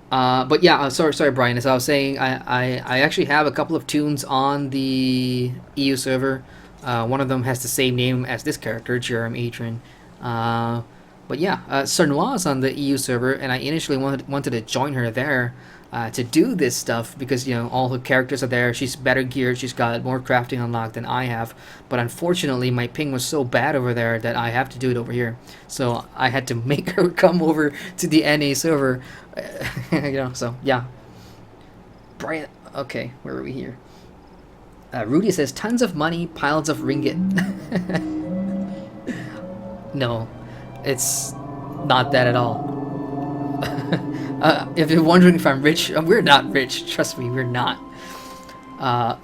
Speaker 1: But yeah, sorry, Brian. As I was saying, I actually have a couple of tunes on the EU server. One of them has the same name as this character, Jeremy Adrian. But yeah, Sernoir is on the EU server, and I initially wanted to join her there to do this stuff because, you know, all her characters are there. She's better geared. She's got more crafting unlocked than I have. But unfortunately, my ping was so bad over there that I have to do it over here. So I had to make her come over to the NA server. You know, so yeah. Brian, okay, where are we here? Rudy says, tons of money, piles of ringgit. No. It's not that at all. If you're wondering if I'm rich, we're not rich. Trust me, we're not.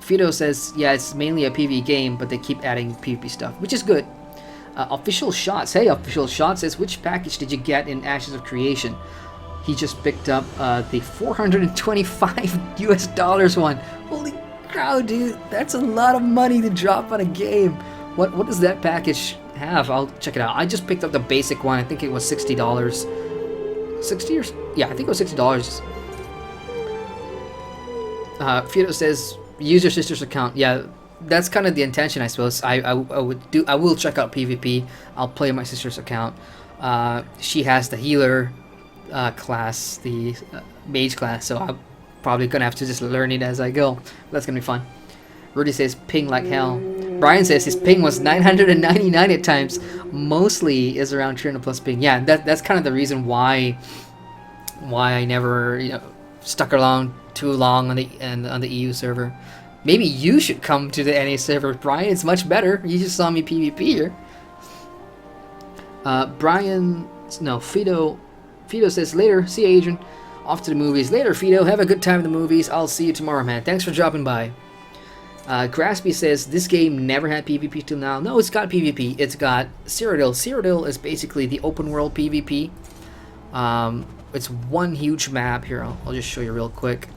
Speaker 1: Fido says, yeah, it's mainly a PvE game, but they keep adding PvP stuff, which is good. Official Shots. Hey, Official Shots says, which package did you get in Ashes of Creation? He just picked up the $425 US one. Holy cow, dude. That's a lot of money to drop on a game. What does that package have? I'll check it out. I just picked up the basic one. I think it was $60. 60 or yeah, I think it was $60. Fido says use your sister's account. Yeah, that's kind of the intention, I suppose. I will check out PvP. I'll play my sister's account. She has the healer class, the mage class, so I'm probably gonna have to just learn it as I go. That's gonna be fun. Rudy says ping like hell. Brian says his ping was 999 at times. Mostly is around 300 plus ping. Yeah, that's kind of the reason why I never stuck around too long on the EU server. Maybe you should come to the NA server, Brian. It's much better. You just saw me PvP here. Fido says later. See you, Adrian. Off to the movies later. Fido, have a good time in the movies. I'll see you tomorrow, man. Thanks for dropping by. Graspy says this game never had PvP till now. No, it's got PvP. It's got Cyrodiil. Cyrodiil is basically the open world PvP. It's one huge map here. I'll just show you real quick.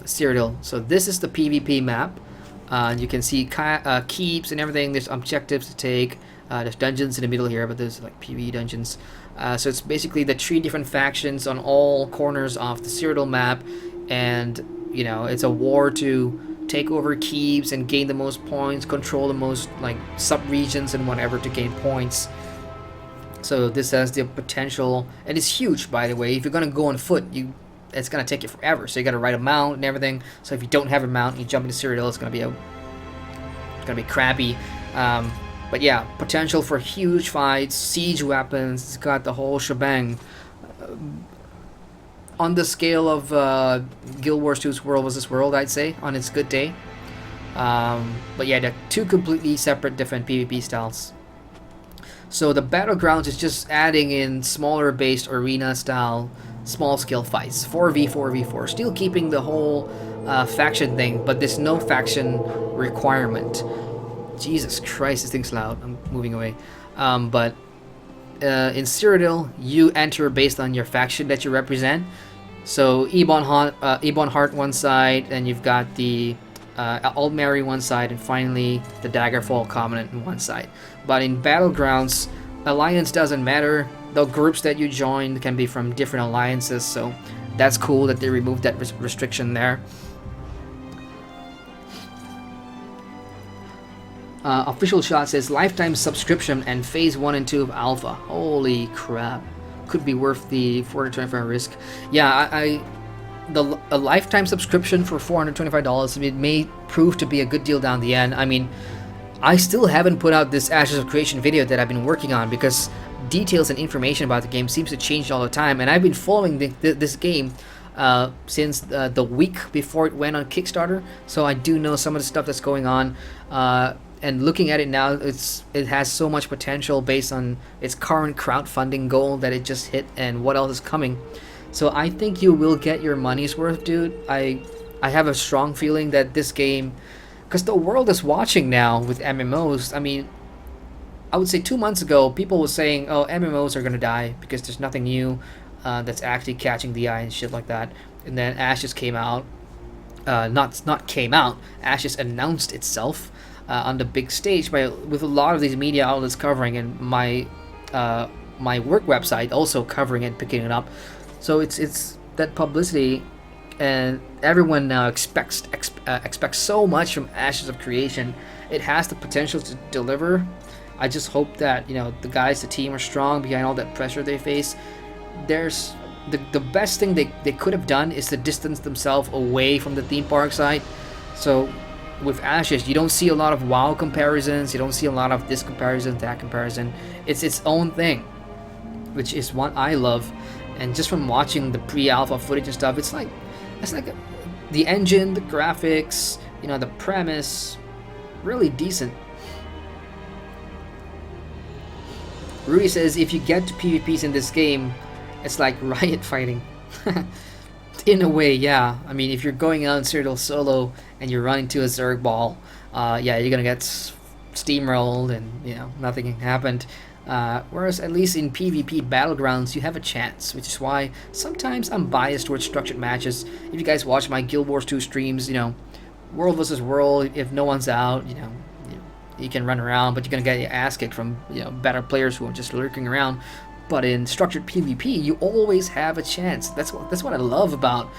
Speaker 1: Cyrodiil. So this is the PvP map. You can see keeps and everything. There's objectives to take. There's dungeons in the middle here, but there's like PvE dungeons. So it's basically the 3 different factions on all corners of the Cyrodiil map, and it's a war to take over keeps and gain the most points, control the most like sub-regions and whatever to gain points. So this has the potential, and it's huge, by the way. If you're gonna go on foot, it's gonna take you forever. So you gotta ride a mount and everything. So if you don't have a mount, and you jump into Cyrodiil, it's gonna be crappy. But yeah, potential for huge fights, siege weapons. It's got the whole shebang. On the scale of Guild Wars 2's World vs. World, I'd say, on its good day. But yeah, they're 2 completely separate different PvP styles. So the Battlegrounds is just adding in smaller based arena style, small scale fights. 4v4v4. Still keeping the whole faction thing, but there's no faction requirement. Jesus Christ, this thing's loud. I'm moving away. But in Cyrodiil, you enter based on your faction that you represent. So Ebon Heart one side, and you've got the Aldmeri one side, and finally the Daggerfall Covenant on one side. But in Battlegrounds, alliance doesn't matter. The groups that you join can be from different alliances, so that's cool that they removed that restriction there. Official Shot says lifetime subscription and phase 1 and 2 of alpha. Holy crap. Could be worth the $425 risk. Yeah, a lifetime subscription for $425, it may prove to be a good deal down the end. I mean, I still haven't put out this Ashes of Creation video that I've been working on because details and information about the game seems to change all the time, and I've been following this game since the week before it went on Kickstarter, so I do know some of the stuff that's going on. And looking at it now, it has so much potential based on its current crowdfunding goal that it just hit and what else is coming. So I think you will get your money's worth, dude. I have a strong feeling that this game, because the world is watching now with MMOs. I mean, I would say 2 months ago, people were saying, oh, MMOs are going to die because there's nothing new that's actually catching the eye and shit like that. And then Ashes came out. Not came out. Ashes announced itself on the big stage with a lot of these media outlets covering, and my work website also covering it, picking it up. So it's that publicity, and everyone now expects so much from Ashes of Creation. It has the potential to deliver. I just hope that the guys, the team, are strong behind all that pressure they face. There's the best thing they could have done is to distance themselves away from the theme park side. So with Ashes, you don't see a lot of WoW comparisons. You don't see a lot of this comparison, that comparison. It's its own thing, which is what I love. And just from watching the pre-alpha footage and stuff, it's like the engine, the graphics, the premise, really decent. Rudy says if you get to PvPs in this game, it's like riot fighting. In a way, yeah. I mean, if you're going out in Cyrodiil solo and you're running to a Zerg ball, yeah, you're gonna get steamrolled and nothing happened. Whereas at least in PvP Battlegrounds, you have a chance, which is why sometimes I'm biased towards structured matches. If you guys watch my Guild Wars 2 streams, World vs. World, if no one's out, you can run around, but you're gonna get your ass kicked from better players who are just lurking around. But in structured PvP, you always have a chance. That's what I love about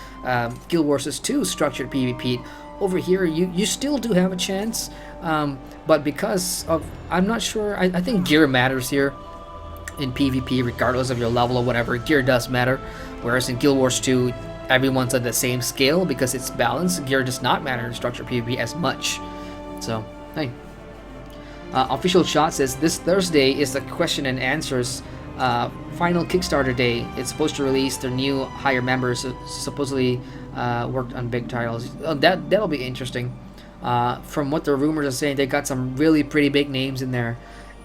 Speaker 1: Guild Wars 2 structured PvP. over here, you still do have a chance, but because of, I'm not sure, I think gear matters here in PvP, regardless of your level or whatever. Gear does matter, whereas in Guild Wars 2, everyone's on the same scale because it's balanced. Gear does not matter in structured PvP as much. So, hey. Official Shot says, this Thursday is the question and answers final Kickstarter day. It's supposed to release their new hire members, supposedly worked on big titles. That'll be interesting. From what the rumors are saying, they got some really pretty big names in there.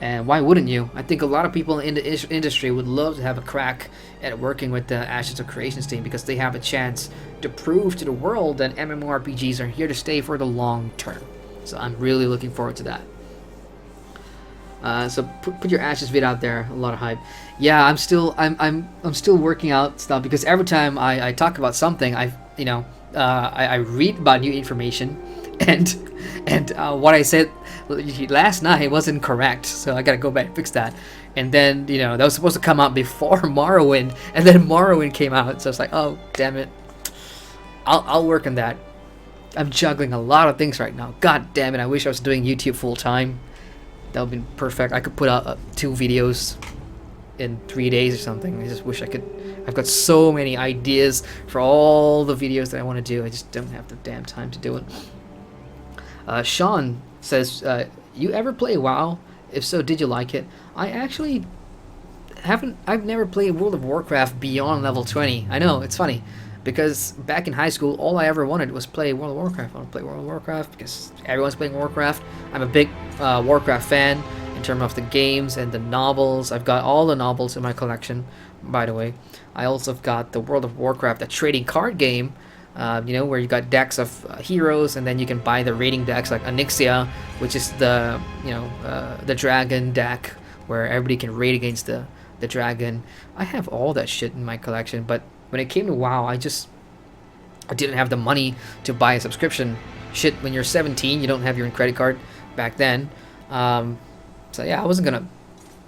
Speaker 1: And why wouldn't you? I think a lot of people in the industry would love to have a crack at working with the Ashes of Creations team, because they have a chance to prove to the world that MMORPGs are here to stay for the long term. So I'm really looking forward to that. So put your Ashes vid out there. A lot of hype. Yeah, I'm still working out stuff, because every time I talk about something, I read about new information, and what I said last night wasn't correct, so I gotta go back and fix that. And then that was supposed to come out before Morrowind, and then Morrowind came out, so it's like, oh damn it. I'll work on that. I'm juggling a lot of things right now. God damn it! I wish I was doing YouTube full time. That would be perfect. I could put out 2 videos in 3 days or something. I just wish I could. I've got so many ideas for all the videos that I want to do. I just don't have the damn time to do it. Sean says, you ever play WoW? If so, did you like it? I actually haven't. I've never played World of Warcraft beyond level 20. I know, it's funny, because back in high school, all I ever wanted was play World of Warcraft. I want to play World of Warcraft because everyone's playing Warcraft. I'm a big Warcraft fan in terms of the games and the novels. I've got all the novels in my collection, by the way. I also have got the World of Warcraft, a trading card game, where you got decks of heroes, and then you can buy the raiding decks like Onyxia, which is the dragon deck where everybody can raid against the dragon. I have all that shit in my collection, but when it came to WoW, I didn't have the money to buy a subscription. Shit, when you're 17, you don't have your own credit card back then. So yeah, I wasn't gonna.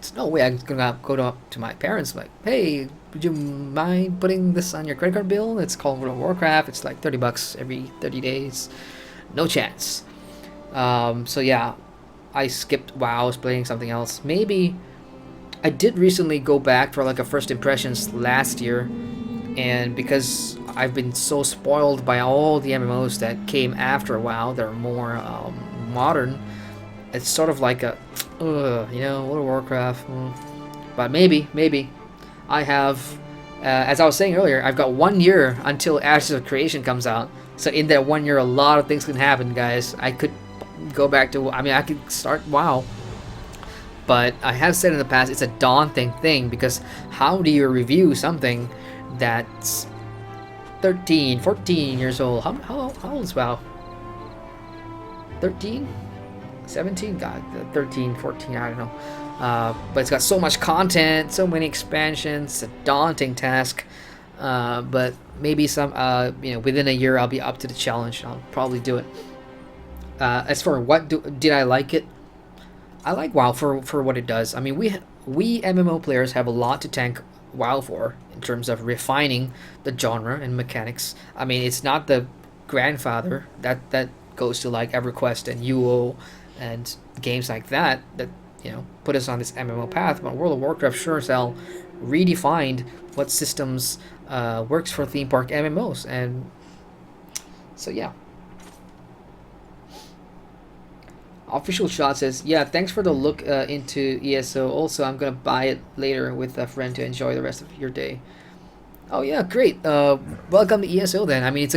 Speaker 1: There's no way I was gonna go to my parents like, hey, would you mind putting this on your credit card bill? It's called World of Warcraft. It's like $30 every 30 days. No chance. So yeah, I skipped WoW. I was playing something else. Maybe I did recently go back for like a first impressions last year. And because I've been so spoiled by all the MMOs that came after WoW, they're more modern. It's sort of like a, World of Warcraft. But maybe. I have, as I was saying earlier, I've got 1 year until Ashes of Creation comes out. So in that 1 year, a lot of things can happen, guys. I could go back to, I could start WoW. But I have said in the past, it's a daunting thing, because how do you review something that's 13, 14 years old? How old is WoW? 13? 17? God, 13, 14, I don't know. But it's got so much content, so many expansions. It's a daunting task. But maybe within a year I'll be up to the challenge. I'll probably do it. As for did I like it? I like WoW for what it does. I mean, we MMO players have a lot to thank WoW for in terms of refining the genre and mechanics. I mean, it's not the grandfather that goes to like EverQuest and UO and games like that put us on this MMO path. But World of Warcraft sure as hell redefined what systems works for theme park MMOs, and so yeah. Official Shot says, yeah, thanks for the look into ESO. Also, I'm gonna buy it later with a friend to enjoy the rest of your day. Oh yeah, great. Welcome to ESO then. I mean,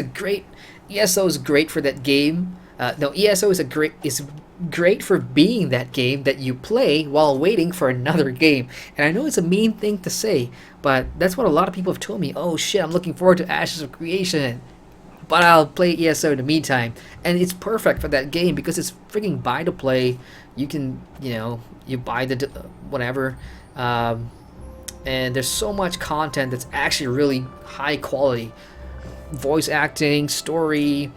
Speaker 1: ESO is great for that game. ESO is great for being that game that you play while waiting for another game. And I know it's a mean thing to say, but that's what a lot of people have told me. Oh shit, I'm looking forward to Ashes of Creation, but I'll play ESO in the meantime. And it's perfect for that game because it's freaking buy to play. You can, you buy the whatever. And there's so much content that's actually really high quality. Voice acting, story,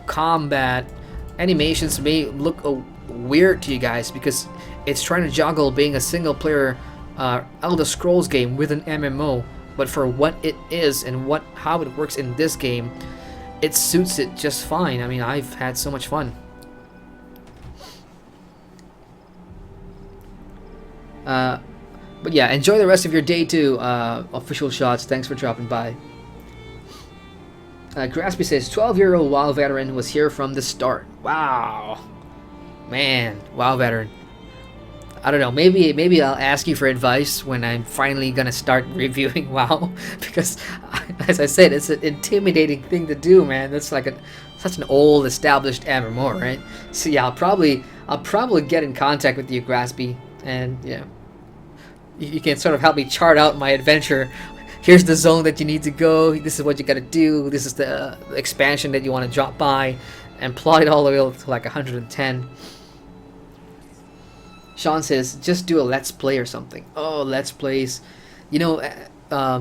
Speaker 1: combat. Animations may look weird to you guys because it's trying to juggle being a single player Elder Scrolls game with an MMO. But for what it is and how it works in this game, it suits it just fine. I mean, I've had so much fun. But yeah, enjoy the rest of your day too, Official Shots. Thanks for dropping by. Graspy says, 12-year-old WoW veteran was here from the start. Wow. Man, WoW veteran. I don't know, maybe I'll ask you for advice when I'm finally gonna start reviewing WoW, because as I said, it's an intimidating thing to do, man. That's like such an old established MMO, right? So yeah, I'll probably get in contact with you, Graspy, and yeah, you can sort of help me chart out my adventure. Here's the zone that you need to go. This is what you gotta do. This is the expansion that you want to drop by, and plot it all the way up to like 110. Sean says, just do a let's play or something. Oh, let's plays. You know,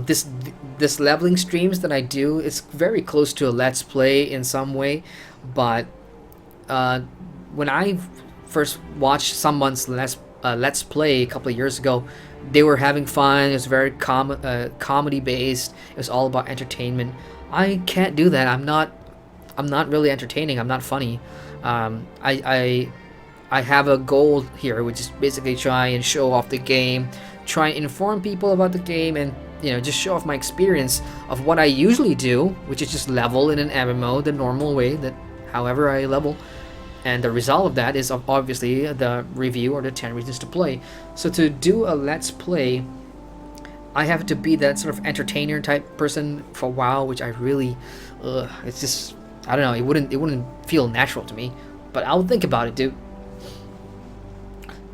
Speaker 1: this leveling streams that I do, it's very close to a let's play in some way. But when I first watched someone's let's play a couple of years ago, they were having fun. It was very comedy based. It was all about entertainment. I can't do that. I'm not really entertaining. I'm not funny. I have a goal here, which is basically try and show off the game, try and inform people about the game, and just show off my experience of what I usually do, which is just level in an MMO the normal way, that however I level. And the result of that is obviously the review or the 10 reasons to play. So to do a let's play, I have to be that sort of entertainer type person for WoW, which I really, it's just, I don't know, it wouldn't feel natural to me. But I'll think about it, dude.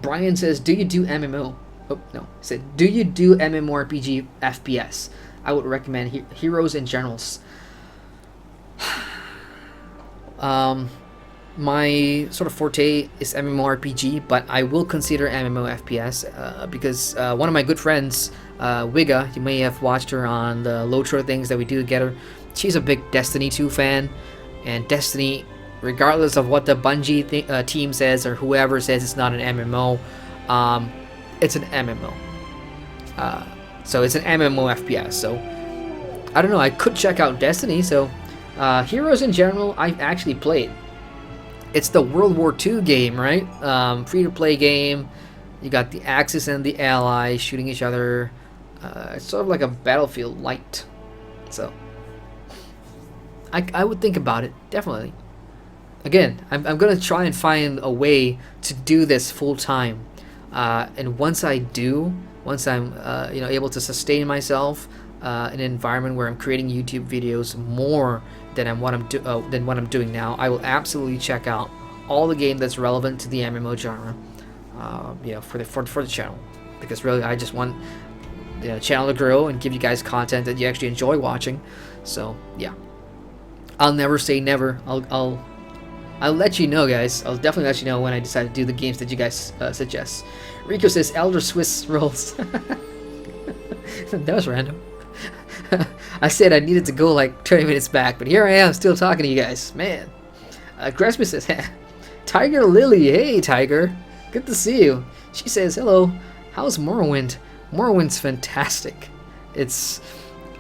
Speaker 1: Brian says, do you do MMO? Oh, no. He said, do you do MMORPG FPS? I would recommend Heroes and Generals. My sort of forte is MMORPG, but I will consider MMO FPS because one of my good friends, Wigga, you may have watched her on the Lotro things that we do together. She's a big Destiny 2 fan, and Destiny, regardless of what the Bungie team says or whoever says it's not an MMO, it's an MMO. So it's an MMO FPS. So I don't know. I could check out Destiny. So Heroes in General, I've actually played. It's the World War II game, right? Free-to-play game. You got the Axis and the Allies shooting each other. It's sort of like a Battlefield light. So I would think about it, definitely. Again, I'm going to try and find a way to do this full-time. And once I'm able to sustain myself in an environment where I'm creating YouTube videos more than what I'm doing now, I will absolutely check out all the game that's relevant to the MMO genre, for the channel, because really I just want the channel to grow and give you guys content that you actually enjoy watching. So yeah, I'll never say never. I'll let you know, guys. I'll definitely let you know when I decide to do the games that you guys suggest. Rico says Elder Swiss rolls. That was random. I said I needed to go like 20 minutes back, but here I am still talking to you guys. Man. Gresby says, Tiger Lily. Hey, Tiger. Good to see you. She says, hello. How's Morrowind? Morrowind's fantastic. It's...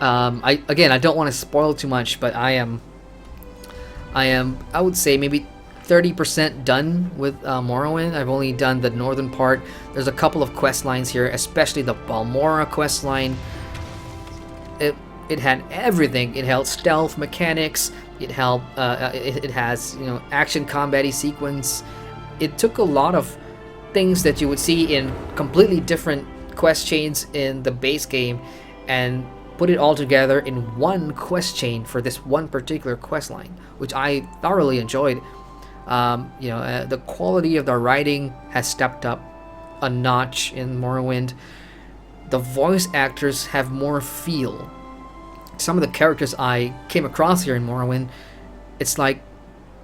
Speaker 1: I don't want to spoil too much, but I would say maybe 30% done with Morrowind. I've only done the northern part. There's a couple of quest lines here, especially the Balmora quest line. It had everything. It held stealth mechanics. It has action combat-y sequence. It took a lot of things that you would see in completely different quest chains in the base game and put it all together in one quest chain for this one particular quest line, which I thoroughly enjoyed. The quality of the writing has stepped up a notch in Morrowind. The voice actors have more feel. Some of the characters I came across here in Morrowind, it's like,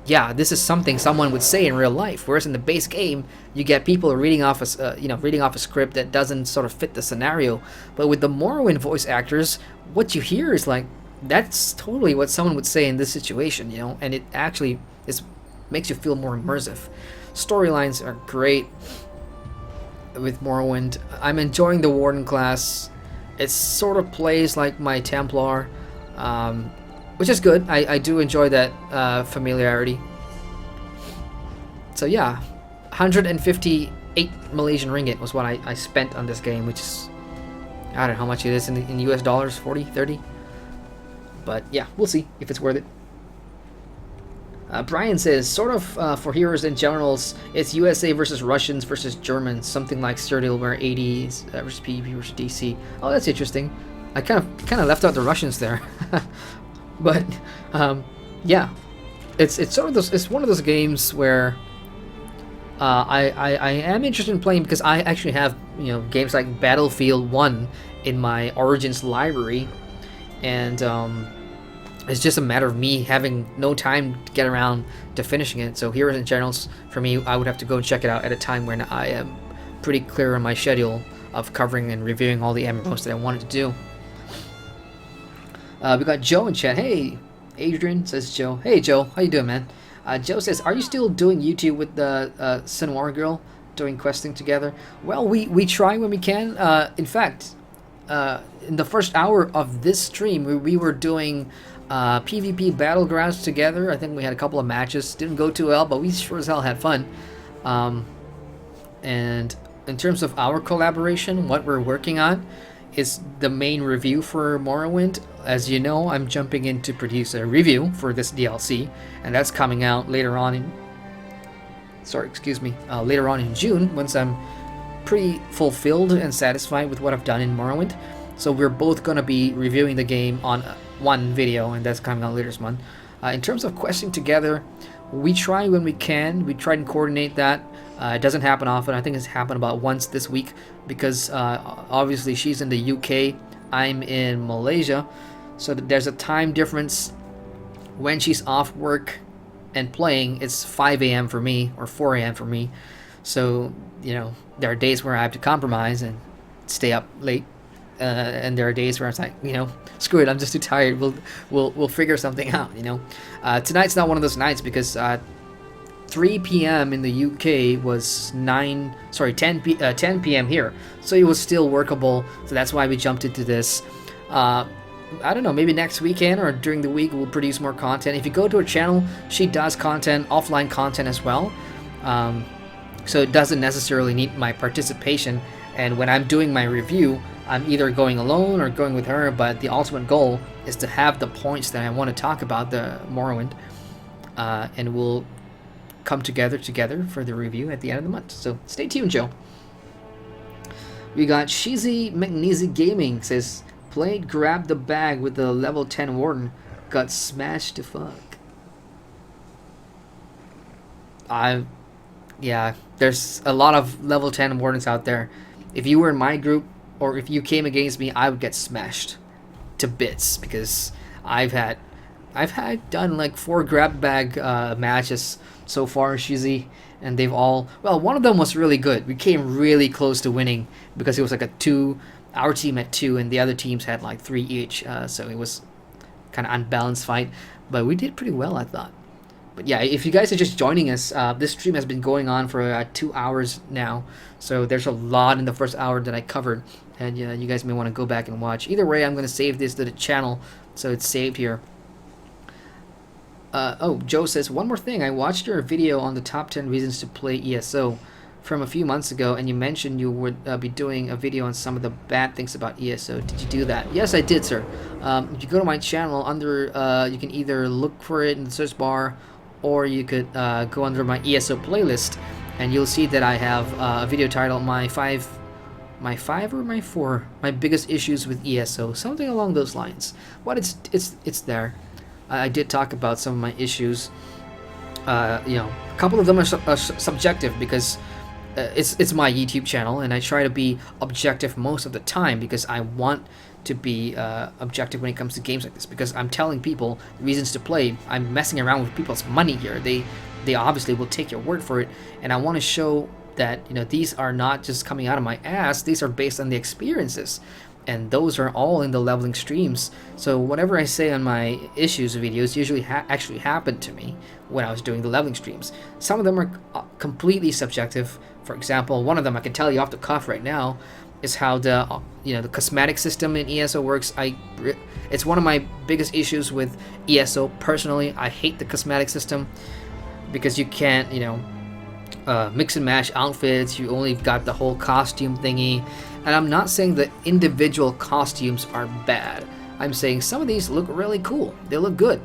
Speaker 1: yeah, this is something someone would say in real life. Whereas in the base game, you get people reading off a script that doesn't sort of fit the scenario. But with the Morrowind voice actors, what you hear is like, that's totally what someone would say in this situation, and it actually makes you feel more immersive. Storylines are great with Morrowind. I'm enjoying the Warden class. It sort of plays like my Templar. which is good. I do enjoy that familiarity. So yeah, 158 Malaysian ringgit was what I spent on this game, which is, I don't know how much it is in US dollars, 40, 30. But yeah, we'll see if it's worth it. Brian says, sort of for heroes and generals, it's USA versus Russians versus Germans, something like Sturdil where 80s versus PvP versus DC. Oh, that's interesting. I kind of left out the Russians there, but yeah, it's sort of those. It's one of those games where I am interested in playing because I actually have games like Battlefield 1 in my Origins library, and it's just a matter of me having no time to get around to finishing it. So Heroes and Generals, for me, I would have to go and check it out at a time when I am pretty clear on my schedule of covering and reviewing all the MMOs that I wanted to do. We got Joe in chat. Hey, Adrian, says Joe. Hey, Joe. How you doing, man? Joe says, are you still doing YouTube with the Sernoir girl, doing questing together? Well, we try when we can. In fact, in the first hour of this stream, we were doing PvP Battlegrounds together. I think we had a couple of matches. Didn't go too well, but we sure as hell had fun. And in terms of our collaboration, what we're working on is the main review for Morrowind. As you know, I'm jumping in to produce a review for this DLC, and that's coming out later on in later on in June, once I'm pretty fulfilled and satisfied with what I've done in Morrowind. So we're both going to be reviewing the game on one video, and that's coming out later this month. In terms of questing together, we try when we can. We try and coordinate that. It doesn't happen often. I think it's happened about once this week because obviously she's in the UK, I'm in Malaysia, so there's a time difference. When she's off work and playing, it's 5 a.m. for me or 4 a.m. for me. So there are days where I have to compromise and stay up late, and there are days where it's like, screw it, I'm just too tired. We'll figure something out. Tonight's not one of those nights because 3 p.m. in the UK was 10 p.m. here, so it was still workable. So that's why we jumped into this. I don't know, maybe next weekend or during the week we'll produce more content. If you go to her channel, she does content, offline content as well. So it doesn't necessarily need my participation. And when I'm doing my review, I'm either going alone or going with her, but the ultimate goal is to have the points that I want to talk about the Morrowind, and we'll come together for the review at the end of the month. So stay tuned, Joe. We got Shizy McNeasy Gaming says, played grab the bag with the level 10 Warden, got smashed to fuck. Yeah, there's a lot of level 10 Wardens out there. If you were in my group, or if you came against me, I would get smashed to bits, because I've done like 4 grab bag matches so far, Shizy, and they've all, well, one of them was really good. We came really close to winning because it was like a 2, our team had 2 and the other teams had like 3 each, so it was kind of unbalanced fight, but we did pretty well, I thought. But yeah, if you guys are just joining us, this stream has been going on for 2 hours now, so there's a lot in the first hour that I covered, and you guys may want to go back and watch. Either way, I'm going to save this to the channel, so it's saved here. Joe says, one more thing, I watched your video on the top 10 reasons to play ESO from a few months ago, and you mentioned you would be doing a video on some of the bad things about ESO. Did you do that? Yes, I did, sir. If you go to my channel, you can either look for it in the search bar, or you could go under my ESO playlist, and you'll see that I have a video titled my 4 biggest issues with ESO, something along those lines. But it's there. I did talk about some of my issues. A couple of them are subjective because it's my YouTube channel, and I try to be objective most of the time because I want to be objective when it comes to games like this, because I'm telling people reasons to play. I'm messing around with people's money here. They obviously will take your word for it, and I want to show that these are not just coming out of my ass. These are based on the experiences, and those are all in the leveling streams. So whatever I say on my issues videos usually actually happened to me when I was doing the leveling streams. Some of them are completely subjective. For example, one of them I can tell you off the cuff right now. is how the the cosmetic system in ESO works. It's one of my biggest issues with ESO personally. I hate the cosmetic system because you can't mix and match outfits. You only got the whole costume thingy. And I'm not saying the individual costumes are bad. I'm saying some of these look really cool. They look good.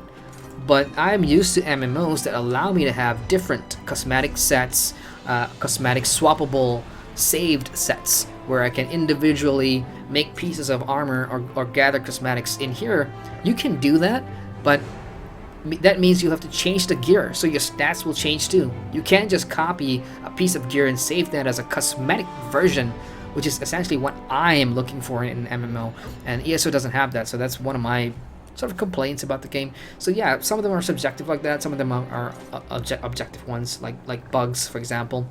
Speaker 1: But I'm used to MMOs that allow me to have different cosmetic sets, cosmetic swappable saved sets, where I can individually make pieces of armor or gather cosmetics. In here, you can do that, but that means you have to change the gear, so your stats will change too. You can't just copy a piece of gear and save that as a cosmetic version, which is essentially what I am looking for in an MMO, and ESO doesn't have that. So that's one of my sort of complaints about the game. So yeah, some of them are subjective like that, some of them are objective ones, like bugs, for example.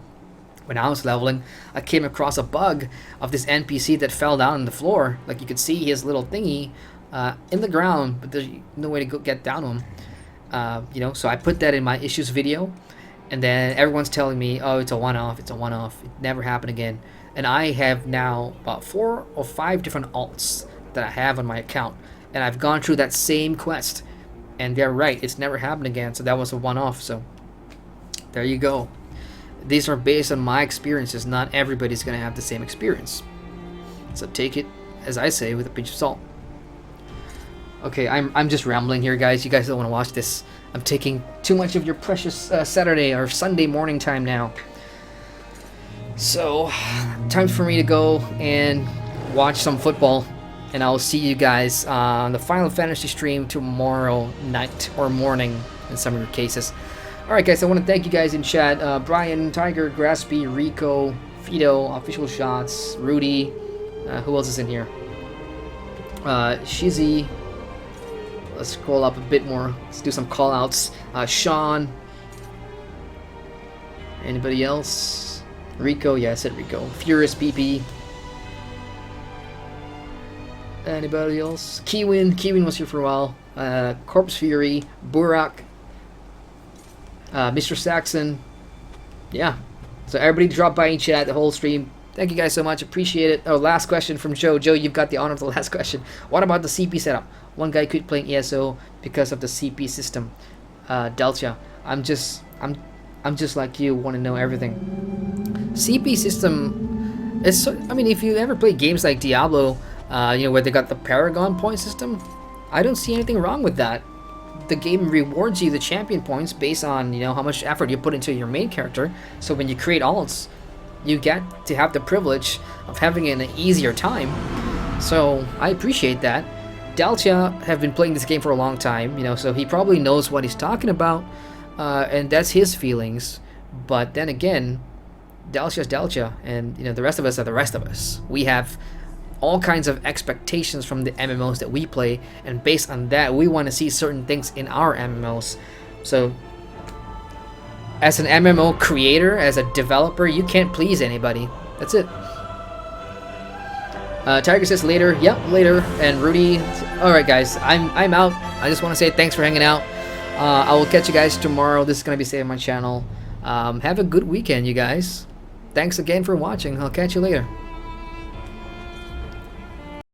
Speaker 1: When I was leveling, I came across a bug of this NPC that fell down on the floor. Like, you could see his little thingy in the ground, but there's no way to go get down to him. So I put that in my issues video, and then everyone's telling me, oh, it's a one-off, it never happened again. And I have now about 4 or 5 different alts that I have on my account, and I've gone through that same quest, and they're right, it's never happened again. So that was a one-off. So there you go. These are based on my experiences. Not everybody's gonna have the same experience, so take it, as I say, with a pinch of salt. Okay, I'm just rambling here, guys. You guys don't want to watch this. I'm taking too much of your precious Saturday or Sunday morning time now. So, time for me to go and watch some football, and I'll see you guys on the Final Fantasy stream tomorrow night or morning in some of your cases. Alright, guys, I want to thank you guys in chat. Brian, Tiger, Graspy, Rico, Fido, Official Shots, Rudy. Who else is in here? Shizzy. Let's scroll up a bit more. Let's do some call outs. Sean. Anybody else? Rico, yeah, I said Rico. Furious PP. Anybody else? Kiwin was here for a while. Corpse Fury. Burak. Mr. Saxon. Yeah. So everybody drop by and chat the whole stream. Thank you guys so much. Appreciate it. Oh, last question from Joe. Joe, you've got the honor of the last question. What about the CP setup? One guy quit playing ESO because of the CP system. Delta. I'm just like you, want to know everything. CP system is so, I mean, if you ever play games like Diablo, where they got the Paragon point system, I don't see anything wrong with that. The game rewards you the champion points based on how much effort you put into your main character. So when you create alts, you get to have the privilege of having an easier time. So I appreciate that. Delta have been playing this game for a long time, so he probably knows what he's talking about, and that's his feelings. But then again, Delta's Delta, and the rest of us are the rest of us. We have all kinds of expectations from the MMOs that we play, and based on that, we want to see certain things in our MMOs. So as an MMO creator, as a developer, you can't please anybody. That's it. Tiger says later. Yep, later. And Rudy, alright guys, I'm out. I just want to say thanks for hanging out. I will catch you guys tomorrow. This is going to be saved on my channel. Have a good weekend, you guys. Thanks again for watching. I'll catch you later.